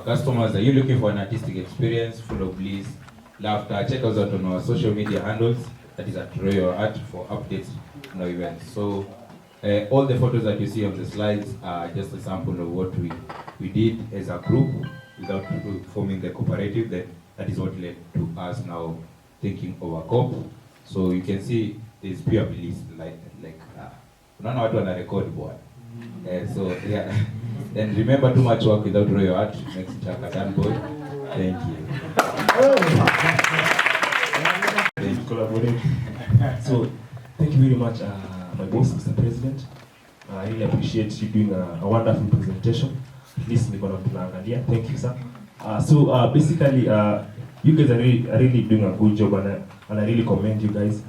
Speaker 13: customers. Are you looking for an artistic experience full of bliss, laughter? Check us out on our social media handles. That is at Royal Art for updates on our events. So all the photos that you see on the slides are just a sample of what we did as a group without forming the cooperative. That is what led to us now thinking of a COP. So you can see there's pure bliss, like unaona watu wana record bwana. So yeah, and remember, too much work without Royal Art makes Chaka done boy. Thank you.
Speaker 17: Collaborate. So thank you very much, my boss, Mr. President. I really appreciate you doing a wonderful presentation. Please, thank you, sir. So basically, you guys are really doing a good job, and I really commend you guys.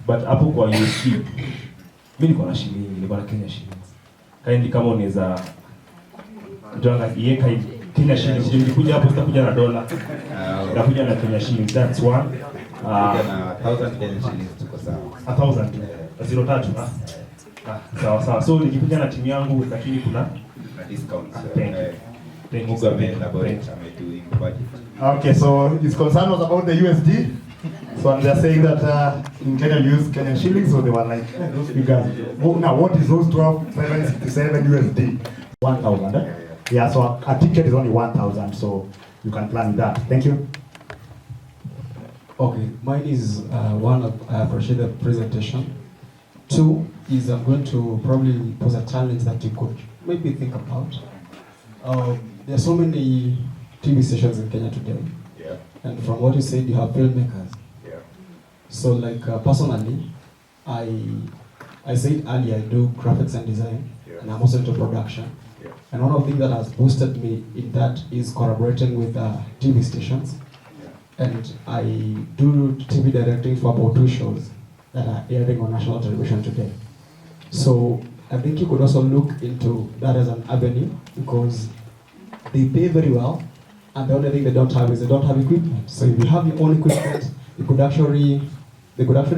Speaker 17: But hapo kwa USD, mimi niko na shilingi, niko na Kenya shillings. Kindly kama unaweza ndio iweka Kenya shillings, nikuja hapo sitakuja na dola. Nitakuja na Kenya shillings, that's one.
Speaker 13: 1,000 Kenya shillings tuko sawa.
Speaker 17: 1,000. 03. Sawa. So nikikuja na timu yangu, lakini kuna
Speaker 13: discounts.
Speaker 17: Thank you.
Speaker 14: Okay, so his concern was about the USD. So they're saying that in Kenya you use Kenyan shillings, so they were like, those figures. Oh, now what is those 12,767 USD? 1,000. Yeah, so a ticket is only 1,000, so you can plan that. Thank you.
Speaker 1: Okay, mine is one, I appreciate the presentation. 2 is I'm going to probably pose a challenge that you could maybe think about. There are so many TV stations in Kenya today.
Speaker 13: Yeah.
Speaker 1: And from what you said, you have filmmakers.
Speaker 13: Yeah.
Speaker 1: So like personally, I said earlier I do graphics and design,
Speaker 13: Yeah.
Speaker 1: and I'm also into production.
Speaker 13: Yeah.
Speaker 1: And one of the things that has boosted me in that is collaborating with TV stations.
Speaker 13: Yeah.
Speaker 1: And I do TV directing for about 2 shows that are airing on national television today. So I think you could also look into that as an avenue because they pay very well, and the only thing they don't have is they don't have equipment. So if you have your own equipment, they could actually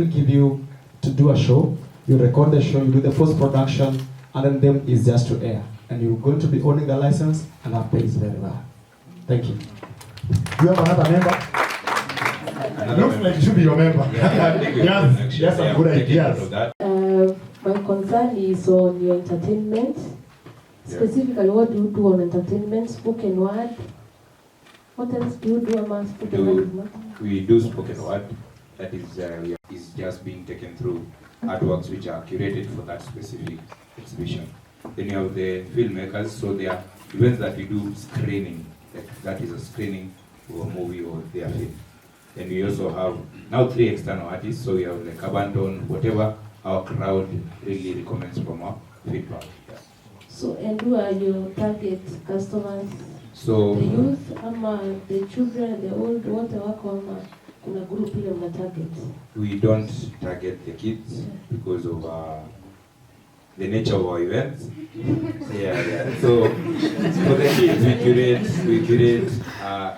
Speaker 1: give you to do a show. You record the show, you do the post-production, and then them is just to air. And you're going to be owning the license, and that pays very well. Thank you.
Speaker 14: Do you have another member? Looks like you should be your member. Yes, some good ideas.
Speaker 10: My concern is on your entertainment. Specifically, what do you do on entertainment? Spoken word? What else do you do among spoken word?
Speaker 13: We do spoken word. That is just being taken through artworks which are curated for that specific exhibition. Then you have the filmmakers, so there are events that we do screening. That is a screening for a movie or their film. And we also have now 3 external artists, so we have like Abandon, whatever our crowd really recommends from our feedback. Yeah.
Speaker 10: So, and who are your target customers?
Speaker 13: So
Speaker 10: the youth, the children, the old, what kuna group ile mna target?
Speaker 13: We don't target the kids because of the nature of our events. Yeah. So for the kids, we curate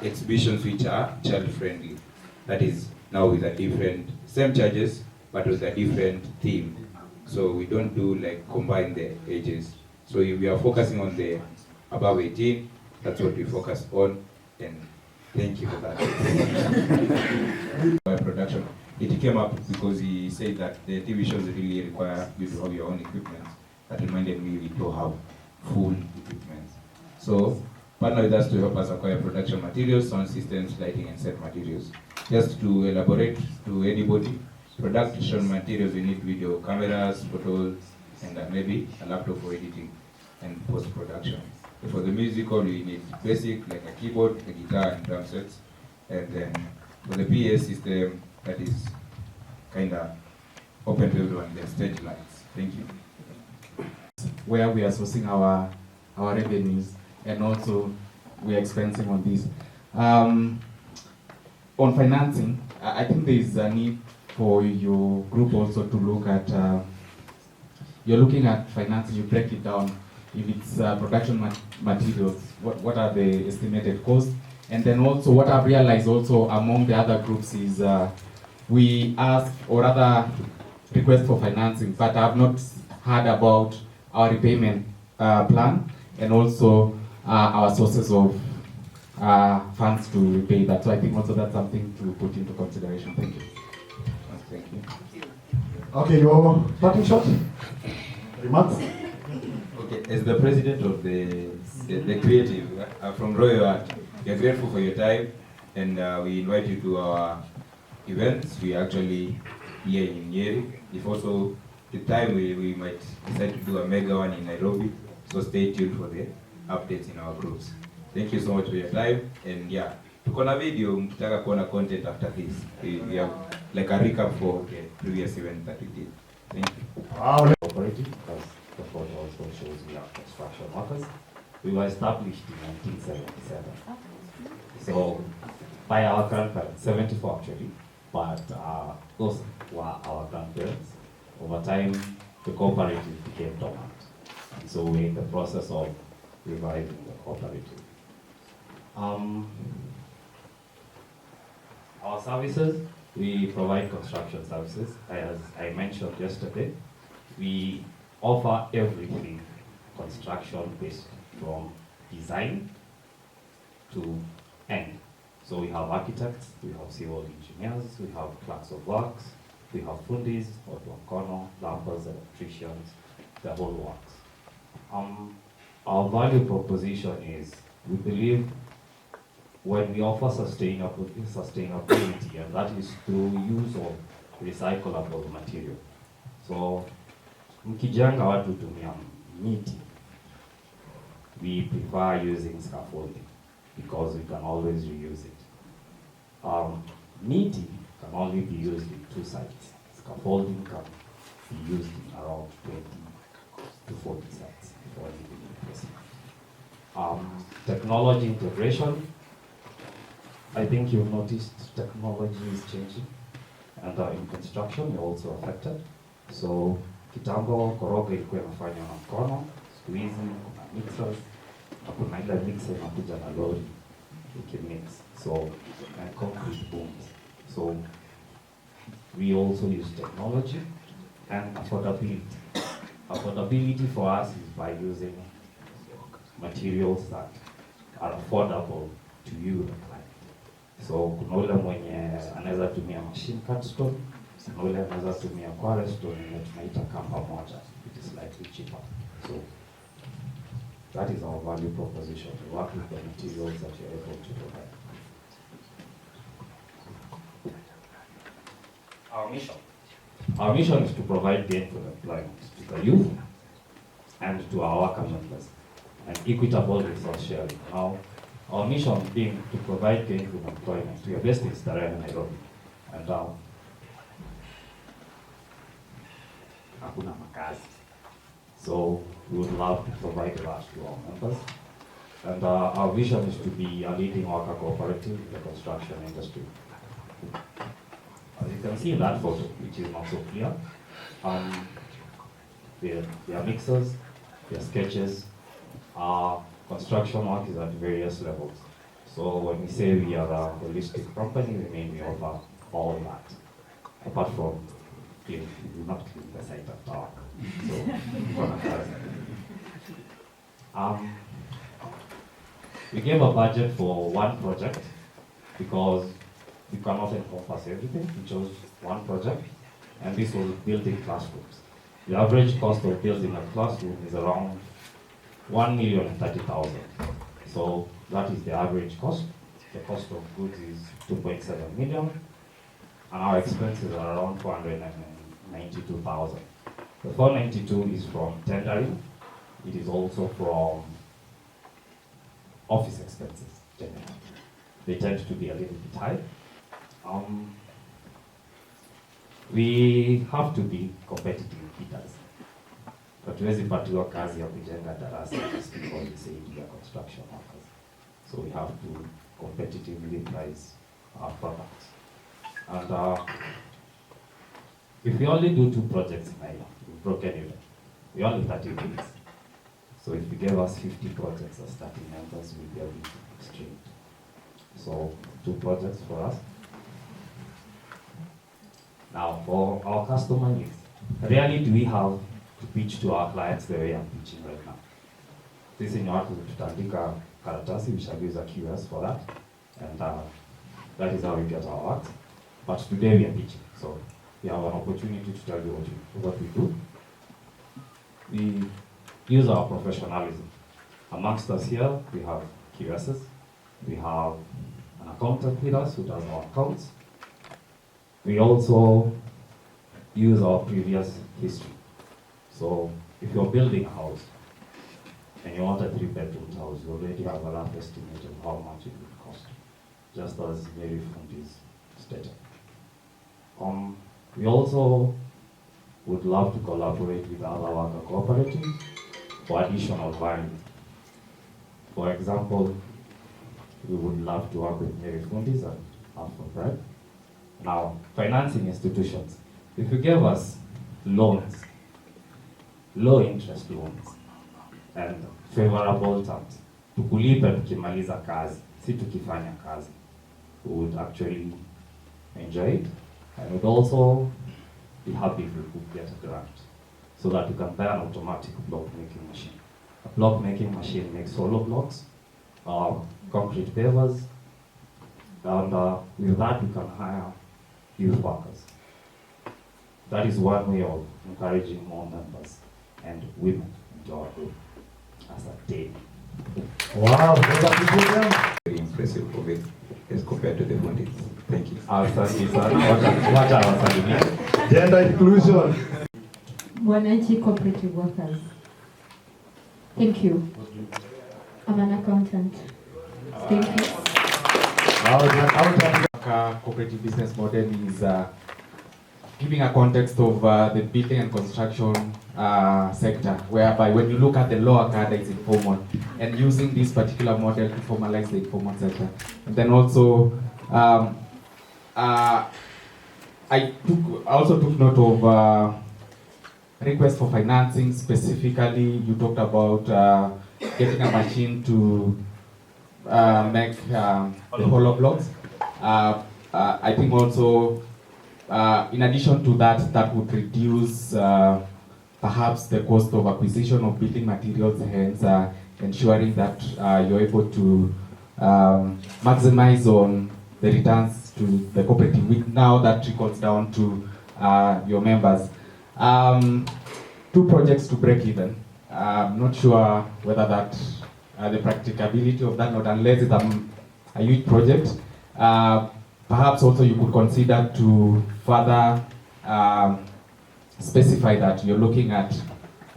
Speaker 13: exhibitions which are child friendly. That is now with a different, same charges, but with a different theme. So we don't do like combine the ages. So we are focusing on the above 18. That's what we focus on. And thank you for that. By production, it came up because he said that the TV shows really require you to have your own equipment. That reminded me we do have full equipment. So partner with us to help us acquire production materials, sound systems, lighting, and set materials. Just to elaborate to anybody, production materials, we need video cameras, photos, and maybe a laptop for editing and post-production. For the musical, we need basic, like a keyboard, a guitar, and drum sets. And then for the PA system, that is kind of open to everyone, the stage lights. Thank you.
Speaker 5: Where we are sourcing our revenues, and also we are expensing on this. On financing, I think there is a need for your group also to look at, you're looking at financing, you break it down. If it's production materials, what are the estimated costs? And then also what I've realized also among the other groups is we ask or rather request for financing, but I've not heard about our repayment plan and also our sources of funds to repay that. So I think also that's something to put into consideration. Thank you.
Speaker 13: Thank you.
Speaker 14: Okay, your parting shot? Remarks?
Speaker 13: Okay, as the president of the creative from Royal Art, we are grateful for your time, and we invite you to our events. We actually here in Nyeri. If also the time we might decide to do a mega one in Nairobi, so stay tuned for the updates in our groups. Thank you so much for your time, and yeah, tuko na video mkitaka kuona content after this. We have like a recap for the previous event that we did. Thank you.
Speaker 3: Wow. Cooperative, because the photo also shows we are construction workers. We were established in 1977. So by our grandparents, 74 actually, but those were our grandparents. Over time, the cooperative became dormant. So we're in the process of reviving the cooperative. Our services, we provide construction services. As I mentioned yesterday, we offer everything construction-based, from design to end. So we have architects, we have civil engineers, we have clerks of works, we have fundis, automokono, plumbers, electricians, the whole works. Our value proposition is, we believe when we offer sustainability, and that is through use of recyclable material. So, mkijenga watu tumia miti, we prefer using scaffolding because we can always reuse it. Knitting can only be used in 2 sites. Scaffolding can be used in around 20 to 40 sites for any given place. Technology integration. I think you've noticed technology is changing, and in construction you're also affected. So kitambo koroga ilikuwa inafanywa na mkono, siku hizi kuna mixers, na kuna ile mixer inakuja na lori ikimix, so and concrete booms. So we also use technology and affordability. Affordability for us is by using materials that are affordable to you, the client. So kuna ule mwenye anaweza tumia machine cut stone, kuna ule anaweza tumia quarry stone, na tunaita kamba moja, it is slightly cheaper. So that is our value proposition. We work with the materials that you're able to provide. Our mission is to provide gainful employment to the youth and to our worker members, and equitable resource sharing. Now, our mission being to provide gainful employment. We are based in Starehe, Nairobi, and hakuna makazi. So we would love to provide that to our members. And our vision is to be a leading worker cooperative in the construction industry. As you can see in that photo, which is not so clear, there are mixers, there are sketches. Our construction work is at various levels. So when we say we are a holistic company, we mean we offer all that. Apart from clean, we do not clean the site at all. So we gave a budget for one project because we cannot encompass everything. We chose one project, and this was building classrooms. The average cost of building a classroom is around 1,030,000. So that is the average cost. The cost of goods is 2.7 million, and our expenses are around 492,000. The 492 is from tendering. It is also from office expenses, generally. They tend to be a little bit high. We have to be competitive bidders. Hatuwezi patiwa kazi ya kujenga darasa just because we say we are construction workers. So we have to competitively price our products. And if we only do 2 projects in a year, we've broken even. We only 30 weeks. So if you gave us 50 projects as starting members, we'll be a bit strained. So 2 projects for us. Now for our customer needs, rarely do we have to pitch to our clients the way I'm pitching right now. This in order to tandika karatasi, we shall use a QS for that. And that is how we get our work. But today we are pitching. So we have an opportunity to tell you what we do. We use our professionalism. Amongst us here, we have QSs. We have an accountant with us who does our accounts. We also use our previous history. So if you're building a house and you want a 3-bedroom house, you already have a rough estimate of how much it would cost, just as Mary Fund is stated. We also would love to collaborate with other worker cooperatives for additional value. For example, we would love to work with Mary Fundis and Alpha Bread. Now, financing institutions. If you gave us loans, low interest loans, and favorable terms, tukulipe tukimaliza kazi, si tukifanya kazi, we would actually enjoy it, and would also be happy if we could get a grant, so that we can buy an automatic block making machine. A block making machine makes hollow blocks, concrete pavers, and with that we can hire youth workers. That is one way of encouraging more members and women into our group as a team.
Speaker 14: Wow,
Speaker 13: very impressive of it as compared to the funding. Thank you.
Speaker 14: Gender inclusion.
Speaker 18: Wananchi cooperative workers. Thank you. I'm an accountant. Thank you.
Speaker 5: cooperative business model is giving a context of the building and construction sector, whereby when you look at the lower cadre, it's informal, and using this particular model to formalize the informal sector. And then also, I also took note of request for financing. Specifically, you talked about getting a machine to make the hollow blocks. I think also, in addition to that, that would reduce perhaps the cost of acquisition of building materials, hence ensuring that you're able to maximize on the returns to the cooperative. Now that trickles down to your members. 2 projects to break even. I'm not sure whether that the practicability of that, not unless it's a huge project. Perhaps also you could consider to further specify that you're looking at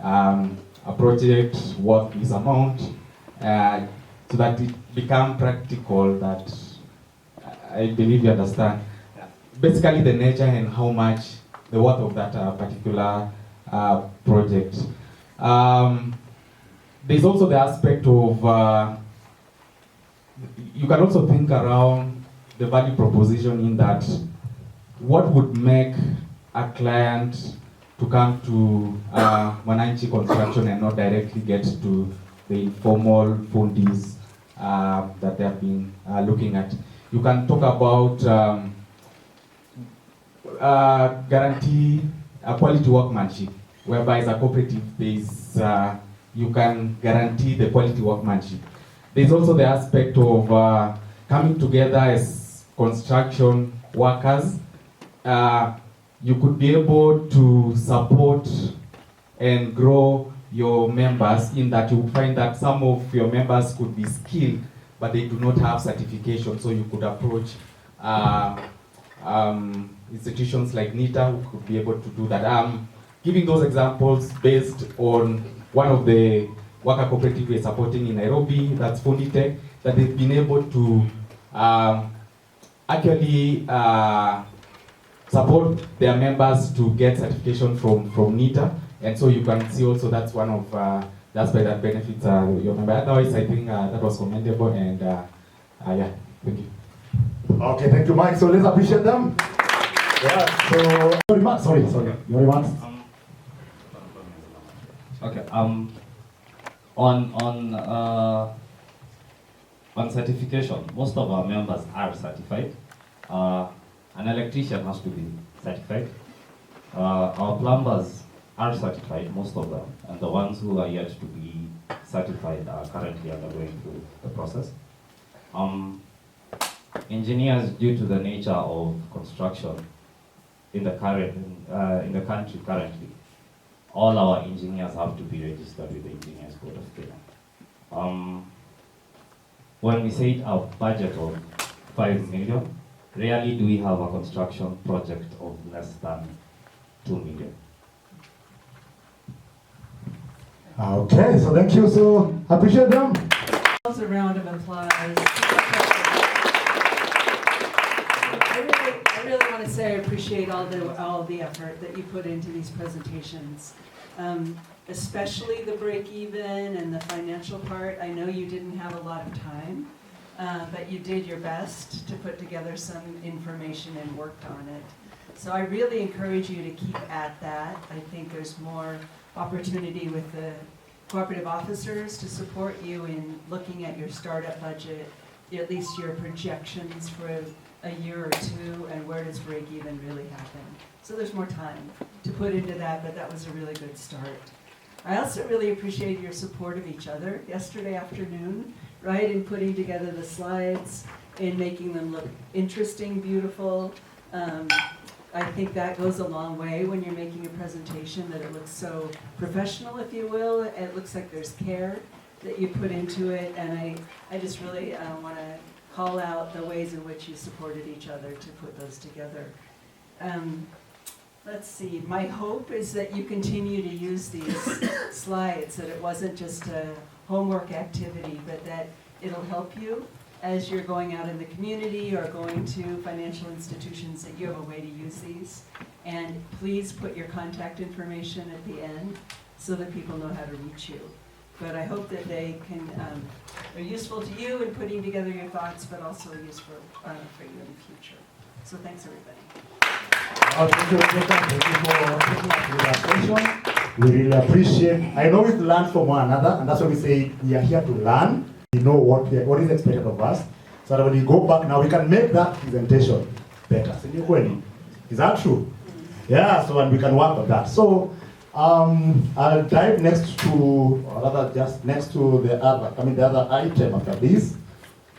Speaker 5: a project worth this amount, so that it become practical, that I believe you understand. Basically the nature and how much the worth of that particular project. There's also the aspect of, you can also think around the value proposition, in that what would make a client to come to Mwananchi Construction and not directly get to the informal fundies that they have been looking at. You can talk about guarantee quality workmanship, whereby as a cooperative, there's, you can guarantee the quality workmanship. There's also the aspect of coming together as construction workers. You could be able to support and grow your members, in that you would find that some of your members could be skilled, but they do not have certification. So you could approach institutions like NITA, who could be able to do that. Giving those examples based on one of the worker cooperative we're supporting in Nairobi, that's Funditech, that they've been able to actually support their members to get certification from NITA. And so you can see also that's one of the aspects that benefits your member. Otherwise, I think that was commendable, and yeah, thank you.
Speaker 14: Okay, thank you, Mike. So let's appreciate them. Yeah, so your remarks, sorry, your remarks.
Speaker 3: Okay, on certification, most of our members are certified. An electrician has to be certified. Our plumbers are certified, most of them, and the ones who are yet to be certified are currently undergoing through the process. Engineers, due to the nature of construction in the country currently, all our engineers have to be registered with the Engineers Board of Kenya. When we say a budget of 5 million, rarely do we have a construction project of less than 2 million.
Speaker 14: Okay, so thank you. So appreciate them.
Speaker 15: A round of applause. I really want to say I appreciate all the effort that you put into these presentations, especially the break-even and the financial part. I know you didn't have a lot of time, but you did your best to put together some information and worked on it. So I really encourage you to keep at that. I think there's more opportunity with the cooperative officers to support you in looking at your startup budget, at least your projections for a year or two, and where does break even really happen. So there's more time to put into that, but that was a really good start. I also really appreciate your support of each other yesterday afternoon, right, in putting together the slides, in making them look interesting, beautiful. I think that goes a long way when you're making a presentation, that it looks so professional, if you will. It looks like there's care that you put into it, and I just really want to call out the ways in which you supported each other to put those together. Let's see, my hope is that you continue to use these slides, that it wasn't just a homework activity, but that it'll help you as you're going out in the community or going to financial institutions, that you have a way to use these. And please put your contact information at the end so that people know how to reach you. But I hope that they are useful to you in putting together your thoughts, but also useful for you in the future. So thanks, everybody.
Speaker 14: Thank you, Rebecca. Thank you for taking up the attention. We really appreciate. I know we learn from one another, and that's why we say we are here to learn. We know what is expected of us, so that when we go back now, we can make that presentation better. Is that true? Yeah. So and we can work on that. So I'll dive next to, or rather just next to the other item after this.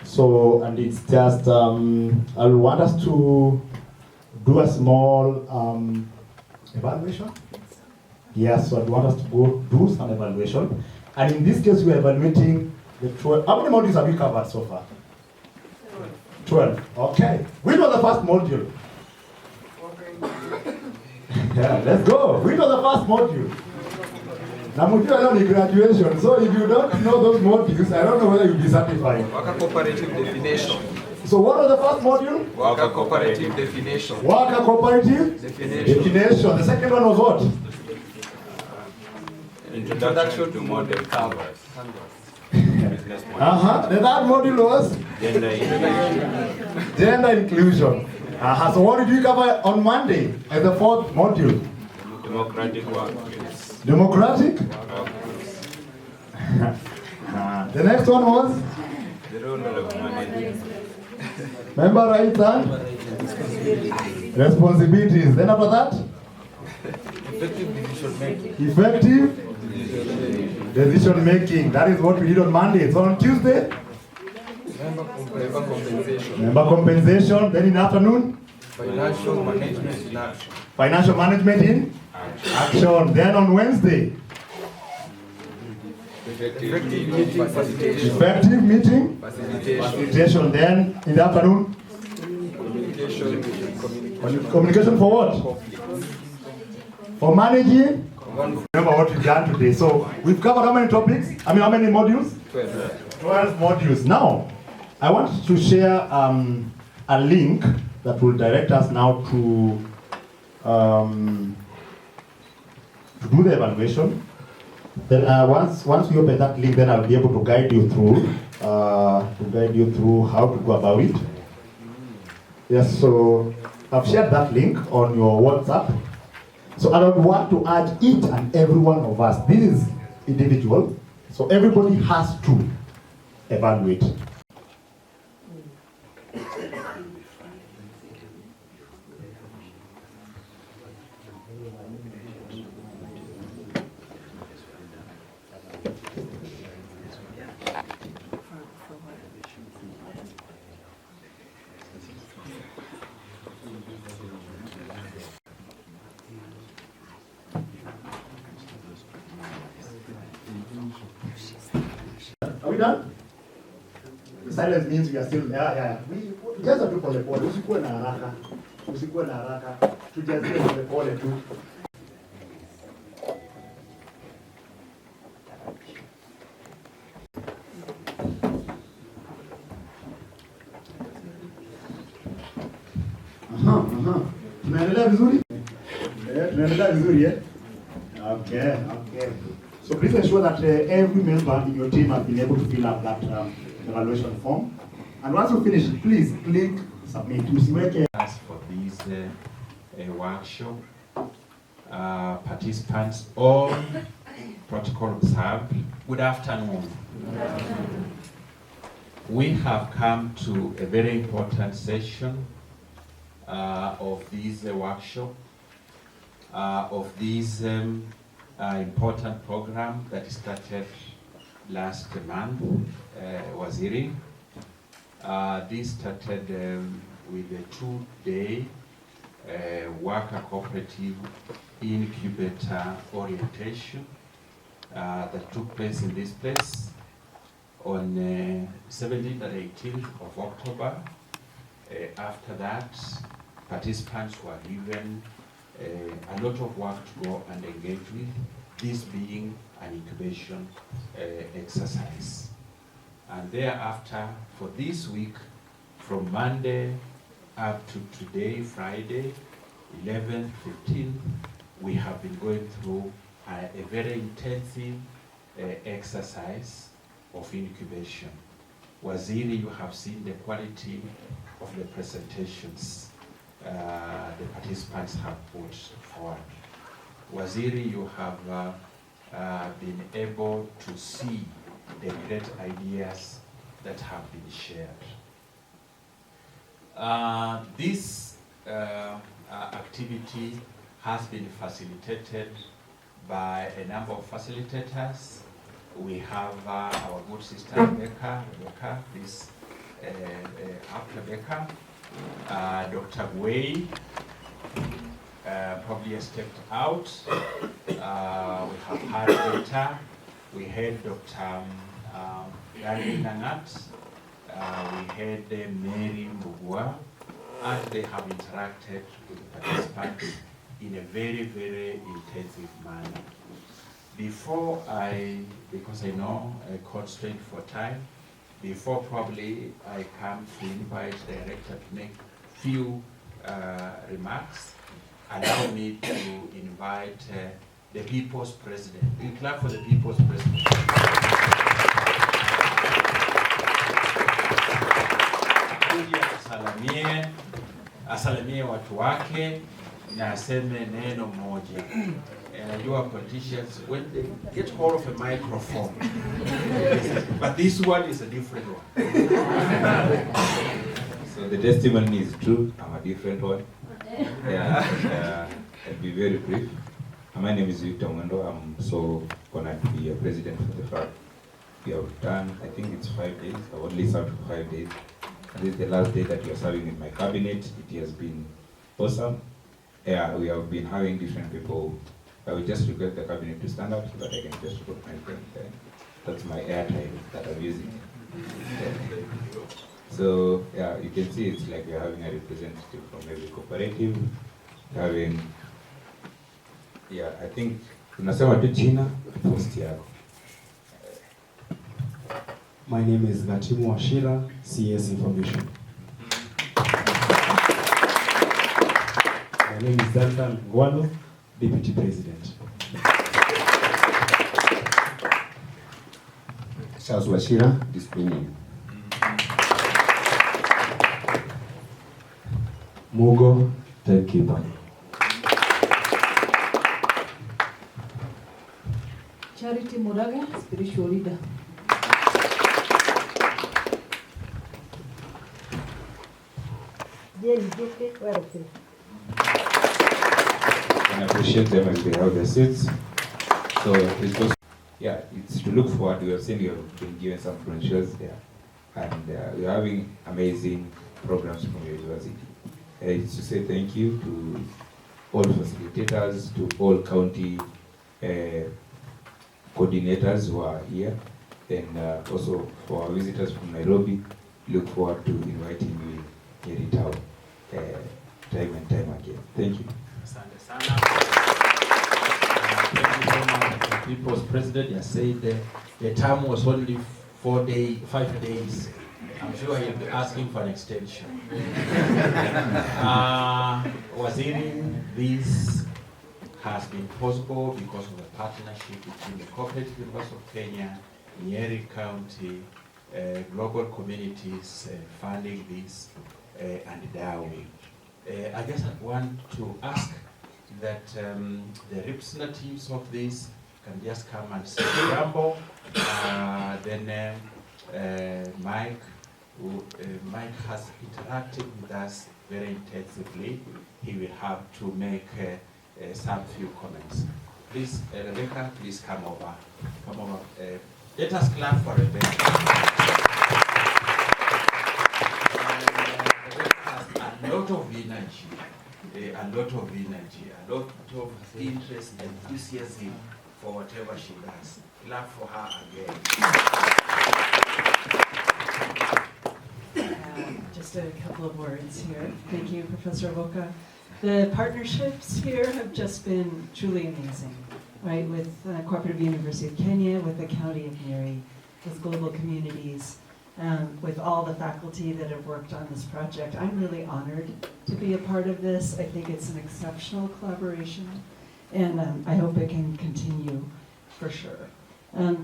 Speaker 14: So and it's just I want us to do a small evaluation. Yes, so I want us to go do some evaluation. And in this case, we are evaluating the 12. How many modules have we covered so far? 12. Okay. Which was the first module? Yeah, let's go. Which was the first module? Now, module is graduation. So if you don't know those modules, I don't know whether you'll be satisfied.
Speaker 19: Worker cooperative definition.
Speaker 14: So what was the first module?
Speaker 19: Worker cooperative definition.
Speaker 14: Worker cooperative definition. The second one was what?
Speaker 19: Introduction to model canvas.
Speaker 14: The third module was gender inclusion. So what did we cover on Monday as the fourth module?
Speaker 13: Democratic workplace.
Speaker 14: Democratic? The next one was?
Speaker 13: The role of management.
Speaker 14: Member rights and responsibilities. Then after that?
Speaker 19: Effective decision making.
Speaker 14: Effective decision making. That is what we did on Monday. So on Tuesday?
Speaker 19: Member compensation.
Speaker 14: Member compensation. Then in the afternoon?
Speaker 19: Financial management in action.
Speaker 14: Financial management in action. Then on Wednesday?
Speaker 19: Effective meeting facilitation.
Speaker 14: Effective meeting facilitation. Then in the afternoon? Communication for what? For managing? Remember what we've done today. So we've covered how many topics? How many modules? 12 modules. Now, I want to share a link that will direct us now to do the evaluation. Then once we open that link, then I'll be able to guide you through how to go about it. Yes, so I've shared that link on your WhatsApp. So I don't want to urge each and every one of us. This is individual, so everybody has to evaluate. Are we done? The silence means we are still there. We just have to pole pole. Usikuwe na haraka. Usikuwe na haraka. Tujazie pole pole tu. Tunaendelea vizuri? Tunaendelea vizuri eh? Okay. So please ensure that every member in your team has been able to fill up that evaluation form. And once you finish, please click submit.
Speaker 20: As for this workshop, participants, all protocol observed. Good afternoon. We have come to a very important session of this workshop, of this important program that started last month, Waziri. This started with a 2-day worker cooperative incubator orientation that took place in this place on 17th and 18th of October. After that, participants were given a lot of work to go and engage with, this being an incubation exercise. And thereafter, for this week, from Monday up to today, Friday, 11th, 15th, we have been going through a very intensive exercise of incubation. Waziri, you have seen the quality of the presentations the participants have put forward. Waziri, you have been able to see the great ideas that have been shared. This activity has been facilitated by a number of facilitators. We have our good sister Rebecca, this Rebecca, Dr. Gwei, probably has stepped out. We have had Rita, we had Dr. Gary Nanat, we had Mary Mugwa, and they have interacted with the participants in a very, very intensive manner. Before because I know I constraint for time, before probably I come to invite the director to make few remarks, allow me to invite the People's President. We clap for the People's President. Asalamie watu wake na aseme neno moja. Your politicians, when they get hold of a microphone, but this one is a different one.
Speaker 13: So the testimony is true. I'm a different one. Yeah, I'll be very brief. My name is Victor Mwendo. I'm so honored to be a president for the FAC. We have done, I think it's 5 days. I've only served for 5 days. And this is the last day that you're serving in my cabinet. It has been awesome. Yeah, we have been having different people. I will just request the cabinet to stand up so that I can just put my pen there. That's my airtime that I'm using. So yeah, you can see it's like we're having a representative from every cooperative, having, yeah, I think tunasema tu jina post yako.
Speaker 1: My name is Gatimu Washira, CS Information.
Speaker 17: My name is Duncan Ngwano, Deputy President.
Speaker 2: Charles Washira, Discipline.
Speaker 17: Mugo, Timekeeper.
Speaker 10: Charity Muraga, Spiritual Leader.
Speaker 13: I appreciate them as they have their seats. So it's just, yeah, it's to look forward. We have seen you have been given some brochures there, and we're having amazing programs from your university. It's to say thank you to all facilitators, to all county coordinators who are here, and also for our visitors from Nairobi. Look forward to inviting you here in town time and time again. Thank you.
Speaker 20: Thank you so much. The People's President has said the term was only 5 days. I'm sure he'll be asking for an extension. Waziri, this has been possible because of the partnership between the Cooperative University of Kenya, Nyeri County, global communities funding this, and Dawi. I just want to ask that the representatives of this can just come and say jambo. Then Mike has interacted with us very intensively. He will have to make some few comments. Please, Rebecca, please come over. Come over. Let us clap for Rebecca. A lot of energy, a lot of interest and enthusiasm for whatever she does. Clap for her again.
Speaker 15: Just a couple of words here. Thank you, Professor Voka. The partnerships here have just been truly amazing, right? With Cooperative University of Kenya, with the County of Nyeri, with global communities, with all the faculty that have worked on this project. I'm really honored to be a part of this. I think it's an exceptional collaboration, and I hope it can continue for sure.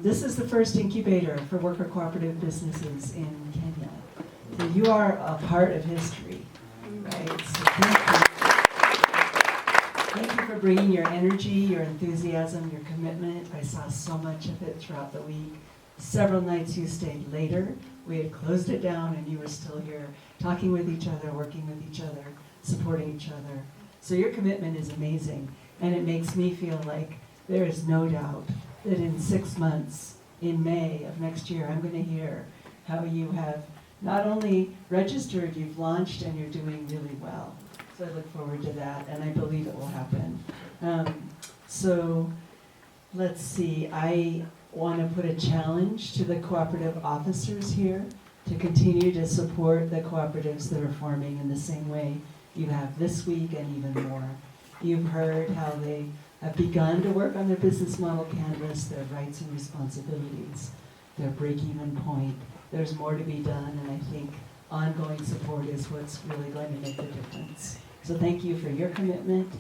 Speaker 15: This is the first incubator for worker cooperative businesses in Kenya. So you are a part of history, right? So thank you. Thank you for bringing your energy, your enthusiasm, your commitment. I saw so much of it throughout the week. Several nights you stayed later. We had closed it down and you were still here, talking with each other, working with each other, supporting each other. So your commitment is amazing, and it makes me feel like there is no doubt that in 6 months, in May of next year, I'm going to hear how you have not only registered, you've launched, and you're doing really well. So I look forward to that, and I believe it will happen. So let's see, I want to put a challenge to the cooperative officers here to continue to support the cooperatives that are forming in the same way you have this week and even more. You've heard how they have begun to work on their business model canvas, their rights and responsibilities, their break-even point. There's more to be done, and I think ongoing support is what's really going to make the difference. So thank you for your commitment,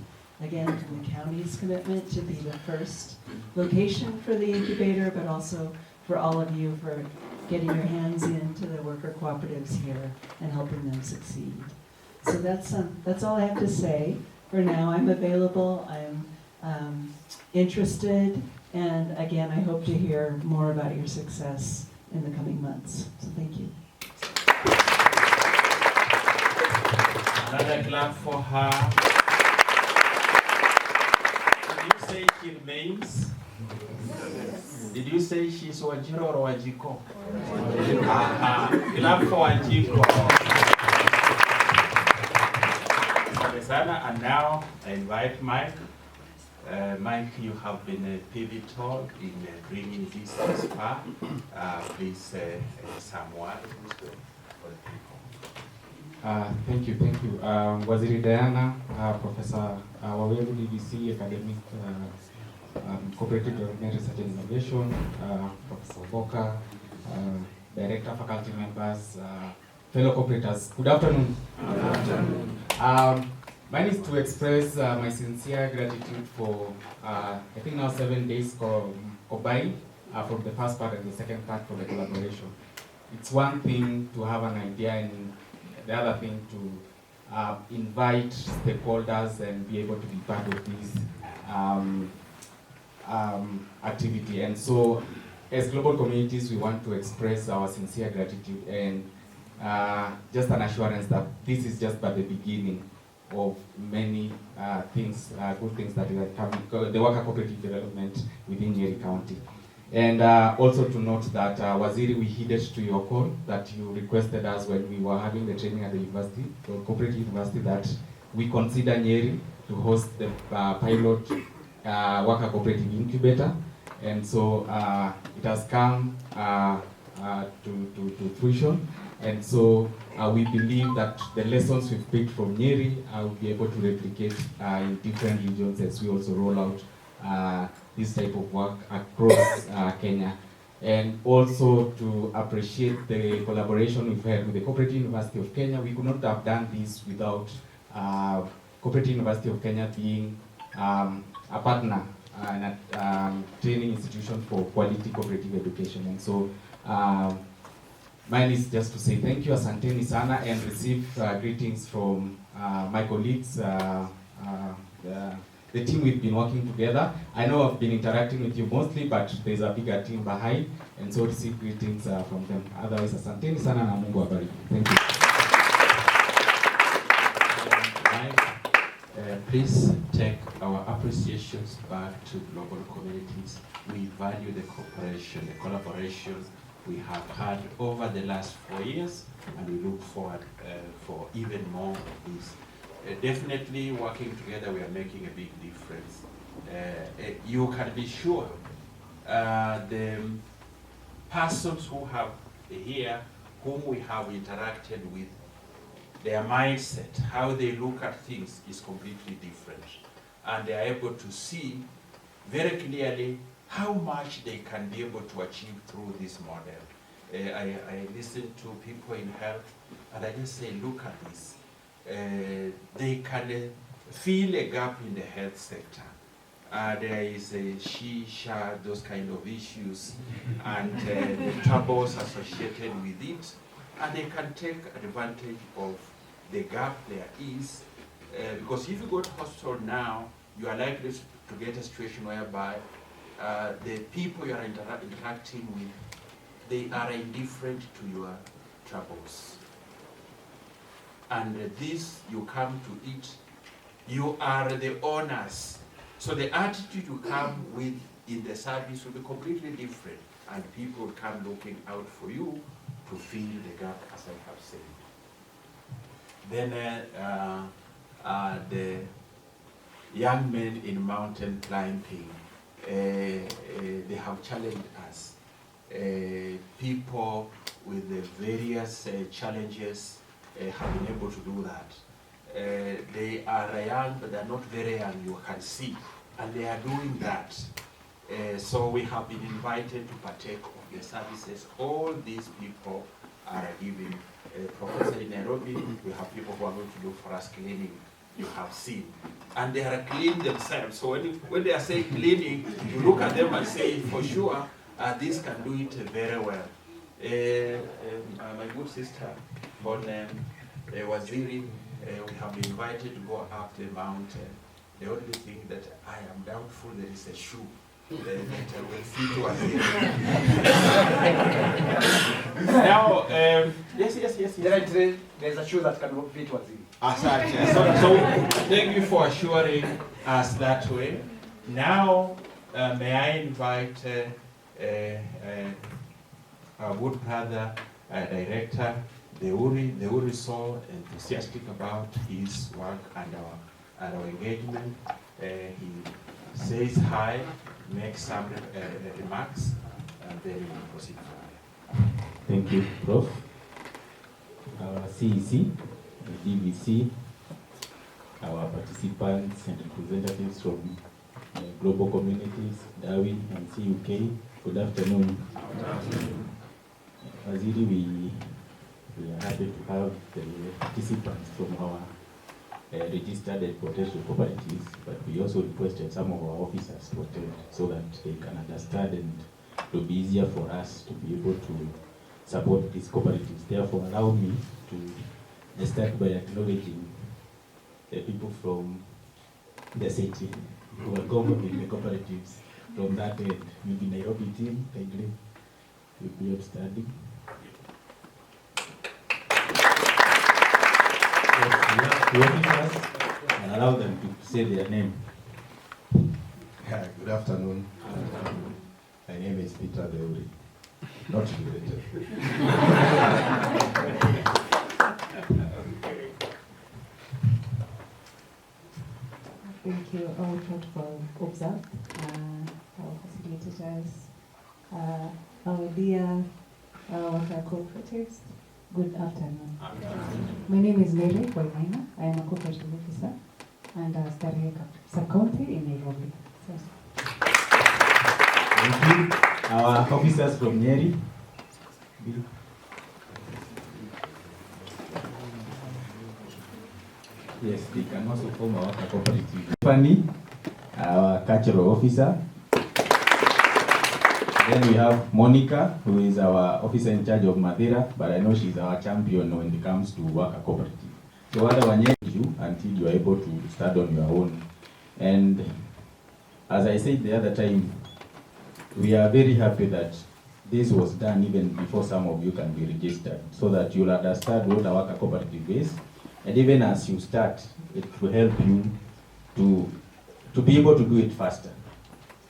Speaker 15: again, to the county's commitment to be the first location for the incubator, but also for all of you for getting your hands into the worker cooperatives here and helping them succeed. So that's all I have to say for now. I'm available, I'm interested, and again, I hope to hear more about your success in the coming months. So thank you.
Speaker 20: Another clap for her. Did you say she remains? Did you say she's Wajiro or Wajiko? Clap for Wajiko. And now I invite Mike. Mike, you have been pivotal in bringing this far. Please say some words for the people.
Speaker 5: Thank you. Waziri Diana, Professor Waweru, DVC, Academic Cooperative Development Research and Innovation, Professor Boka, Director, faculty members, fellow cooperators. Good afternoon. Good afternoon. Mine is to express my sincere gratitude for, I think now 7 days combined from the first part and the second part for the collaboration. It's one thing to have an idea, and the other thing to invite stakeholders and be able to be part of this activity. And so, as global communities, we want to express our sincere gratitude and just an assurance that this is just but the beginning of many things, good things that are coming, the worker cooperative development within Nyeri County. And also to note that, Waziri, we heeded to your call that you requested us when we were having the training at the university, the cooperative university, that we consider Nyeri to host the pilot worker cooperative incubator. And so it has come to fruition. And so we believe that the lessons we've picked from Nyeri will be able to replicate in different regions as we also roll out this type of work across Kenya. And also to appreciate the collaboration we've had with the Cooperative University of Kenya. We could not have done this without Cooperative University of Kenya being a partner and a training institution for quality cooperative education. And so mine is just to say thank you, asanteni sana, and receive greetings from my colleagues, the team we've been working together. I know I've been interacting with you mostly, but there's a bigger team behind, and so receive greetings from them. Otherwise, asanteni sana na Mungu awabariki. Thank you.
Speaker 20: Please take our appreciations back to global communities. We value the cooperation, the collaboration we have had over the last 4 years, and we look forward for even more of this. Definitely working together, we are making a big difference. You can be sure the persons who have here, whom we have interacted with, their mindset, how they look at things is completely different. And they are able to see very clearly how much they can be able to achieve through this model. I listen to people in health, and I just say, look at this. They can fill a gap in the health sector. There is a shisha, those kind of issues, and the troubles associated with it, and they can take advantage of the gap there is, because if you go to hospital now, you are likely to get a situation whereby the people you are interacting with, they are indifferent to your troubles. And this, you come to it, you are the owners. So the attitude you come with in the service will be completely different, and people will come looking out for you to fill the gap, as I have said. Then the young men in mountain climbing, they have challenged us. People with the various challenges have been able to do that. They are young, but they're not very young, you can see, and they are doing that. So we have been invited to partake of the services. All these people are giving. Professor in Nairobi, we have people who are going to do for us cleaning, you have seen. And they are clean themselves. So when they are saying cleaning, you look at them and say, for sure, this can do it very well. My good sister, born Waziri, we have been invited to go up the mountain. The only thing that I am doubtful, there is a shoe that will fit Waziri. Now, yes.
Speaker 9: There's a shoe that can fit
Speaker 20: Waziri. So thank you for assuring us that way. Now, may I invite our good brother, director, Deuri is so enthusiastic about his work and our engagement. He says hi, makes some remarks, and then we will proceed from there.
Speaker 3: Thank you, Prof. Our CEC, the DVC, our participants and representatives from global communities, DAWI and CUK, good afternoon. Waziri, we are happy to have the participants from our registered potential cooperatives, but we also requested some of our officers to attend so that they can understand and it will be easier for us to be able to support these cooperatives. Therefore, allow me to start by acknowledging the people from the city who are governing the cooperatives from that end. Maybe Nairobi team, kindly, will be outstanding. The officers, and allow them to say their name.
Speaker 2: Good afternoon. My name is Peter Deuri. Not related.
Speaker 21: Thank you. I will try to observe our facilitators, our dear water cooperatives. Good afternoon. My name is Mary Wainaina. I am a cooperative officer and a Starehe sub-county in Nairobi.
Speaker 3: Thank you. Our officers from Nyeri. Yes, they can also form our cooperative. Fanny, our cultural officer. Then we have Monica, who is our officer in charge of Madeira, but I know she's our champion when it comes to worker cooperative. So what I want you until you are able to start on your own. And as I said the other time, we are very happy that this was done even before some of you can be registered, so that you'll understand what a worker cooperative is. And even as you start, it will help you to be able to do it faster.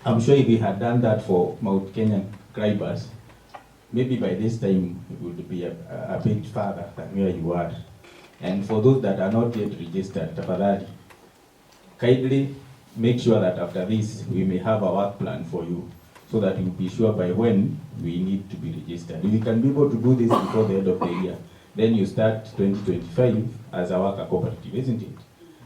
Speaker 3: I'm sure if we had done that for Mount Kenya Cribers, maybe by this time it would be a bit further than where you are. And for those that are not yet registered, tafadhali, kindly make sure that after this we may have a work plan for you, so that you'll be sure by when we need to be registered. If you can be able to do this before the end of the year, then you start 2025 as a worker cooperative, isn't it?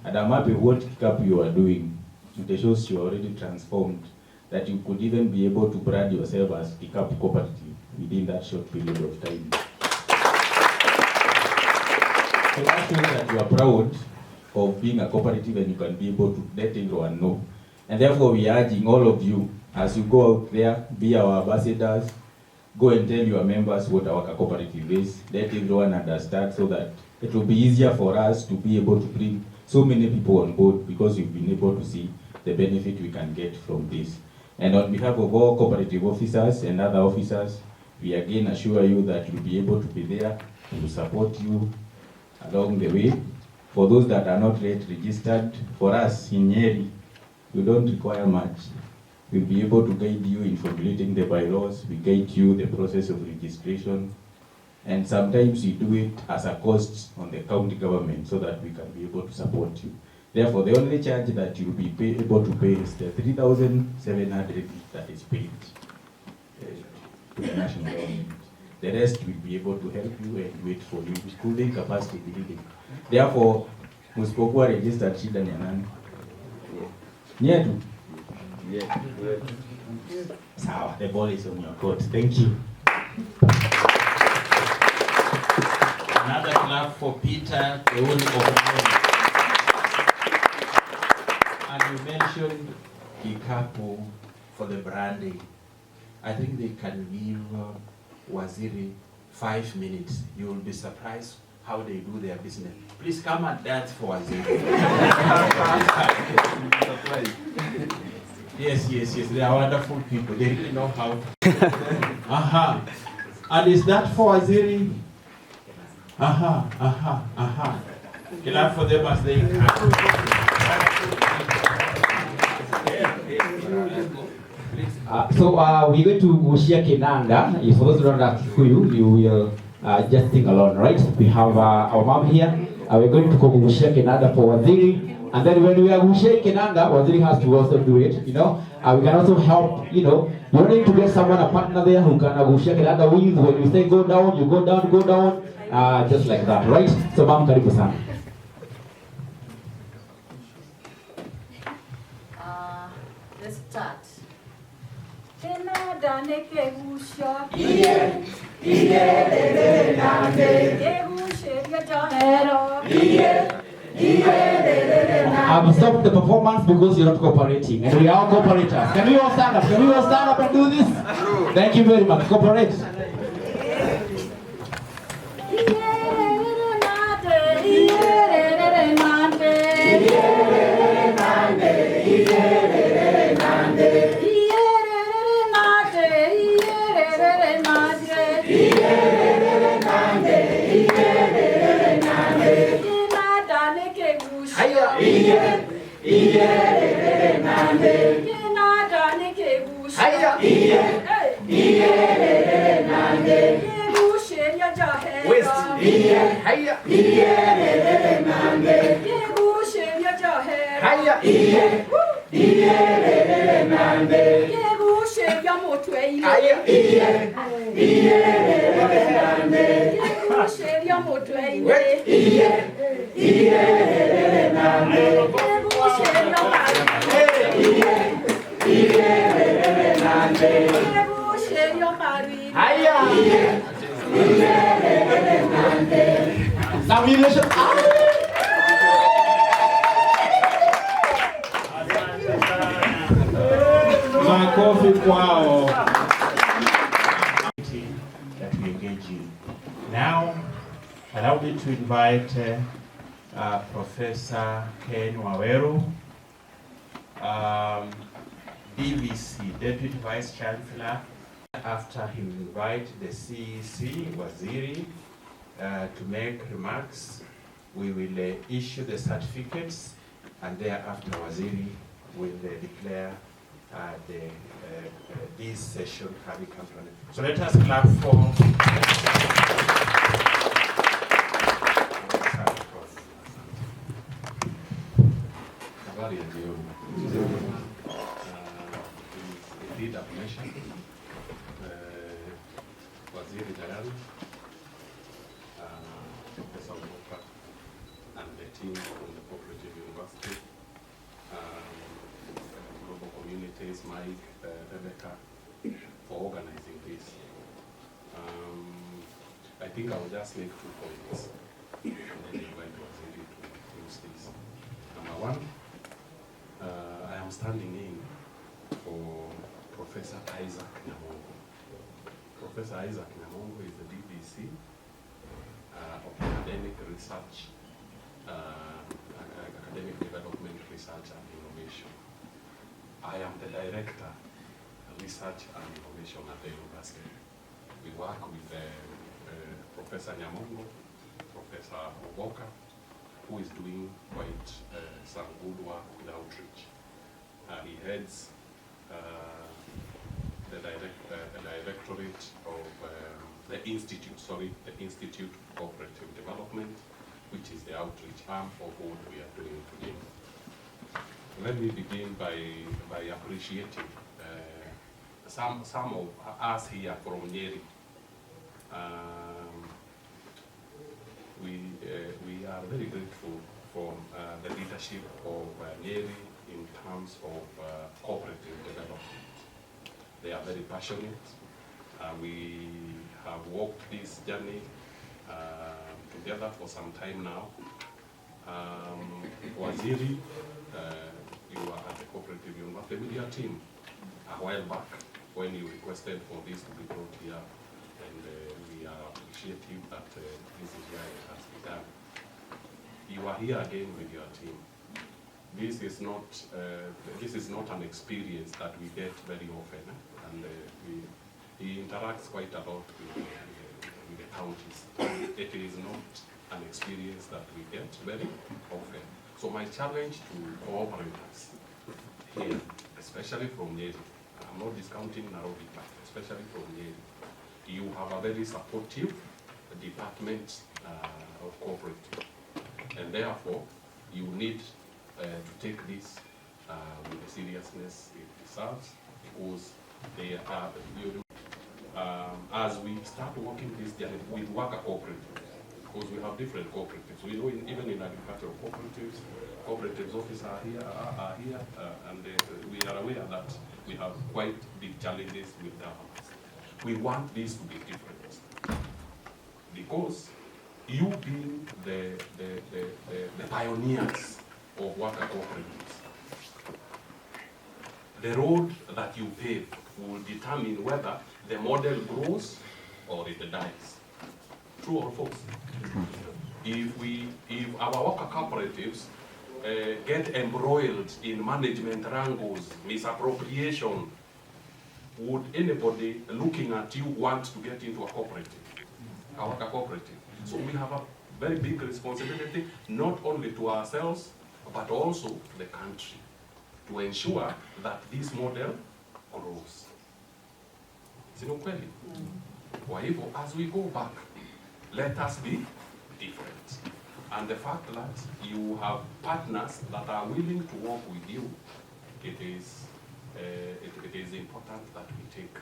Speaker 3: And I'm happy what CAP you are doing. It shows you are already transformed
Speaker 13: that you could even be able to brand yourself as a Cup cooperative within that short period of time. So that shows that you are proud of being a cooperative and you can be able to let everyone know. And therefore we are urging all of you, as you go out there, be our ambassadors, go and tell your members what our cooperative is, let everyone understand so that it will be easier for us to be able to bring so many people on board because we've been able to see the benefit we can get from this. And on behalf of all cooperative officers and other officers, we again assure you that we'll be able to be there to support you along the way. For those that are not yet registered, for us in Nyeri, we don't require much. We'll be able to guide you in formulating the bylaws, we guide you the process of registration, and sometimes we do it as a cost on the county government so that we can be able to support you. Therefore, the only charge that you'll be able to pay is the 3,700 that is paid to the national government. The rest will be able to help you and wait for you, including capacity building. Therefore, msipokuwa registered shida ni nani? Nyetu? Sawa, the ball is on your court. Thank you.
Speaker 20: Another clap for Peter, the owner of And you mentioned Kikapu for the branding. I think they can give Waziri 5 minutes. You will be surprised how they do their business. Please come and dance for Waziri. Yes, they are wonderful people. They really know how to. And is that for Waziri? Clap for them as they come.
Speaker 6: So we're going to Gushia Kenanga. If for those who don't know Kikuyu, you will just sing along, right? We have our mom here. We're going to Gushia Kenanga for Waziri. And then when we are Gushia Kenanga, Waziri has to also do it, you know. We can also help, you know. You don't need to get someone, a partner there who can Gushia Kenanga with. When you say go down, you go down, just like that, right? So mom, karibu sana.
Speaker 22: Let's start.
Speaker 6: Stop the performance because you're not cooperating. And we are all cooperators. Can we all stand up? Can we all stand up and do this? Thank you very much. Cooperate.
Speaker 20: Makofi kwao. That we engage in. Now, allow me to invite Professor Ken Waweru, DVC, Deputy Vice Chancellor. After he will invite the CEC, Waziri, to make remarks. We will issue the certificates, and thereafter Waziri will declare this session having come to an end. So let us clap for
Speaker 23: Lead of nation, Waziri Jalal, Professor Mboka, and the team from the Cooperative University, global community,
Speaker 4: Case, Mike, Rebecca, for organizing this. I think I will just make 2 points, and then invite Waziri to use this. Number one, I am standing in for Professor Isaac Nyamongo. Professor Isaac Nyamongo is the DBC of Academic Research, Academic Development, Research and Innovation. I am the Director of Research and Innovation at the university. We work with Professor Nyamongo, Professor Oboka, who is doing quite some good work with outreach. He heads the directorate of the Institute of Cooperative Development, which is the outreach arm of what we are doing today. Let me begin by appreciating some of us here from Nyeri. We are very grateful for the leadership of Nyeri in terms of cooperative development. They are very passionate. We have walked this journey together for some time now. Waziri, you were at the Cooperative University with your team a while back when you requested for this to be brought here, and we are appreciative that this is where it has been done. You are here again with your team. This is not an experience that we get very often, and he interacts quite a lot with the counties. It is not an experience that we get very often. So my challenge to cooperators here, especially from Nyeri, I'm not discounting Nairobi, but especially from Nyeri, you have a very supportive department of cooperative, and therefore you need to take this with the seriousness it deserves, because they are, as we start working this journey with worker cooperatives, because we have different cooperatives. We know even in agricultural cooperatives officers are here, and we are aware that we have quite big challenges with governments. We want this to be different, because you being the pioneers of worker cooperatives, the road that you pave will determine whether the model grows or it dies. True or false? If our worker cooperatives get embroiled in management wrangles, misappropriation, would anybody looking at you want to get into a cooperative, a worker cooperative? So we have a very big responsibility, not only to ourselves, but also the country, to ensure that this model grows. Sino kweli? Kwa hivyo, as we go back, let us be different. And the fact that you have partners that are willing to work with you, it is important that we take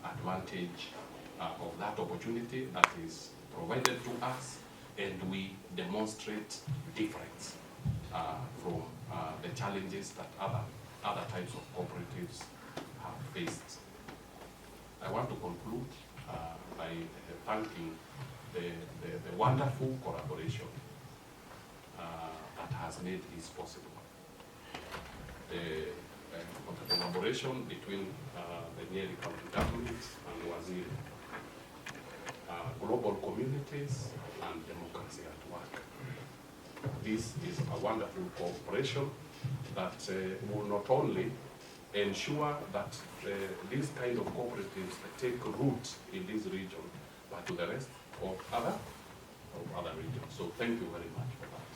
Speaker 4: advantage of that opportunity that is provided to us, and we demonstrate difference from the challenges that other types of cooperatives have faced. I want to conclude by thanking the wonderful collaboration that has made this possible. The collaboration between the Nyeri County government and Waziri, global communities and democracy at work. This is a wonderful cooperation that will not only ensure that these kind of cooperatives take root in this region, but to the rest of other regions. So thank you very much for that.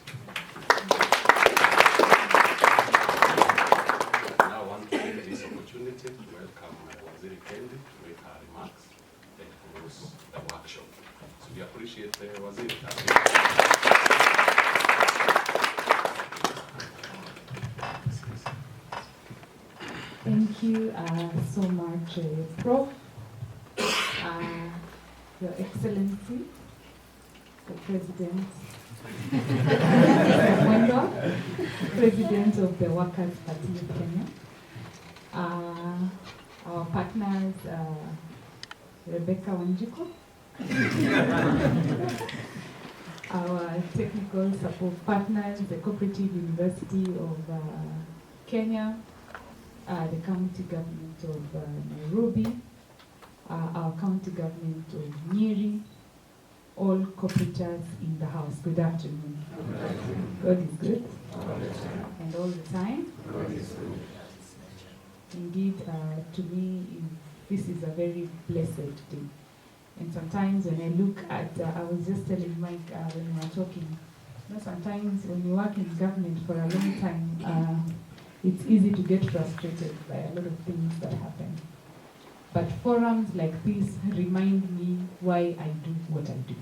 Speaker 4: I now want to take this opportunity to welcome Waziri Kendi to make her remarks and close the workshop. So we appreciate Waziri.
Speaker 21: Thank you so much, Prof. Your Excellency, the President, President of the Workers' Party of Kenya.
Speaker 18: our partners, Rebecca Wanjiko, our technical support partners, the Cooperative University of Kenya, the county government of Nairobi, our county government of Nyeri, all cooperators in the house. Good afternoon. God is good. And all the time. Indeed, to me, this is a very blessed day. And sometimes when I look at, I was just telling Mike when we were talking, sometimes when you work in government for a long time, it's easy to get frustrated by a lot of things that happen. But forums like this remind me why I do what I do.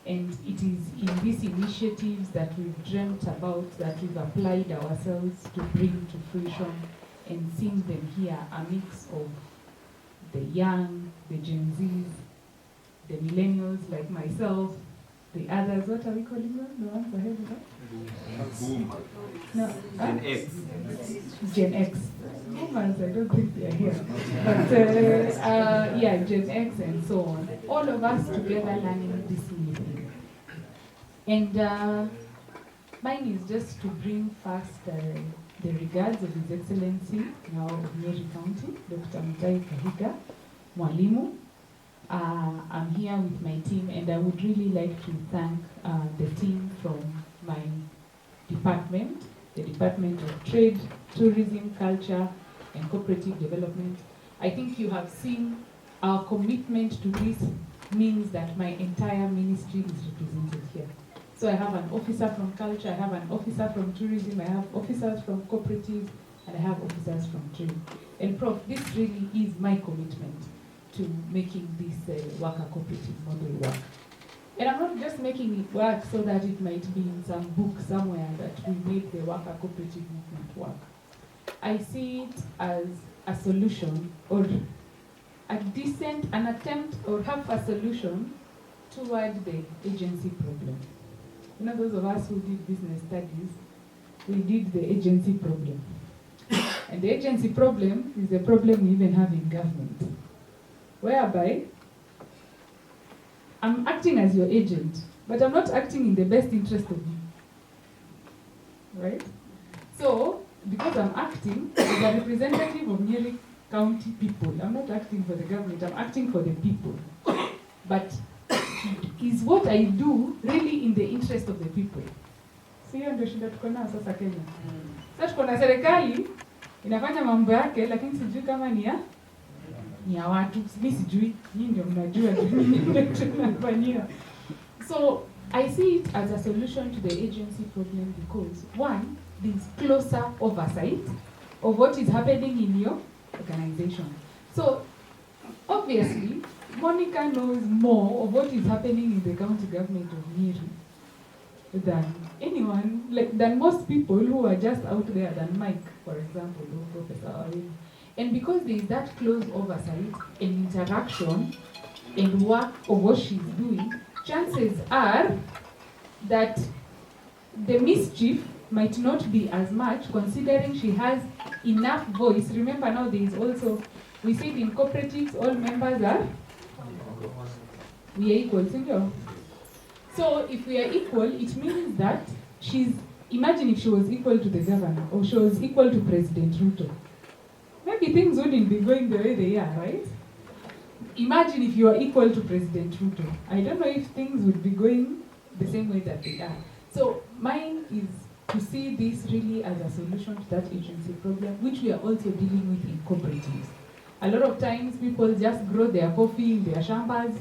Speaker 18: And it is in these initiatives that we've dreamt about, that we've applied ourselves to bring to fruition and seeing them here, a mix of the young, the Gen Zs, the millennials like myself, the others, what are we calling them? The ones ahead of us?
Speaker 19: Boom.
Speaker 18: No.
Speaker 19: Gen X.
Speaker 18: Gen X. Boomers, I don't think they're here. But yeah, Gen X and so on. All of us together learning this new thing. And mine is just to bring first the regards of His Excellency, now of Nyeri County, Dr. Mutai Kahiga, Mwalimu. I'm here with my team, and I would really like to thank the team from my department, the Department of Trade, Tourism, Culture, and Cooperative Development. I think you have seen our commitment to this means that my entire ministry is represented here. So I have an officer from culture, I have an officer from tourism, I have officers from cooperative, and I have officers from trade. And Prof, this really is my commitment to making this worker cooperative model work. And I'm not just making it work so that it might be in some book somewhere that we made the worker cooperative movement work. I see it as a solution, or an attempt or half a solution toward the agency problem. You know, those of us who did business studies, we did the agency problem. And the agency problem is the problem we even have in government, whereby I'm acting as your agent, but I'm not acting in the best interest of you. Right? So, because I'm acting as a representative of Nyeri County people, I'm not acting for the government, I'm acting for the people. But is what I do really in the interest of the people? So hiyo ndio shida tuko nayo sasa Kenya. Sasa tuko na serikali inafanya mambo yake, lakini sijui kama ni ya watu. Mimi sijui, nyinyi ndio mnajua tunafanyia. So I see it as a solution to the agency problem because one, there's closer oversight of what is happening in your organization. So obviously, Monica knows more of what is happening in the county government of Nyeri than anyone, than most people who are just out there, than Mike, for example, or Professor Awin. And because there is that close oversight and interaction and work of what she's doing, chances are that the mischief might not be as much, considering she has enough voice. Remember now there is also, we said in cooperatives all members are, we are equal, single. So if we are equal, it means that imagine if she was equal to the governor, or she was equal to President Ruto. Maybe things wouldn't be going the way they are, right? Imagine if you are equal to President Ruto. I don't know if things would be going the same way that they are. So mine is to see this really as a solution to that agency problem, which we are also dealing with in cooperatives. A lot of times people just grow their coffee in their shambas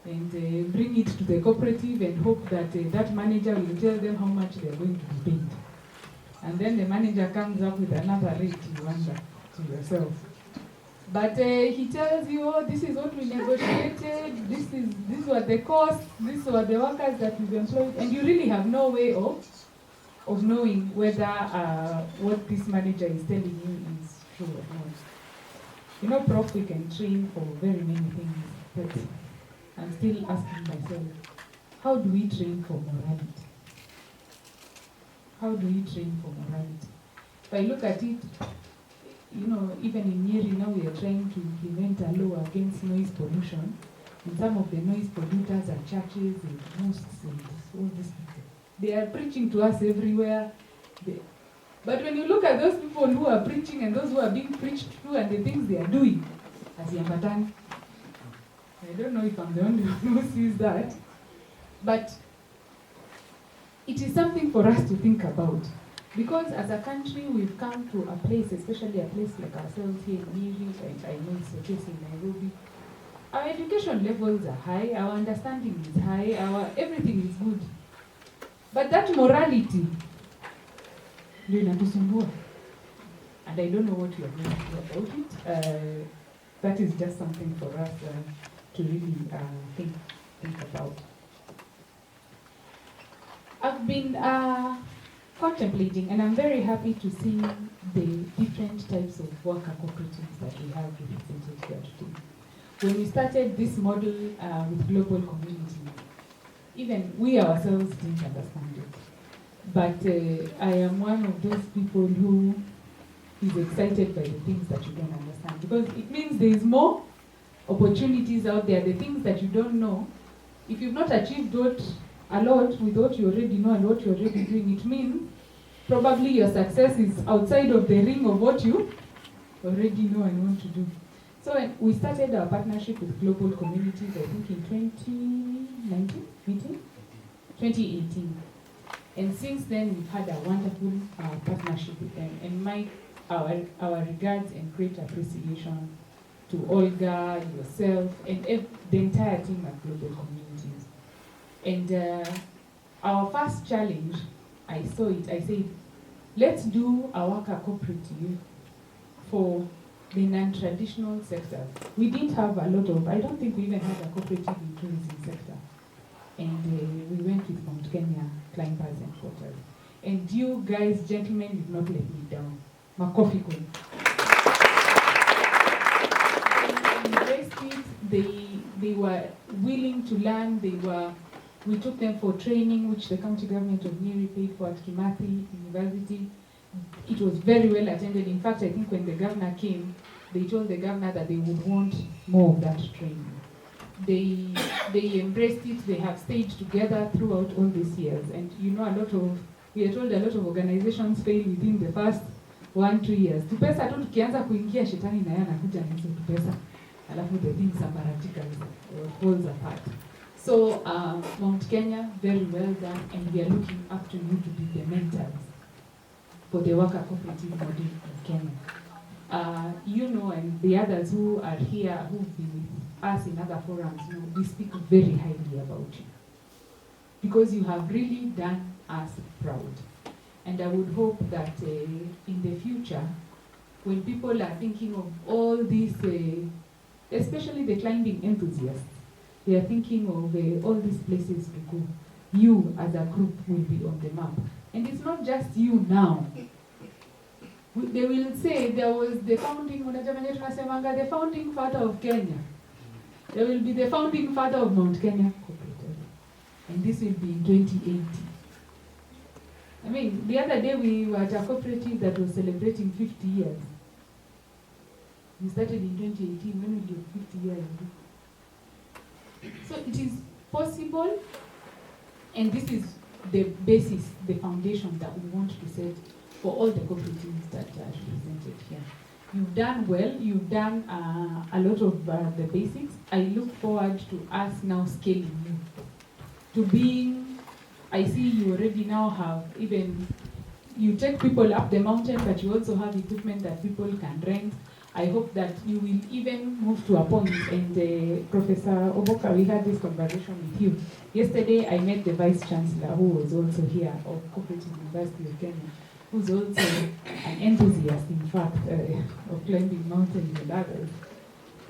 Speaker 18: and bring it to the cooperative and hope that that manager will tell them how much they are going to be paid. And then the manager comes up with another rate, you wonder to yourself. But he tells you, oh, this is what we negotiated, these were the costs, these were the workers that we've employed, and you really have no way of knowing whether what this manager is telling you is true or not. You know, Prof, we can train for very many things, but I'm still asking myself, how do we train for morality? How do we train for morality? If I look at it, you know, even in Nyeri now we are trying to implement a law against noise pollution. And some of the noise polluters are churches and mosques and all these people. They are preaching to us everywhere. But when you look at those people who are preaching and those who are being preached to and the things they are doing, as Yambatani, I don't know if I'm the only one who sees that, but it is something for us to think about. Because as a country, we've come to a place, especially a place like ourselves here in Nyeri, and I know it's the case in Nairobi. Our education levels are high, our understanding is high, our everything is good. But that morality, ndio inatusumbua. And I don't know what you are going to do about it. That is just something for us to really think about. I've been contemplating, and I'm very happy to see the different types of worker cooperatives that we have represented here today. When we started this model with global community, even we ourselves didn't understand it. But I am one of those people who is excited by the things that you don't understand, because it means there is more opportunities out there, the things that you don't know. If you've not achieved a lot with what you already know and what you're already doing, it means probably your success is outside of the ring of what you already know and want to do. So we started our partnership with global communities, I think in 2018. And since then, we've had a wonderful partnership with them. And our regards and great appreciation to Olga, yourself, and the entire team at Global Communities. And our first challenge, I saw it, I said, let's do a worker cooperative for the non-traditional sectors. We didn't have a lot of, I don't think we even had a cooperative in tourism sector. And we went with Mount Kenya climbers and porters. And you guys, gentlemen, did not let me down. Makofi kwenyu. They were willing to learn. We took them for training, which the county government of Nyeri paid for at Kimathi University. It was very well attended. In fact, I think when the governor came, they told the governor that they would want more of that training. They embraced it. They have stayed together throughout all these years. And you know, we are told a lot of organizations fail within the first 1-2 years. Tupesa tu tukianza kuingia shetani na yeye anakuja na hizo tupesa. Alafu the things apparatika falls apart. So Mount Kenya, very well done, and we are looking up to you to be the mentors for the worker cooperative model in Kenya. You know, and the others who are here, who've been with us in other forums, you know, we speak very highly about you. Because you have really done us proud. And I would hope that in the future, when people are thinking of all these, especially the climbing enthusiasts, they are thinking of all these places to go. You as a group will be on the map. And it's not just you now. They will say there was the founding father of Kenya. There will be the founding father of Mount Kenya Cooperative. And this will be in 2080. I mean, the other day we were at a cooperative that was celebrating 50 years. We started in 2018, when we did 50 years. So it is possible, and this is the basis, the foundation that we want to set for all the cooperatives that are represented here. You've done well, you've done a lot of the basics. I look forward to us now scaling you to being, I see you already now have even, you take people up the mountain, but you also have equipment that people can rent. I hope that you will even move to a point, and Professor Oboka, we had this conversation with you. Yesterday I met the Vice Chancellor, who was also here, of Cooperative University of Kenya, who's also an enthusiast, in fact, of climbing mountains and others.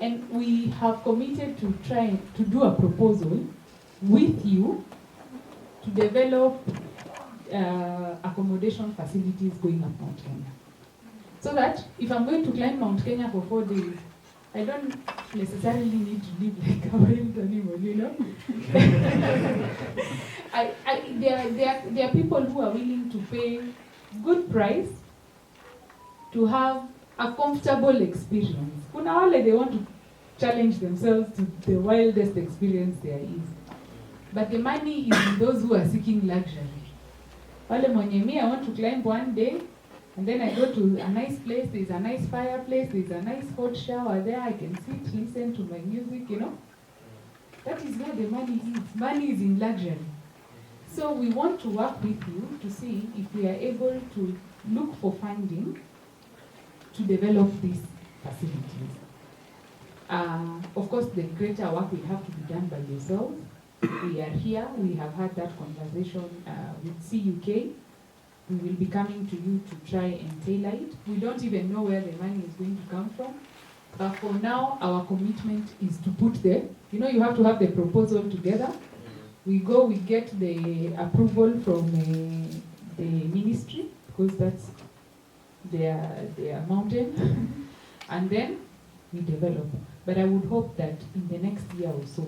Speaker 18: And we have committed to try to do a proposal with you to develop accommodation facilities going up Mount Kenya. So that if I'm going to climb Mount Kenya for 4 days, I don't necessarily need to live like a wild animal, you know? There are people who are willing to pay good price to have a comfortable experience. Kuna wale they want to challenge themselves to the wildest experience there is. But the money is in those who are seeking luxury. Wale mwenye me, I want to climb one day, and then I go to a nice place, there's a nice fireplace, there's a nice hot shower there, I can sit, listen to my music, you know. That is where the money is. Money is in luxury. So we want to work with you to see if we are able to look for funding to develop these facilities. Of course, the greater work will have to be done by yourselves. We are here, we have had that conversation with CUK. We will be coming to you to try and tailor it. We don't even know where the money is going to come from. But for now, our commitment is to put you have to have the proposal together. We go, we get the approval from the ministry, because that's their mountain, and then we develop. But I would hope that in the next year or so,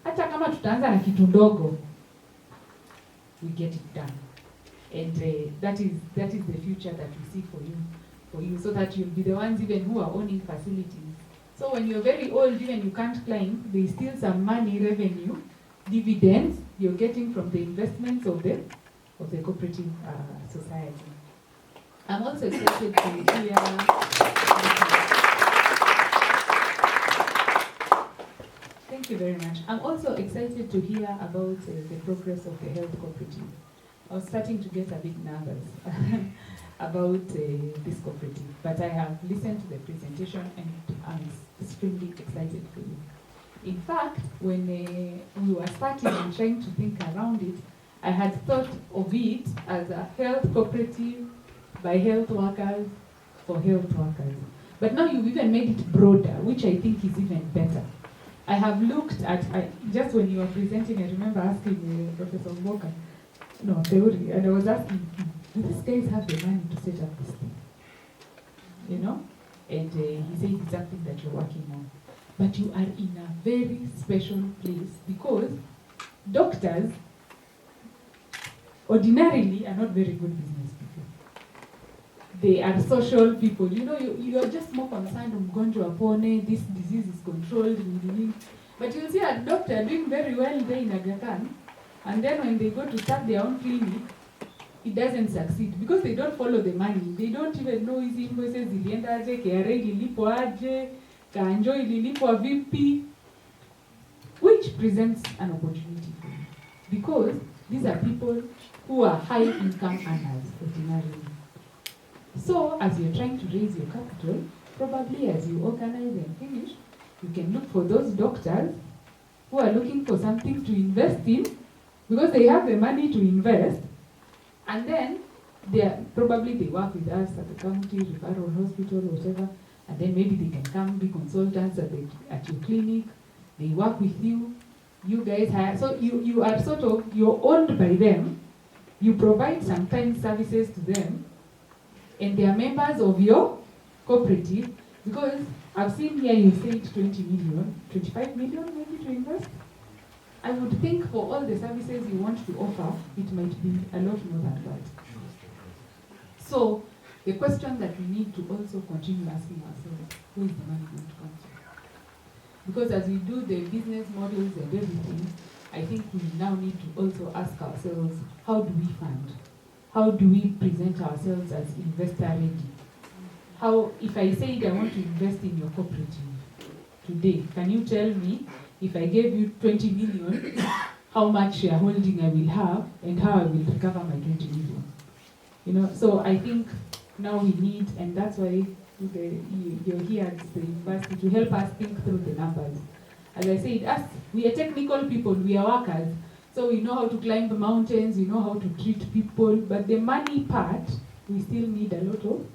Speaker 18: hata kama tutaanza na kitu ndogo, we get it done. And that is the future that we see for you, so that you'll be the ones even who are owning facilities. So when you're very old, even you can't climb, there's still some money, revenue, dividends you're getting from the investments of the cooperative society. I'm also excited to hear. Thank you very much. I'm also excited to hear about the progress of the health cooperative. I was starting to get a bit nervous about this cooperative, but I have listened to the presentation and I'm extremely excited for you. In fact, when we were starting and trying to think around it, I had thought of it as a health cooperative by health workers for health workers. But now you've even made it broader, which I think is even better. I have looked at, just when you were presenting, I remember asking Professor Mboka, theory, and I was asking, do these guys have the money to set up this thing? You know? And he said it's something that you're working on. But you are in a very special place because doctors ordinarily are not very good business people. They are social people. You know, you are just more concerned mgonjwa apone, this disease is controlled. But you'll see a doctor doing very well there in Aga Khan, and then when they go to start their own clinic, it doesn't succeed because they don't follow the money. They don't even know hizi invoices zilienda aje, KRA ililipwa aje, kanjo ililipwa vipi, which presents an opportunity for you because these are people who are high income earners ordinarily. So as you're trying to raise your capital, probably as you organize and finish, you can look for those doctors who are looking for something to invest in because they have the money to invest, and then they work with us at the county, referral hospital, whatever, and then maybe they can come be consultants at your clinic, they work with you, you guys hire, so you are you're owned by them, you provide sometimes services to them, and they are members of your cooperative, because I've seen here you said 20 million, 25 million maybe to invest. I would think for all the services you want to offer, it might be a lot more than that. So the question that we need to also continue asking ourselves, who is the money going to come from? Because as we do the business models and everything, I think we now need to also ask ourselves, how do we fund? How do we present ourselves as investor ready? How, if I said I want to invest in your cooperative today, can you tell me if I gave you 20 million, how much shareholding I will have and how I will recover my 20 million? You know, so I think now we need, and that's why you're here at the university to help us think through the numbers. As I said, we are technical people, we are workers, so we know how to climb mountains, we know how to treat people, but the money part, we still need a lot of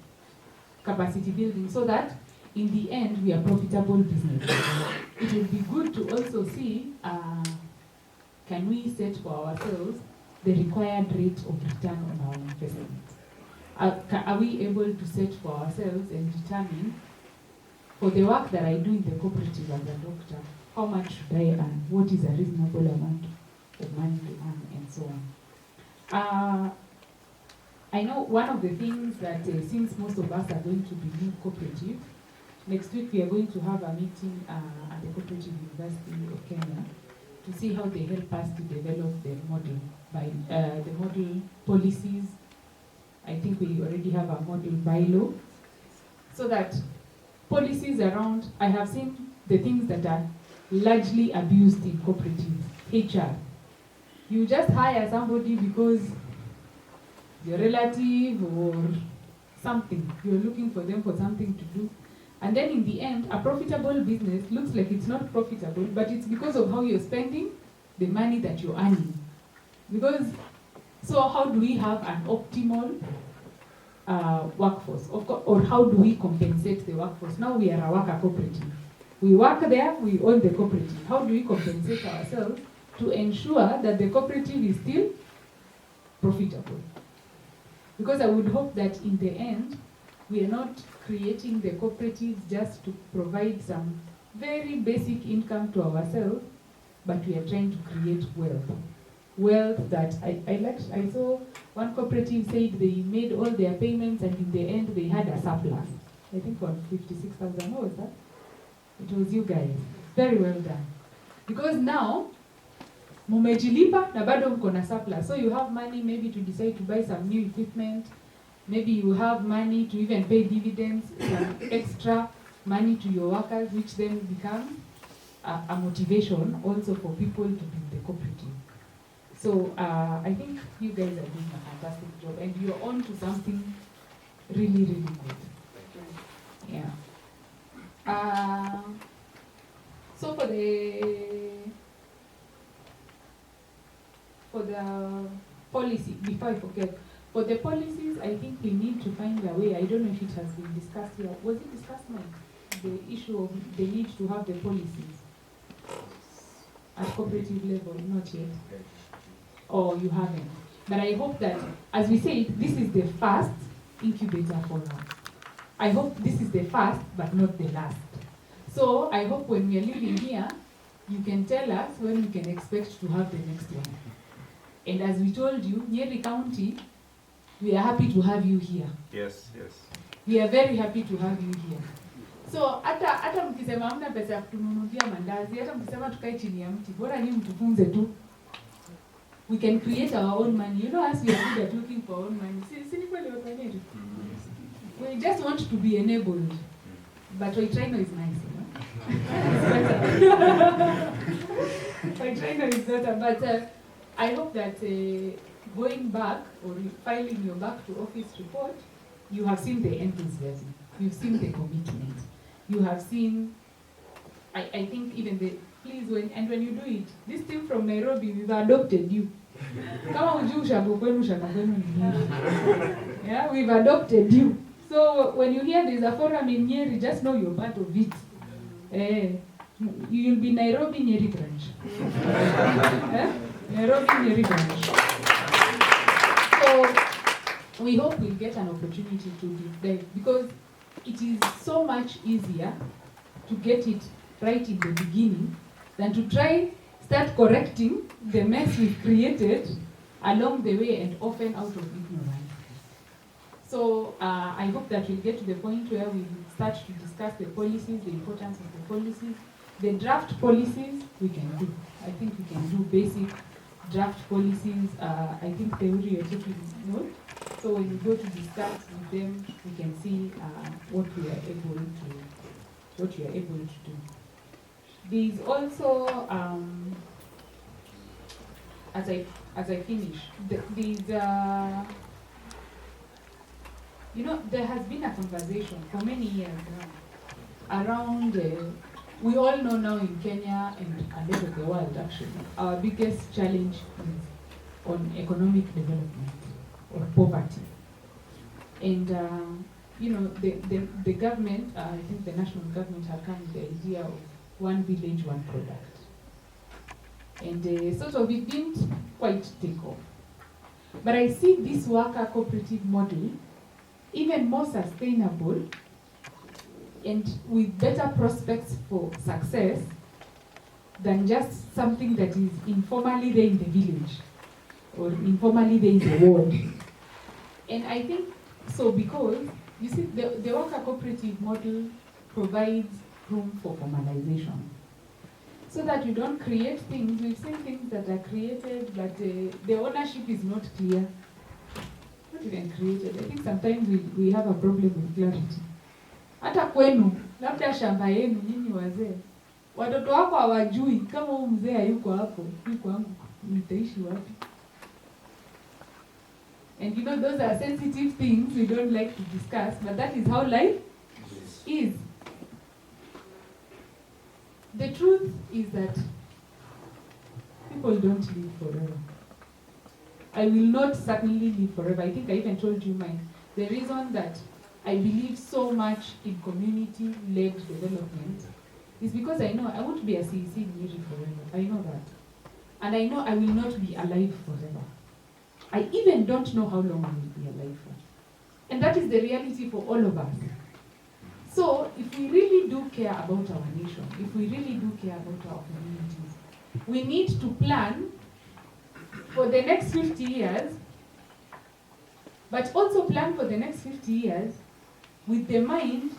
Speaker 18: capacity building so that in the end we are profitable business. It would be good to also see, can we set for ourselves the required rate of return on our investment? Are we able to set for ourselves and determine, for the work that I do in the cooperative as a doctor, how much should I earn? What is a reasonable amount of money to earn, and so on. I know one of the things that since most of us are going to be new cooperative, next week we are going to have a meeting at the Cooperative University of Kenya to see how they help us to develop the model the model policies. I think we already have a model bylaw, so that policies around, I have seen the things that are largely abused in cooperatives. HR. You just hire somebody because your relative or something, you're looking for them for something to do. And then in the end, a profitable business looks like it's not profitable, but it's because of how you're spending the money that you're earning. Because, so how do we have an optimal workforce? Or how do we compensate the workforce? Now we are a worker cooperative. We work there, we own the cooperative. How do we compensate ourselves to ensure that the cooperative is still profitable? Because I would hope that in the end, we are not creating the cooperatives just to provide some very basic income to ourselves, but we are trying to create wealth. Wealth that I saw one cooperative said they made all their payments and in the end they had a surplus. I think for 56,000, what was that? It was you guys. Very well done. Because now, mumejilipa na bado mko na surplus. So you have money maybe to decide to buy some new equipment. Maybe you have money to even pay dividends, some extra money to your workers, which then becomes a motivation also for people to be in the cooperative. So I think you guys are doing a fantastic job and you're on to something really, really good. Yeah. So for the policy, before I forget, for the policies, I think we need to find a way. I don't know if it has been discussed here. Was it discussed, Mike? The issue of the need to have the policies at cooperative level, not yet. Or you haven't. But I hope that, as we said, this is the first incubator for us. I hope this is the first, but not the last. So I hope when we are living here, you can tell us when we can expect to have the next one. And as we told you, Nyeri County, we are happy to have you here.
Speaker 19: Yes, yes.
Speaker 18: We are very happy to have you here. So hata mkisema hamna pesa ya kutununulia mandazi, hata mkisema tukae chini ya mti, bora ni mtufunze tu. We can create our own money. You know, as we are good at looking for our own money. We just want to be enabled. But Oitraino is nice, you know. Oitraino is better. But I hope that going back or filing your back to office report, you have seen the enthusiasm. You've seen the commitment. You have seen, I think even the, please, when you do it, this team from Nairobi, we've adopted you. Yeah, we've adopted you. So when you hear there's a forum in Nyeri, just know you're part of it. You'll be Nairobi Nyeri branch. Nairobi Nyeri branch. So we hope we'll get an opportunity to give them, because it is so much easier to get it right in the beginning than to start correcting the mess we've created along the way and often out of ignorance. So I hope that we'll get to the point where we start to discuss the policies, the importance of the policies. The draft policies we can do. I think we can do basic draft policies. I think Theuri, you're taking note. So when we go to discuss with them, we can see what we are able to do. There is also, as I finish, you know, there has been a conversation for many years now around, we all know now in Kenya and a lot of the world actually, our biggest challenge is on economic development or poverty. And, you know, the government, I think the national government had come with the idea of one village, one product. And sort of it didn't quite take off. But I see this worker cooperative model even more sustainable and with better prospects for success than just something that is informally there in the village or informally there in the world. And I think so because, you see, the worker cooperative model provides room for formalization. So that you don't create things, we've seen things that are created, but the ownership is not clear. Not even created. I think sometimes we have a problem with clarity. Hata kwenu, labda shamba yenu, nyinyi wazee, watoto wako hawajui kama huyu mzee hayuko hapo, yuko wangu, nitaishi wapi? And you know, those are sensitive things we don't like to discuss, but that is how life is. The truth is that people don't live forever. I will not certainly live forever. I think I even told you mine. The reason that I believe so much in community-led development is because I know I won't be a CEC in Nyeri forever. I know that. And I know I will not be alive forever. I even don't know how long I will be alive for. And that is the reality for all of us. So, if we really do care about our nation, if we really do care about our communities, we need to plan for the next 50 years, but also plan for the next 50 years with the mind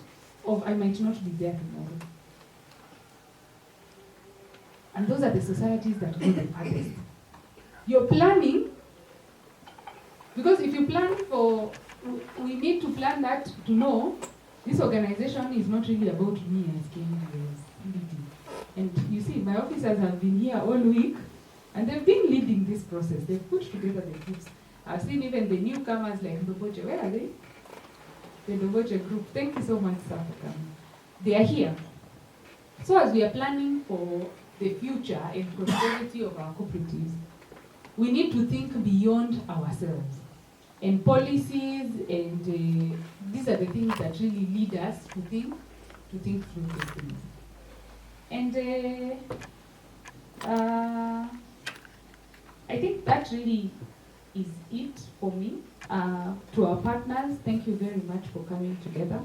Speaker 18: of I might not be there tomorrow. And those are the societies that go the farthest. You're planning, because if you plan for, we need to plan that to know this organization is not really about me as Kenya's leading. And you see, my officers have been here all week, and they've been leading this process. They've put together the groups. I've seen even the newcomers like Ndoboche. Where are they? The Ndoboche group. Thank you so much, sir, for coming. They are here. So as we are planning for the future and prosperity of our cooperatives, we need to think beyond ourselves. And policies, and these are the things that really lead us to think through these things. And I think that really is it for me. To our partners, thank you very much for coming together.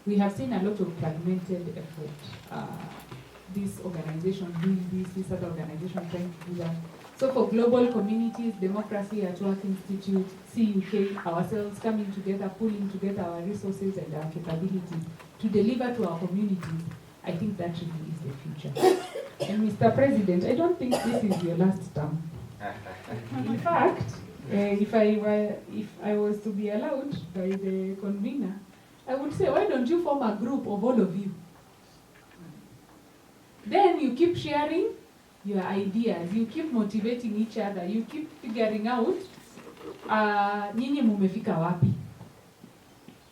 Speaker 18: We have seen a lot of fragmented effort. This organization doing this other organization trying to do that. So for global communities, Democracy at Work Institute, CUK, ourselves coming together, pulling together our resources and our capabilities to deliver to our communities, I think that really is the future. And Mr. President, I don't think this is your last term. In fact, if I was to be allowed by the convener, I would say, why don't you form a group of all of you? Then you keep sharing your ideas, you keep motivating each other, you keep figuring out nyinyi mumefika wapi.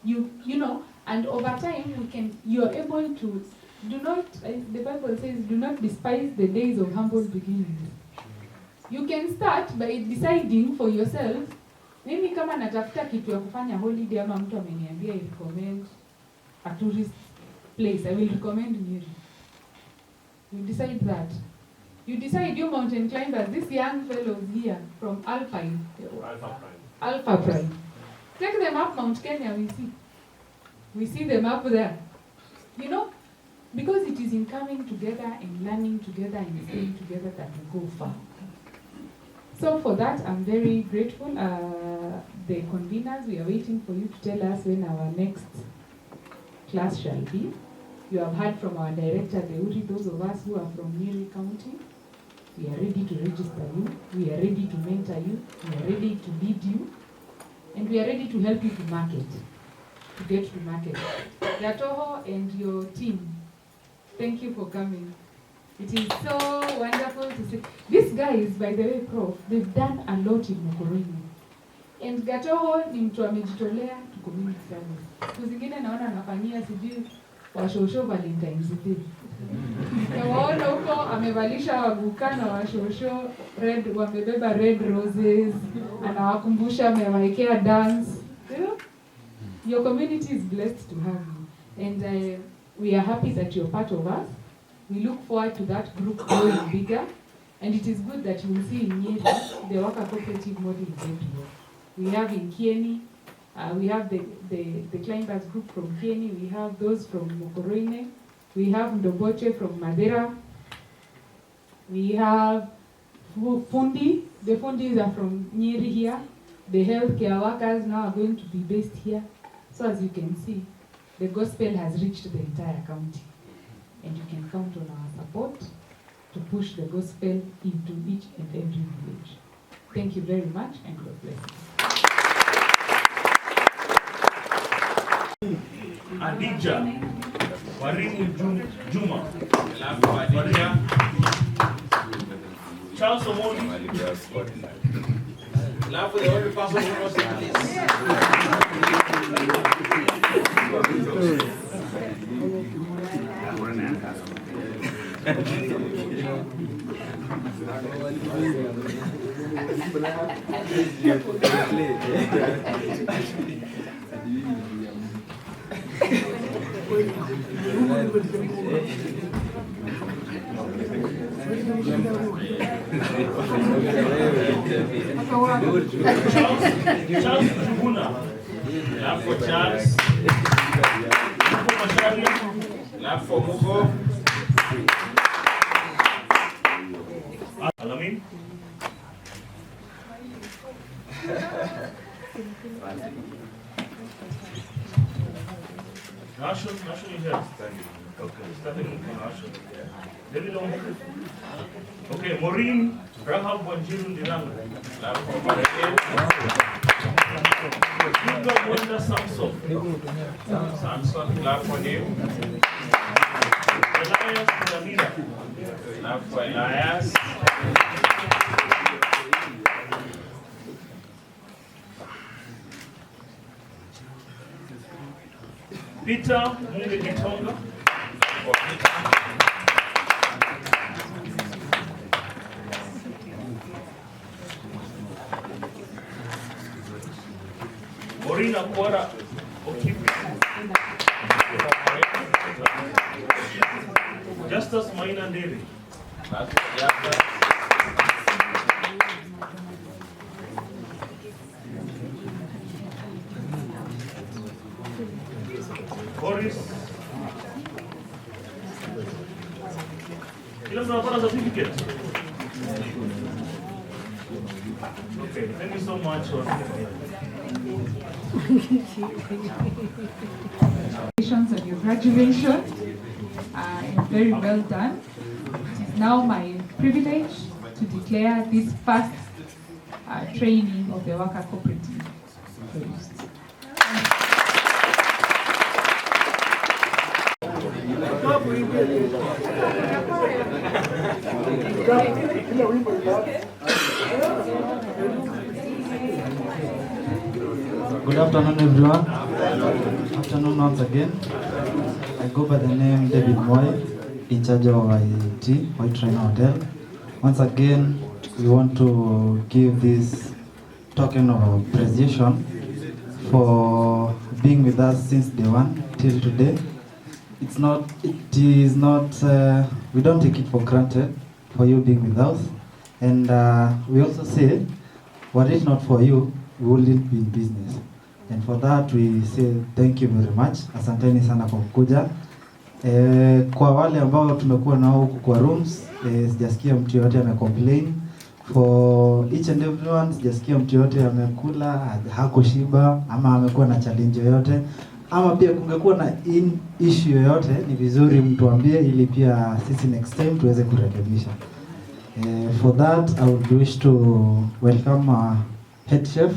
Speaker 18: You know, and over time you're able to do not, the Bible says, do not despise the days of humble beginnings. You can start by deciding for yourself, mimi kama natafuta kitu ya kufanya holiday ama mtu ameniambia I recommend a tourist place, I will recommend Nyeri. You decide that. You decide, you mountain climbers, these young fellows here from Alpine. Alpha Prime. Take them up Mount Kenya, we see them up there. You know, because it is in coming together and learning together and staying together that we go far. So for that, I'm very grateful. The conveners, we are waiting for you to tell us when our next class shall be. You have heard from our director, Deuri, those of us who are from Nyeri County. We are ready to register you. We are ready to mentor you. We are ready to lead you. And we are ready to help you to market, to get to market. Gatoho and your team, thank you for coming. It is so wonderful to see. These guys, by the way, Prof, they've done a lot in Mokorini. And Gatoho ni mtu amejitolea to community service. Siku zingine naona anafanyia sijui washosho Valentine's Day. Nawaona huko amevalisha wavukana washosho red, wamebeba red roses, anawakumbusha amewaekea dance. You know? Your community is blessed to have you. And we are happy that you're part of us. We look forward to that group growing bigger. And it is good that you will see in Nyeri, the worker cooperative model is everywhere. We have in Kieni, we have the climbers group from Kieni, we have those from Mokoroine, we have Ndoboche from Madeira, we have Fundi, the Fundis are from Nyeri here, The healthcare workers now are going to be based here. So as you can see, the gospel has reached the entire county. And you can count on our support to push the gospel into each and every village. Thank you very much, and God bless you.
Speaker 8: Adija, Warimu Juma, Maria, Charles Omoni, now for the only person who knows Charles Juguna, love for Charles, Muko Mashari, love for Muko, Alamin. Nashon is here. Okay, starting with Nashon. David Omo. Okay, Maureen Rahab Wanjiru Diranga. Love for Mariel. Hugo Wanda Samson. Samson, love for him. Elias Damina. Love for Elias. Peter Munge Kitonga. Morina Kwara Okipi. Justus Maina Nderi. Boris. Kila mtu anapata certificate. Okay, thank you so much for
Speaker 18: Congratulations on your graduation. Very well done. It is now my privilege to declare this first training of the worker cooperative closed.
Speaker 11: Good afternoon, everyone. Afternoon once again. I go by the name David Moy, in charge of IT, White Train Hotel. Once again, we want to give this token of appreciation for being with us since day one till today. It is not, we don't take it for granted for you being with us. And we also say, were it not for you, we wouldn't be in business. And for that we say thank you very much. Asanteni sana kwa kukuja. Kwa wale ambao tumekuwa nao huku kwa rooms, sijasikia mtu yote amecomplain. For each and everyone, sijasikia mtu yote amekula, hakushiba, ama amekuwa na challenge yoyote. Ama pia kungekuwa na issue yoyote, ni vizuri mtuambie ili pia sisi next time tuweze kurekebisha. For that, I would wish to welcome head chef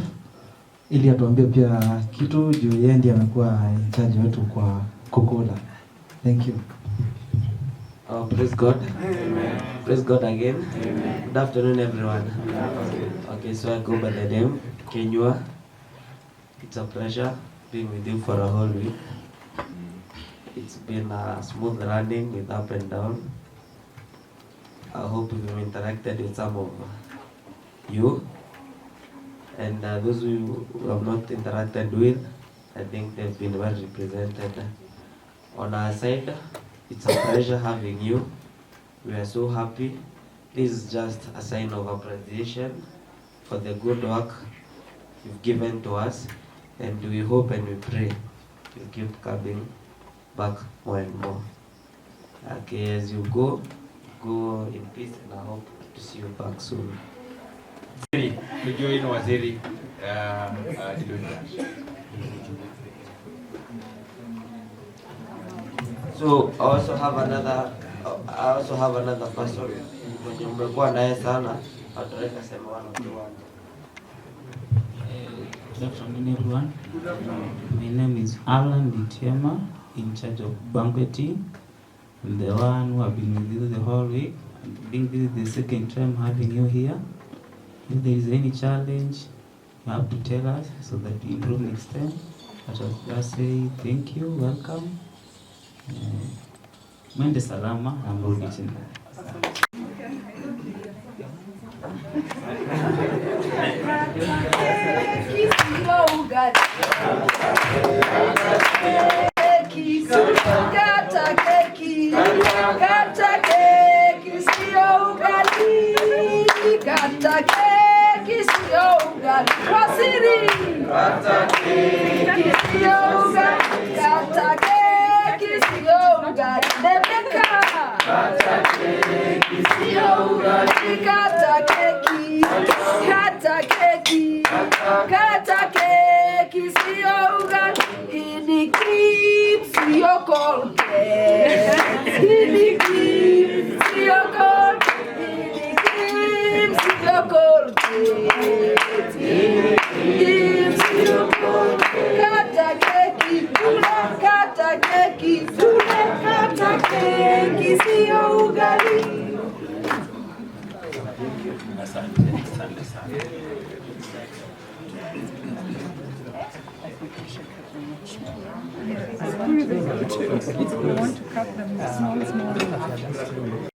Speaker 11: ili atuambie pia kitu juu yeye ndiye amekuwa in charge wetu kwa kukula. Thank you.
Speaker 16: Praise God. Amen. Praise God again. Amen. Good afternoon, everyone. Okay, so I go by the name Kenyua. It's a pleasure being with you for a whole week. It's been a smooth running with up and down. I hope we've interacted with some of you. And those who have not interacted with, I think they've been well represented. On our side, it's a pleasure having you. We are so happy. This is just a sign of appreciation for the good work you've given to us. And we hope and we pray you'll keep coming back more and more. Okay, as you go in peace, and I hope to see you back soon.
Speaker 13: Waziri, doing that.
Speaker 16: So I also have another person mwenye mmekuwa naye sana, ataweka sema one to one.
Speaker 7: Good afternoon, everyone. My name is Alan Ditiema, in charge of banqueting. I'm the one who have been with you the whole week. I think this is the second time having you here. If there is any challenge, you have to tell us so that we improve next time. But I'll just say thank you, welcome. Mwende salama na mrudi chini.
Speaker 12: We want to cut them small.